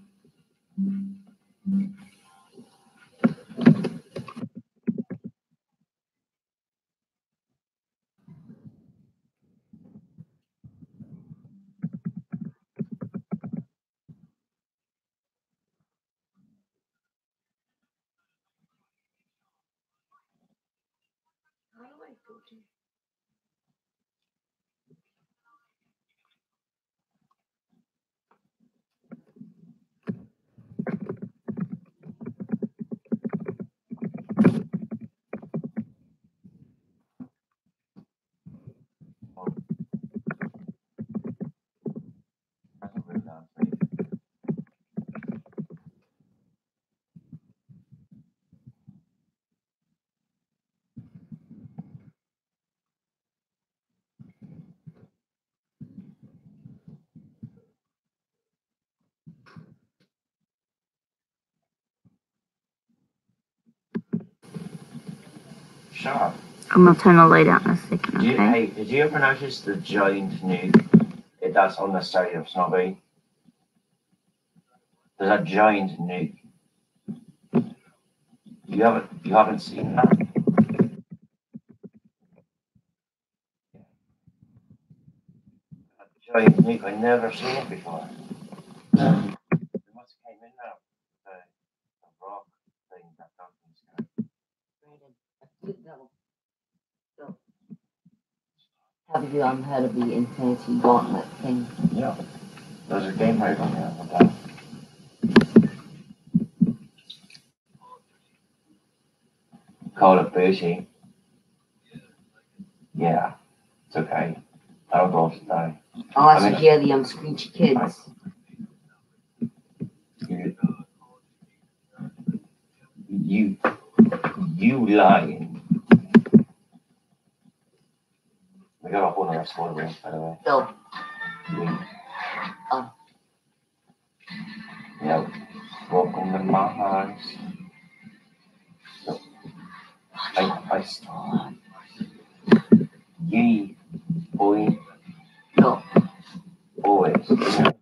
Sharp. I'm gonna turn the light out in a second, Did you, okay? hey, did you ever notice the giant nuke that's on the side of Snobby? There's a giant nuke. You haven't seen that? A giant nuke, I never seen it before. It must have came in now. The rock thing that Duncan's got. Have you heard of the Infinity Gauntlet thing? Yeah. There's a game right on there with that. Call of Duty. Yeah, it's okay. I don't go to die. Unless you hear the Screechy Kids. You lying. We got a whole other squad room, by the way. Phil. Yeah. Welcome to my house. I start. Yee, boy. No. Always.